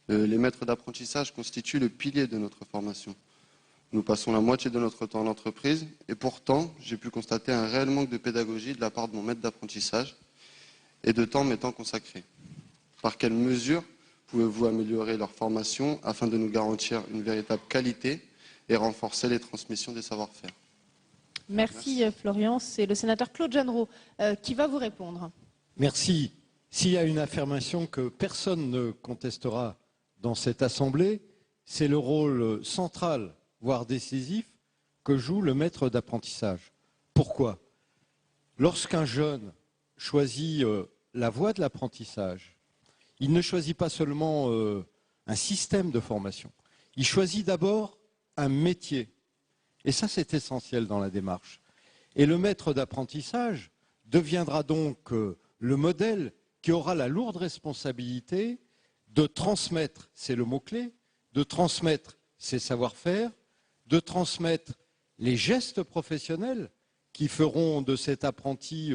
Speaker 12: Les maîtres d'apprentissage constituent le pilier de notre formation. Nous passons la moitié de notre temps en entreprise et pourtant, j'ai pu constater un réel manque de pédagogie de la part de mon maître d'apprentissage et de temps m'étant consacré. Par quelles mesures pouvez-vous améliorer leur formation afin de nous garantir une véritable qualité et renforcer les transmissions des savoir-faire?
Speaker 1: Merci Florian. C'est le sénateur Claude Jeannereau qui va vous répondre.
Speaker 6: Merci. S'il y a une affirmation que personne ne contestera dans cette Assemblée, c'est le rôle central, voire décisif, que joue le maître d'apprentissage. Pourquoi? Lorsqu'un jeune choisit la voie de l'apprentissage, il ne choisit pas seulement un système de formation, il choisit d'abord un métier. Et ça, c'est essentiel dans la démarche. Et le maître d'apprentissage deviendra donc le modèle qui aura la lourde responsabilité de transmettre, c'est le mot-clé, de transmettre ses savoir-faire, de transmettre les gestes professionnels qui feront de cet apprenti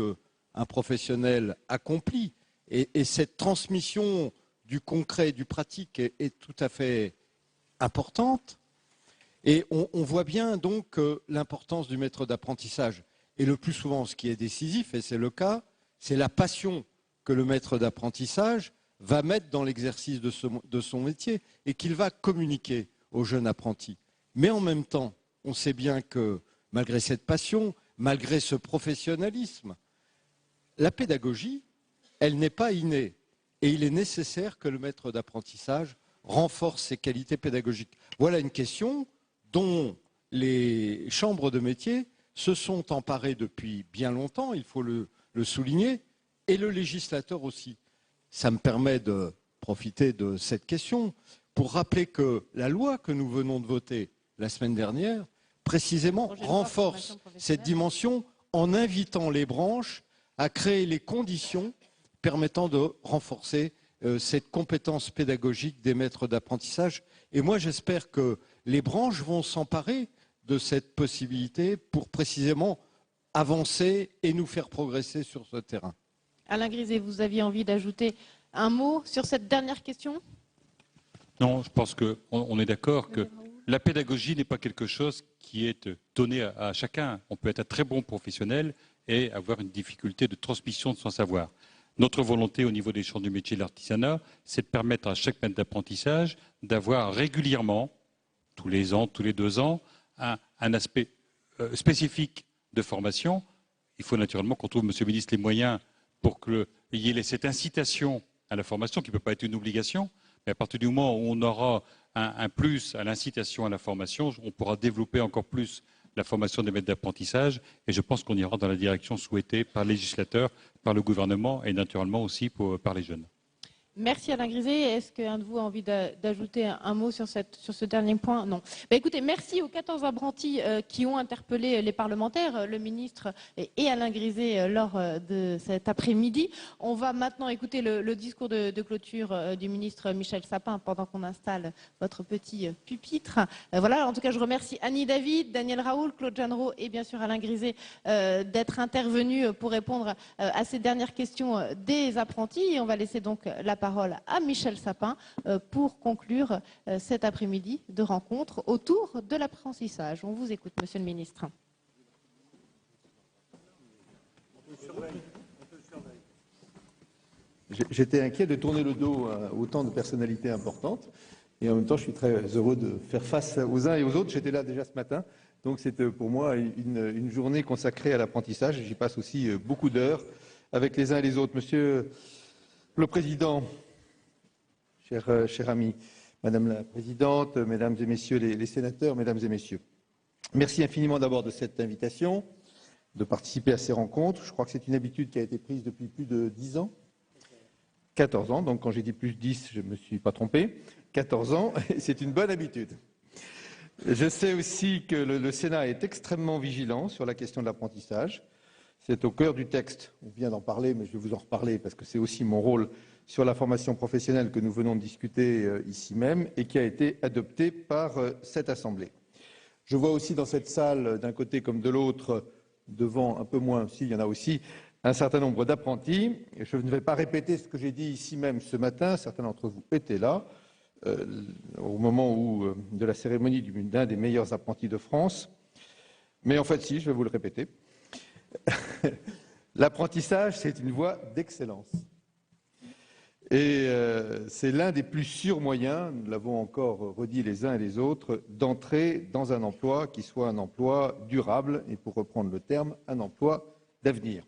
Speaker 6: un professionnel accompli. Et cette transmission du concret, du pratique est tout à fait importante. Et on voit bien donc l'importance du maître d'apprentissage. Et le plus souvent, ce qui est décisif, et c'est le cas, c'est la passion que le maître d'apprentissage va mettre dans l'exercice de son métier et qu'il va communiquer aux jeunes apprentis. Mais en même temps, on sait bien que malgré cette passion, malgré ce professionnalisme, la pédagogie, elle n'est pas innée. Et il est nécessaire que le maître d'apprentissage renforce ses qualités pédagogiques. Voilà une question dont les chambres de métiers se sont emparées depuis bien longtemps, il faut le souligner, et le législateur aussi. Ça me permet de profiter de cette question pour rappeler que la loi que nous venons de voter la semaine dernière, précisément, renforce cette dimension en invitant les branches à créer les conditions permettant de renforcer cette compétence pédagogique des maîtres d'apprentissage. Et moi, j'espère que les branches vont s'emparer de cette possibilité pour précisément avancer et nous faire progresser sur ce terrain.
Speaker 1: Alain Griset, vous aviez envie d'ajouter un mot sur cette dernière question?
Speaker 3: Non, je pense qu'on est d'accord que la pédagogie n'est pas quelque chose qui est donné à chacun. On peut être un très bon professionnel et avoir une difficulté de transmission de son savoir. Notre volonté au niveau des chambres du métier de l'artisanat, c'est de permettre à chaque maître d'apprentissage d'avoir régulièrement, tous les ans, tous les 2 ans, un aspect spécifique de formation. Il faut naturellement qu'on trouve, Monsieur le Ministre, les moyens pour qu'il y ait cette incitation à la formation, qui ne peut pas être une obligation, mais à partir du moment où on aura un plus à l'incitation à la formation, on pourra développer encore plus la formation des maîtres d'apprentissage, et je pense qu'on ira dans la direction souhaitée par le législateur, par le gouvernement et naturellement aussi par les jeunes.
Speaker 1: Merci Alain Griset. Est-ce qu'un de vous a envie d'ajouter un mot sur ce dernier point? Non. Écoutez, merci aux 14 apprentis qui ont interpellé les parlementaires, le ministre et Alain Griset lors de cet après-midi. On va maintenant écouter le discours de clôture du ministre Michel Sapin pendant qu'on installe votre petit pupitre. Voilà, en tout cas, je remercie Annie David, Daniel Raoul, Claude Jeannereau et bien sûr Alain Griset d'être intervenus pour répondre à ces dernières questions des apprentis. Et on va laisser donc la parole à Michel Sapin pour conclure cet après-midi de rencontre autour de l'apprentissage. On vous écoute, Monsieur le Ministre.
Speaker 23: J'étais inquiet de tourner le dos à autant de personnalités importantes. Et en même temps, je suis très heureux de faire face aux uns et aux autres. J'étais là déjà ce matin. Donc c'est pour moi une journée consacrée à l'apprentissage. J'y passe aussi beaucoup d'heures avec les uns et les autres. Monsieur le Président, cher ami, Madame la Présidente, Mesdames et Messieurs les sénateurs, Mesdames et Messieurs, merci infiniment d'abord de cette invitation, de participer à ces rencontres. Je crois que c'est une habitude qui a été prise depuis plus de 10 ans. 14 ans, donc quand j'ai dit plus de 10, je ne me suis pas trompé. 14 ans, c'est une bonne habitude. Je sais aussi que le Sénat est extrêmement vigilant sur la question de l'apprentissage. C'est au cœur du texte. On vient d'en parler, mais je vais vous en reparler parce que c'est aussi mon rôle sur la formation professionnelle que nous venons de discuter ici même et qui a été adopté par cette Assemblée. Je vois aussi dans cette salle, d'un côté comme de l'autre, devant un peu moins, si, il y en a aussi, un certain nombre d'apprentis. Je ne vais pas répéter ce que j'ai dit ici même ce matin, certains d'entre vous étaient là, au moment de la cérémonie d'un des meilleurs apprentis de France. Mais en fait, si, je vais vous le répéter. L'apprentissage, c'est une voie d'excellence. Et c'est l'un des plus sûrs moyens, nous l'avons encore redit les uns et les autres, d'entrer dans un emploi qui soit un emploi durable et, pour reprendre le terme, un emploi d'avenir.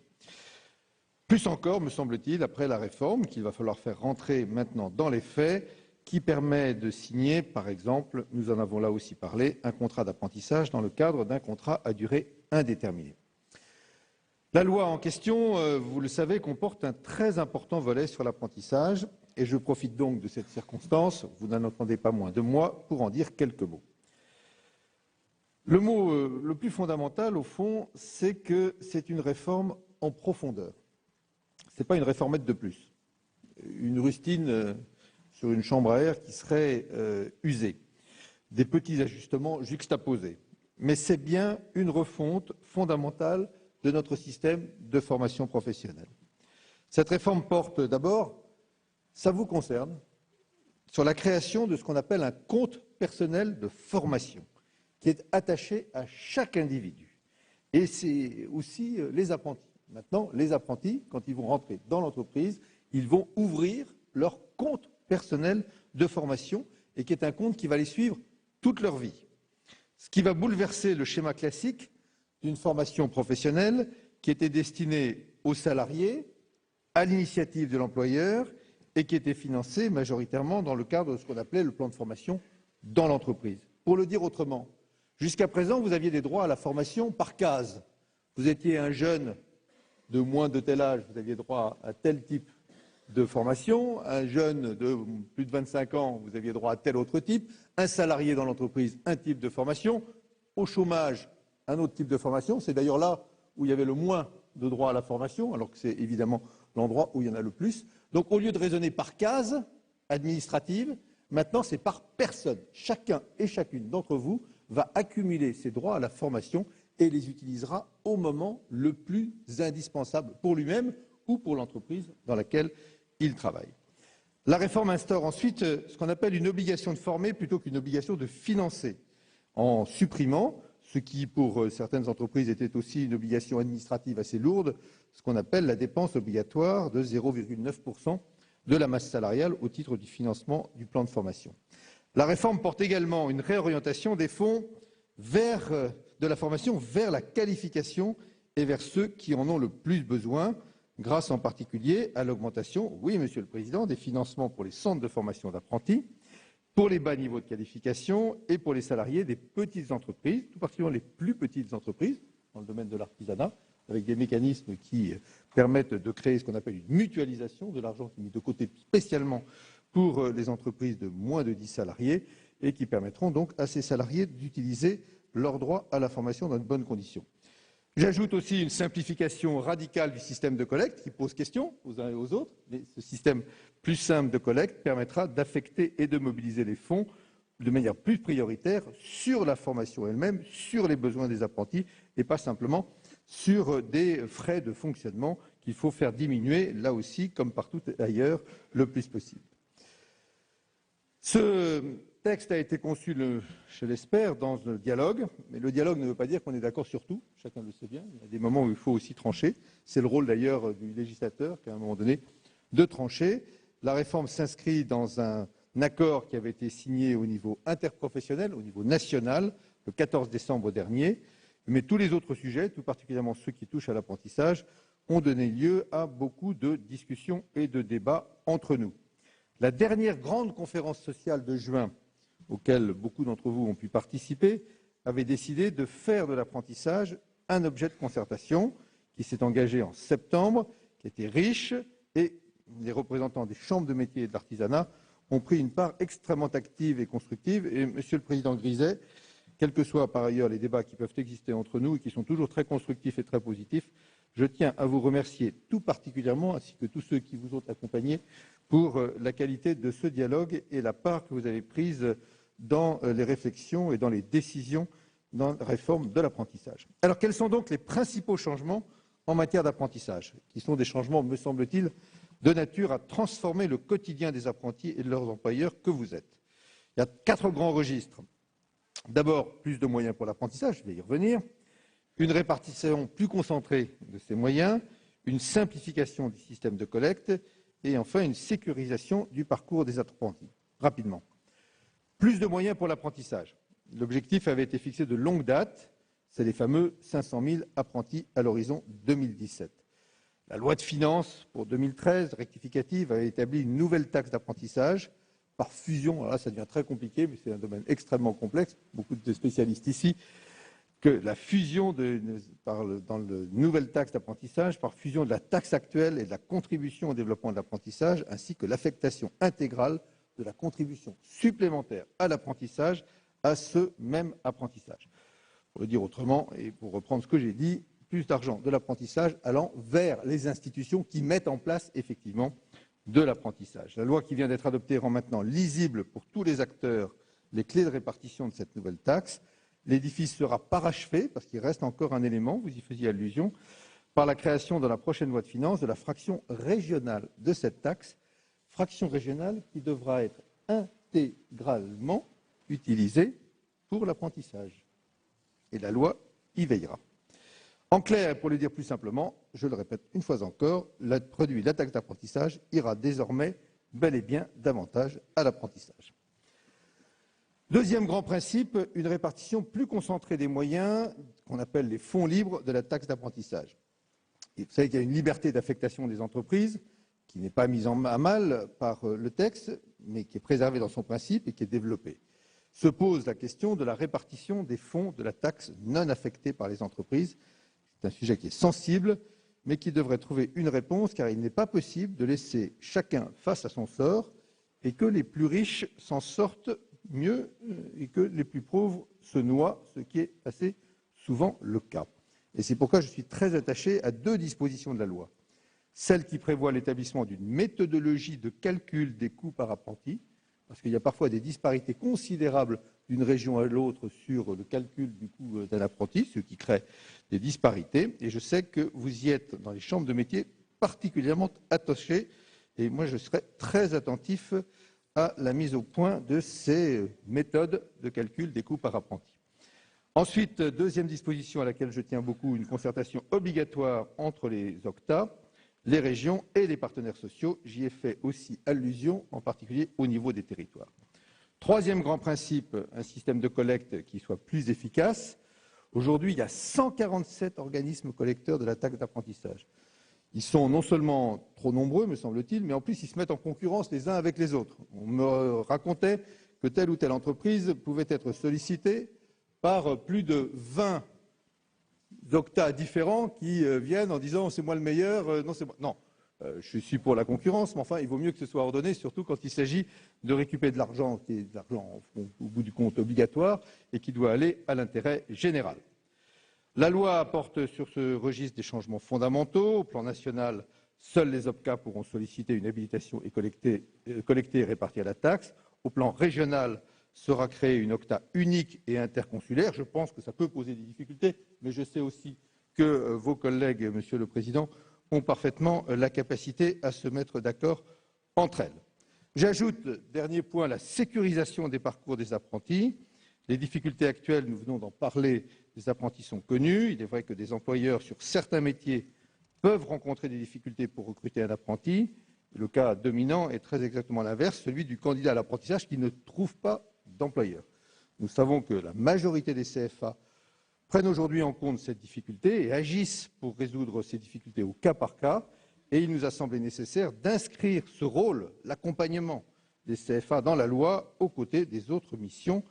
Speaker 23: Plus encore, me semble-t-il, après la réforme, qu'il va falloir faire rentrer maintenant dans les faits, qui permet de signer, par exemple, nous en avons là aussi parlé, un contrat d'apprentissage dans le cadre d'un contrat à durée indéterminée. La loi en question, vous le savez, comporte un très important volet sur l'apprentissage et je profite donc de cette circonstance, vous n'en entendez pas moins de moi, pour en dire quelques mots. Le mot le plus fondamental, au fond, c'est que c'est une réforme en profondeur. Ce n'est pas une réformette de plus, une rustine sur une chambre à air qui serait usée, des petits ajustements juxtaposés. Mais c'est bien une refonte fondamentale de notre système de formation professionnelle. Cette réforme porte d'abord, ça vous concerne, sur la création de ce qu'on appelle un compte personnel de formation, qui est attaché à chaque individu. Et c'est aussi les apprentis. Maintenant, les apprentis, quand ils vont rentrer dans l'entreprise, ils vont ouvrir leur compte personnel de formation et qui est un compte qui va les suivre toute leur vie. Ce qui va bouleverser le schéma classique d'une formation professionnelle qui était destinée aux salariés, à l'initiative de l'employeur et qui était financée majoritairement dans le cadre de ce qu'on appelait le plan de formation dans l'entreprise. Pour le dire autrement, jusqu'à présent, vous aviez des droits à la formation par case. Vous étiez un jeune de moins de tel âge, vous aviez droit à tel type de formation, un jeune de plus de 25 ans, vous aviez droit à tel autre type, un salarié dans l'entreprise, un type de formation, au chômage, un autre type de formation. C'est d'ailleurs là où il y avait le moins de droits à la formation, alors que c'est évidemment l'endroit où il y en a le plus. Donc au lieu de raisonner par case administrative, maintenant c'est par personne. Chacun et chacune d'entre vous va accumuler ses droits à la formation et les utilisera au moment le plus indispensable pour lui-même ou pour l'entreprise dans laquelle il travaille. La réforme instaure ensuite ce qu'on appelle une obligation de former plutôt qu'une obligation de financer, en supprimant ce qui, pour certaines entreprises, était aussi une obligation administrative assez lourde, ce qu'on appelle la dépense obligatoire de 0,9% de la masse salariale au titre du financement du plan de formation. La réforme porte également une réorientation des fonds de la formation vers la qualification et vers ceux qui en ont le plus besoin, grâce en particulier à l'augmentation, oui, Monsieur le Président, des financements pour les centres de formation d'apprentis, pour les bas niveaux de qualification et pour les salariés des petites entreprises, tout particulièrement les plus petites entreprises, dans le domaine de l'artisanat, avec des mécanismes qui permettent de créer ce qu'on appelle une mutualisation de l'argent qui est mis de côté spécialement pour les entreprises de moins de 10 salariés et qui permettront donc à ces salariés d'utiliser leur droit à la formation dans de bonnes conditions. J'ajoute aussi une simplification radicale du système de collecte qui pose question aux uns et aux autres, mais ce système plus simple de collecte permettra d'affecter et de mobiliser les fonds de manière plus prioritaire sur la formation elle-même, sur les besoins des apprentis et pas simplement sur des frais de fonctionnement qu'il faut faire diminuer, là aussi, comme partout ailleurs, le plus possible. Ce texte a été conçu, je l'espère, dans le dialogue, mais le dialogue ne veut pas dire qu'on est d'accord sur tout, chacun le sait bien, il y a des moments où il faut aussi trancher, c'est le rôle d'ailleurs du législateur, qu'à un moment donné, de trancher. La réforme s'inscrit dans un accord qui avait été signé au niveau interprofessionnel, au niveau national, le 14 décembre dernier. Mais tous les autres sujets, tout particulièrement ceux qui touchent à l'apprentissage, ont donné lieu à beaucoup de discussions et de débats entre nous. La dernière grande conférence sociale de juin, auquel beaucoup d'entre vous ont pu participer, avait décidé de faire de l'apprentissage un objet de concertation qui s'est engagé en septembre, qui était riche, et les représentants des chambres de métiers et de l'artisanat ont pris une part extrêmement active et constructive. Et Monsieur le Président Griset, quels que soient par ailleurs les débats qui peuvent exister entre nous et qui sont toujours très constructifs et très positifs, je tiens à vous remercier tout particulièrement, ainsi que tous ceux qui vous ont accompagnés, pour la qualité de ce dialogue et la part que vous avez prise dans les réflexions et dans les décisions dans la réforme de l'apprentissage. Alors, quels sont donc les principaux changements en matière d'apprentissage, qui sont des changements, me semble-t-il, de nature à transformer le quotidien des apprentis et de leurs employeurs que vous êtes? Il y a 4 grands registres. D'abord, plus de moyens pour l'apprentissage, je vais y revenir, une répartition plus concentrée de ces moyens, une simplification du système de collecte et enfin une sécurisation du parcours des apprentis. Rapidement. Plus de moyens pour l'apprentissage. L'objectif avait été fixé de longue date, c'est les fameux 500 000 apprentis à l'horizon 2017. La loi de finances pour 2013, rectificative, avait établi une nouvelle taxe d'apprentissage par fusion. Alors là, ça devient très compliqué, mais c'est un domaine extrêmement complexe, beaucoup de spécialistes ici, que la fusion dans la nouvelle taxe d'apprentissage, par fusion de la taxe actuelle et de la contribution au développement de l'apprentissage, ainsi que l'affectation intégrale de la contribution supplémentaire à l'apprentissage à ce même apprentissage. Pour le dire autrement, et pour reprendre ce que j'ai dit, plus d'argent de l'apprentissage allant vers les institutions qui mettent en place effectivement de l'apprentissage. La loi qui vient d'être adoptée rend maintenant lisible pour tous les acteurs les clés de répartition de cette nouvelle taxe. L'édifice sera parachevé, parce qu'il reste encore un élément, vous y faisiez allusion, par la création dans la prochaine loi de finances de la fraction régionale de cette taxe, fraction régionale qui devra être intégralement utilisée pour l'apprentissage. Et la loi y veillera. En clair, et pour le dire plus simplement, je le répète une fois encore, le produit de la taxe d'apprentissage ira désormais bel et bien davantage à l'apprentissage. Deuxième grand principe, une répartition plus concentrée des moyens qu'on appelle les fonds libres de la taxe d'apprentissage. Vous savez qu'il y a une liberté d'affectation des entreprises qui n'est pas mise à mal par le texte, mais qui est préservée dans son principe et qui est développée. Se pose la question de la répartition des fonds de la taxe non affectés par les entreprises. C'est un sujet qui est sensible, mais qui devrait trouver une réponse, car il n'est pas possible de laisser chacun face à son sort et que les plus riches s'en sortent mieux et que les plus pauvres se noient, ce qui est assez souvent le cas. Et c'est pourquoi je suis très attaché à 2 dispositions de la loi. Celle qui prévoit l'établissement d'une méthodologie de calcul des coûts par apprenti, parce qu'il y a parfois des disparités considérables d'une région à l'autre sur le calcul du coût d'un apprenti, ce qui crée des disparités. Et je sais que vous y êtes, dans les chambres de métiers, particulièrement attachés. Et moi, je serai très attentif à la mise au point de ces méthodes de calcul des coûts par apprenti. Ensuite, deuxième disposition à laquelle je tiens beaucoup, une concertation obligatoire entre les OCTA, les régions et les partenaires sociaux. J'y ai fait aussi allusion, en particulier au niveau des territoires. Troisième grand principe, un système de collecte qui soit plus efficace. Aujourd'hui, il y a 147 organismes collecteurs de la taxe d'apprentissage. Ils sont non seulement trop nombreux, me semble-t-il, mais en plus, ils se mettent en concurrence les uns avec les autres. On me racontait que telle ou telle entreprise pouvait être sollicitée par plus de 20 octas différents qui viennent en disant « c'est moi le meilleur, non, c'est moi ». Non, je suis pour la concurrence, mais enfin, il vaut mieux que ce soit ordonné, surtout quand il s'agit de récupérer de l'argent qui est de l'argent au bout du compte obligatoire et qui doit aller à l'intérêt général. La loi apporte sur ce registre des changements fondamentaux. Au plan national, seuls les OPCA pourront solliciter une habilitation et collecter et répartir la taxe. Au plan régional, sera créée une OCTA unique et interconsulaire. Je pense que ça peut poser des difficultés, mais je sais aussi que vos collègues, Monsieur le Président, ont parfaitement la capacité à se mettre d'accord entre elles. J'ajoute, dernier point, la sécurisation des parcours des apprentis. Les difficultés actuelles, nous venons d'en parler, des apprentis sont connues. Il est vrai que des employeurs sur certains métiers peuvent rencontrer des difficultés pour recruter un apprenti. Le cas dominant est très exactement l'inverse, celui du candidat à l'apprentissage qui ne trouve pas d'employeur. Nous savons que la majorité des CFA prennent aujourd'hui en compte cette difficulté et agissent pour résoudre ces difficultés au cas par cas. Et il nous a semblé nécessaire d'inscrire ce rôle, l'accompagnement des CFA dans la loi, aux côtés des autres missions,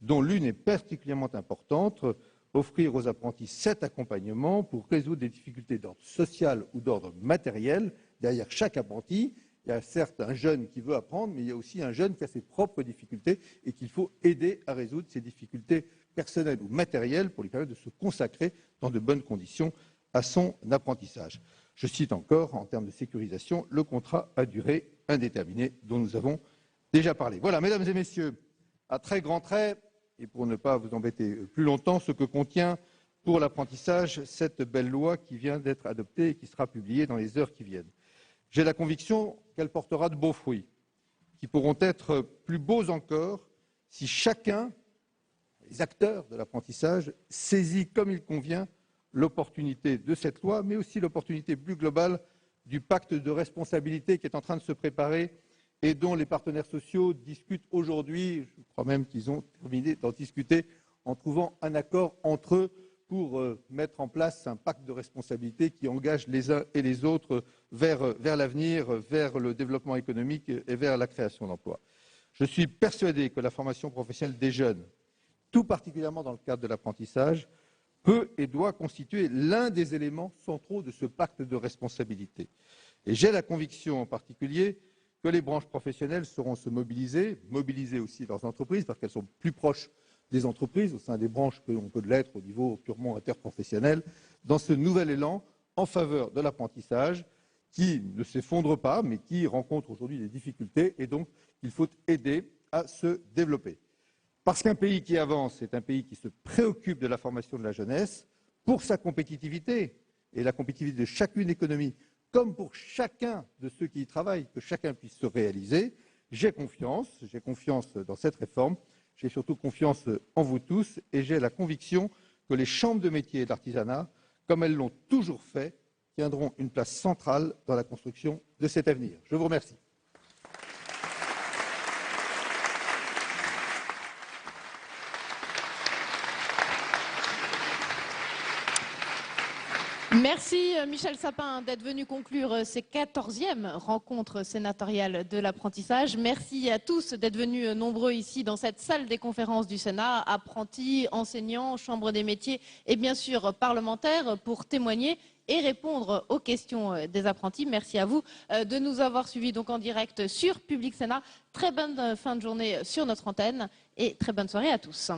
Speaker 23: dont l'une est particulièrement importante, offrir aux apprentis cet accompagnement pour résoudre des difficultés d'ordre social ou d'ordre matériel. Derrière chaque apprenti, il y a certes un jeune qui veut apprendre, mais il y a aussi un jeune qui a ses propres difficultés et qu'il faut aider à résoudre ces difficultés personnelles ou matérielles pour lui permettre de se consacrer dans de bonnes conditions à son apprentissage. Je cite encore, en termes de sécurisation, le contrat à durée indéterminée dont nous avons déjà parlé. Voilà, mesdames et messieurs, à très grands traits, et pour ne pas vous embêter plus longtemps, ce que contient pour l'apprentissage cette belle loi qui vient d'être adoptée et qui sera publiée dans les heures qui viennent. J'ai la conviction qu'elle portera de beaux fruits, qui pourront être plus beaux encore si chacun, les acteurs de l'apprentissage, saisit comme il convient l'opportunité de cette loi, mais aussi l'opportunité plus globale du pacte de responsabilité qui est en train de se préparer et dont les partenaires sociaux discutent aujourd'hui. Je crois même qu'ils ont terminé d'en discuter en trouvant un accord entre eux pour mettre en place un pacte de responsabilité qui engage les uns et les autres vers l'avenir, vers le développement économique et vers la création d'emplois. Je suis persuadé que la formation professionnelle des jeunes, tout particulièrement dans le cadre de l'apprentissage, peut et doit constituer l'un des éléments centraux de ce pacte de responsabilité. Et j'ai la conviction en particulier que les branches professionnelles sauront se mobiliser aussi leurs entreprises, parce qu'elles sont plus proches des entreprises au sein des branches que l'on peut l'être au niveau purement interprofessionnel, dans ce nouvel élan en faveur de l'apprentissage qui ne s'effondre pas, mais qui rencontre aujourd'hui des difficultés, et donc il faut aider à se développer. Parce qu'un pays qui avance est un pays qui se préoccupe de la formation de la jeunesse pour sa compétitivité et la compétitivité de chacune économie, comme pour chacun de ceux qui y travaillent, que chacun puisse se réaliser. J'ai confiance dans cette réforme, j'ai surtout confiance en vous tous et j'ai la conviction que les chambres de métiers et d'artisanat, comme elles l'ont toujours fait, tiendront une place centrale dans la construction de cet avenir. Je vous remercie.
Speaker 1: Merci Michel Sapin d'être venu conclure ces 14e rencontres sénatoriales de l'apprentissage. Merci à tous d'être venus nombreux ici dans cette salle des conférences du Sénat, apprentis, enseignants, chambres des métiers et bien sûr parlementaires pour témoigner et répondre aux questions des apprentis. Merci à vous de nous avoir suivis donc en direct sur Public Sénat. Très bonne fin de journée sur notre antenne et très bonne soirée à tous.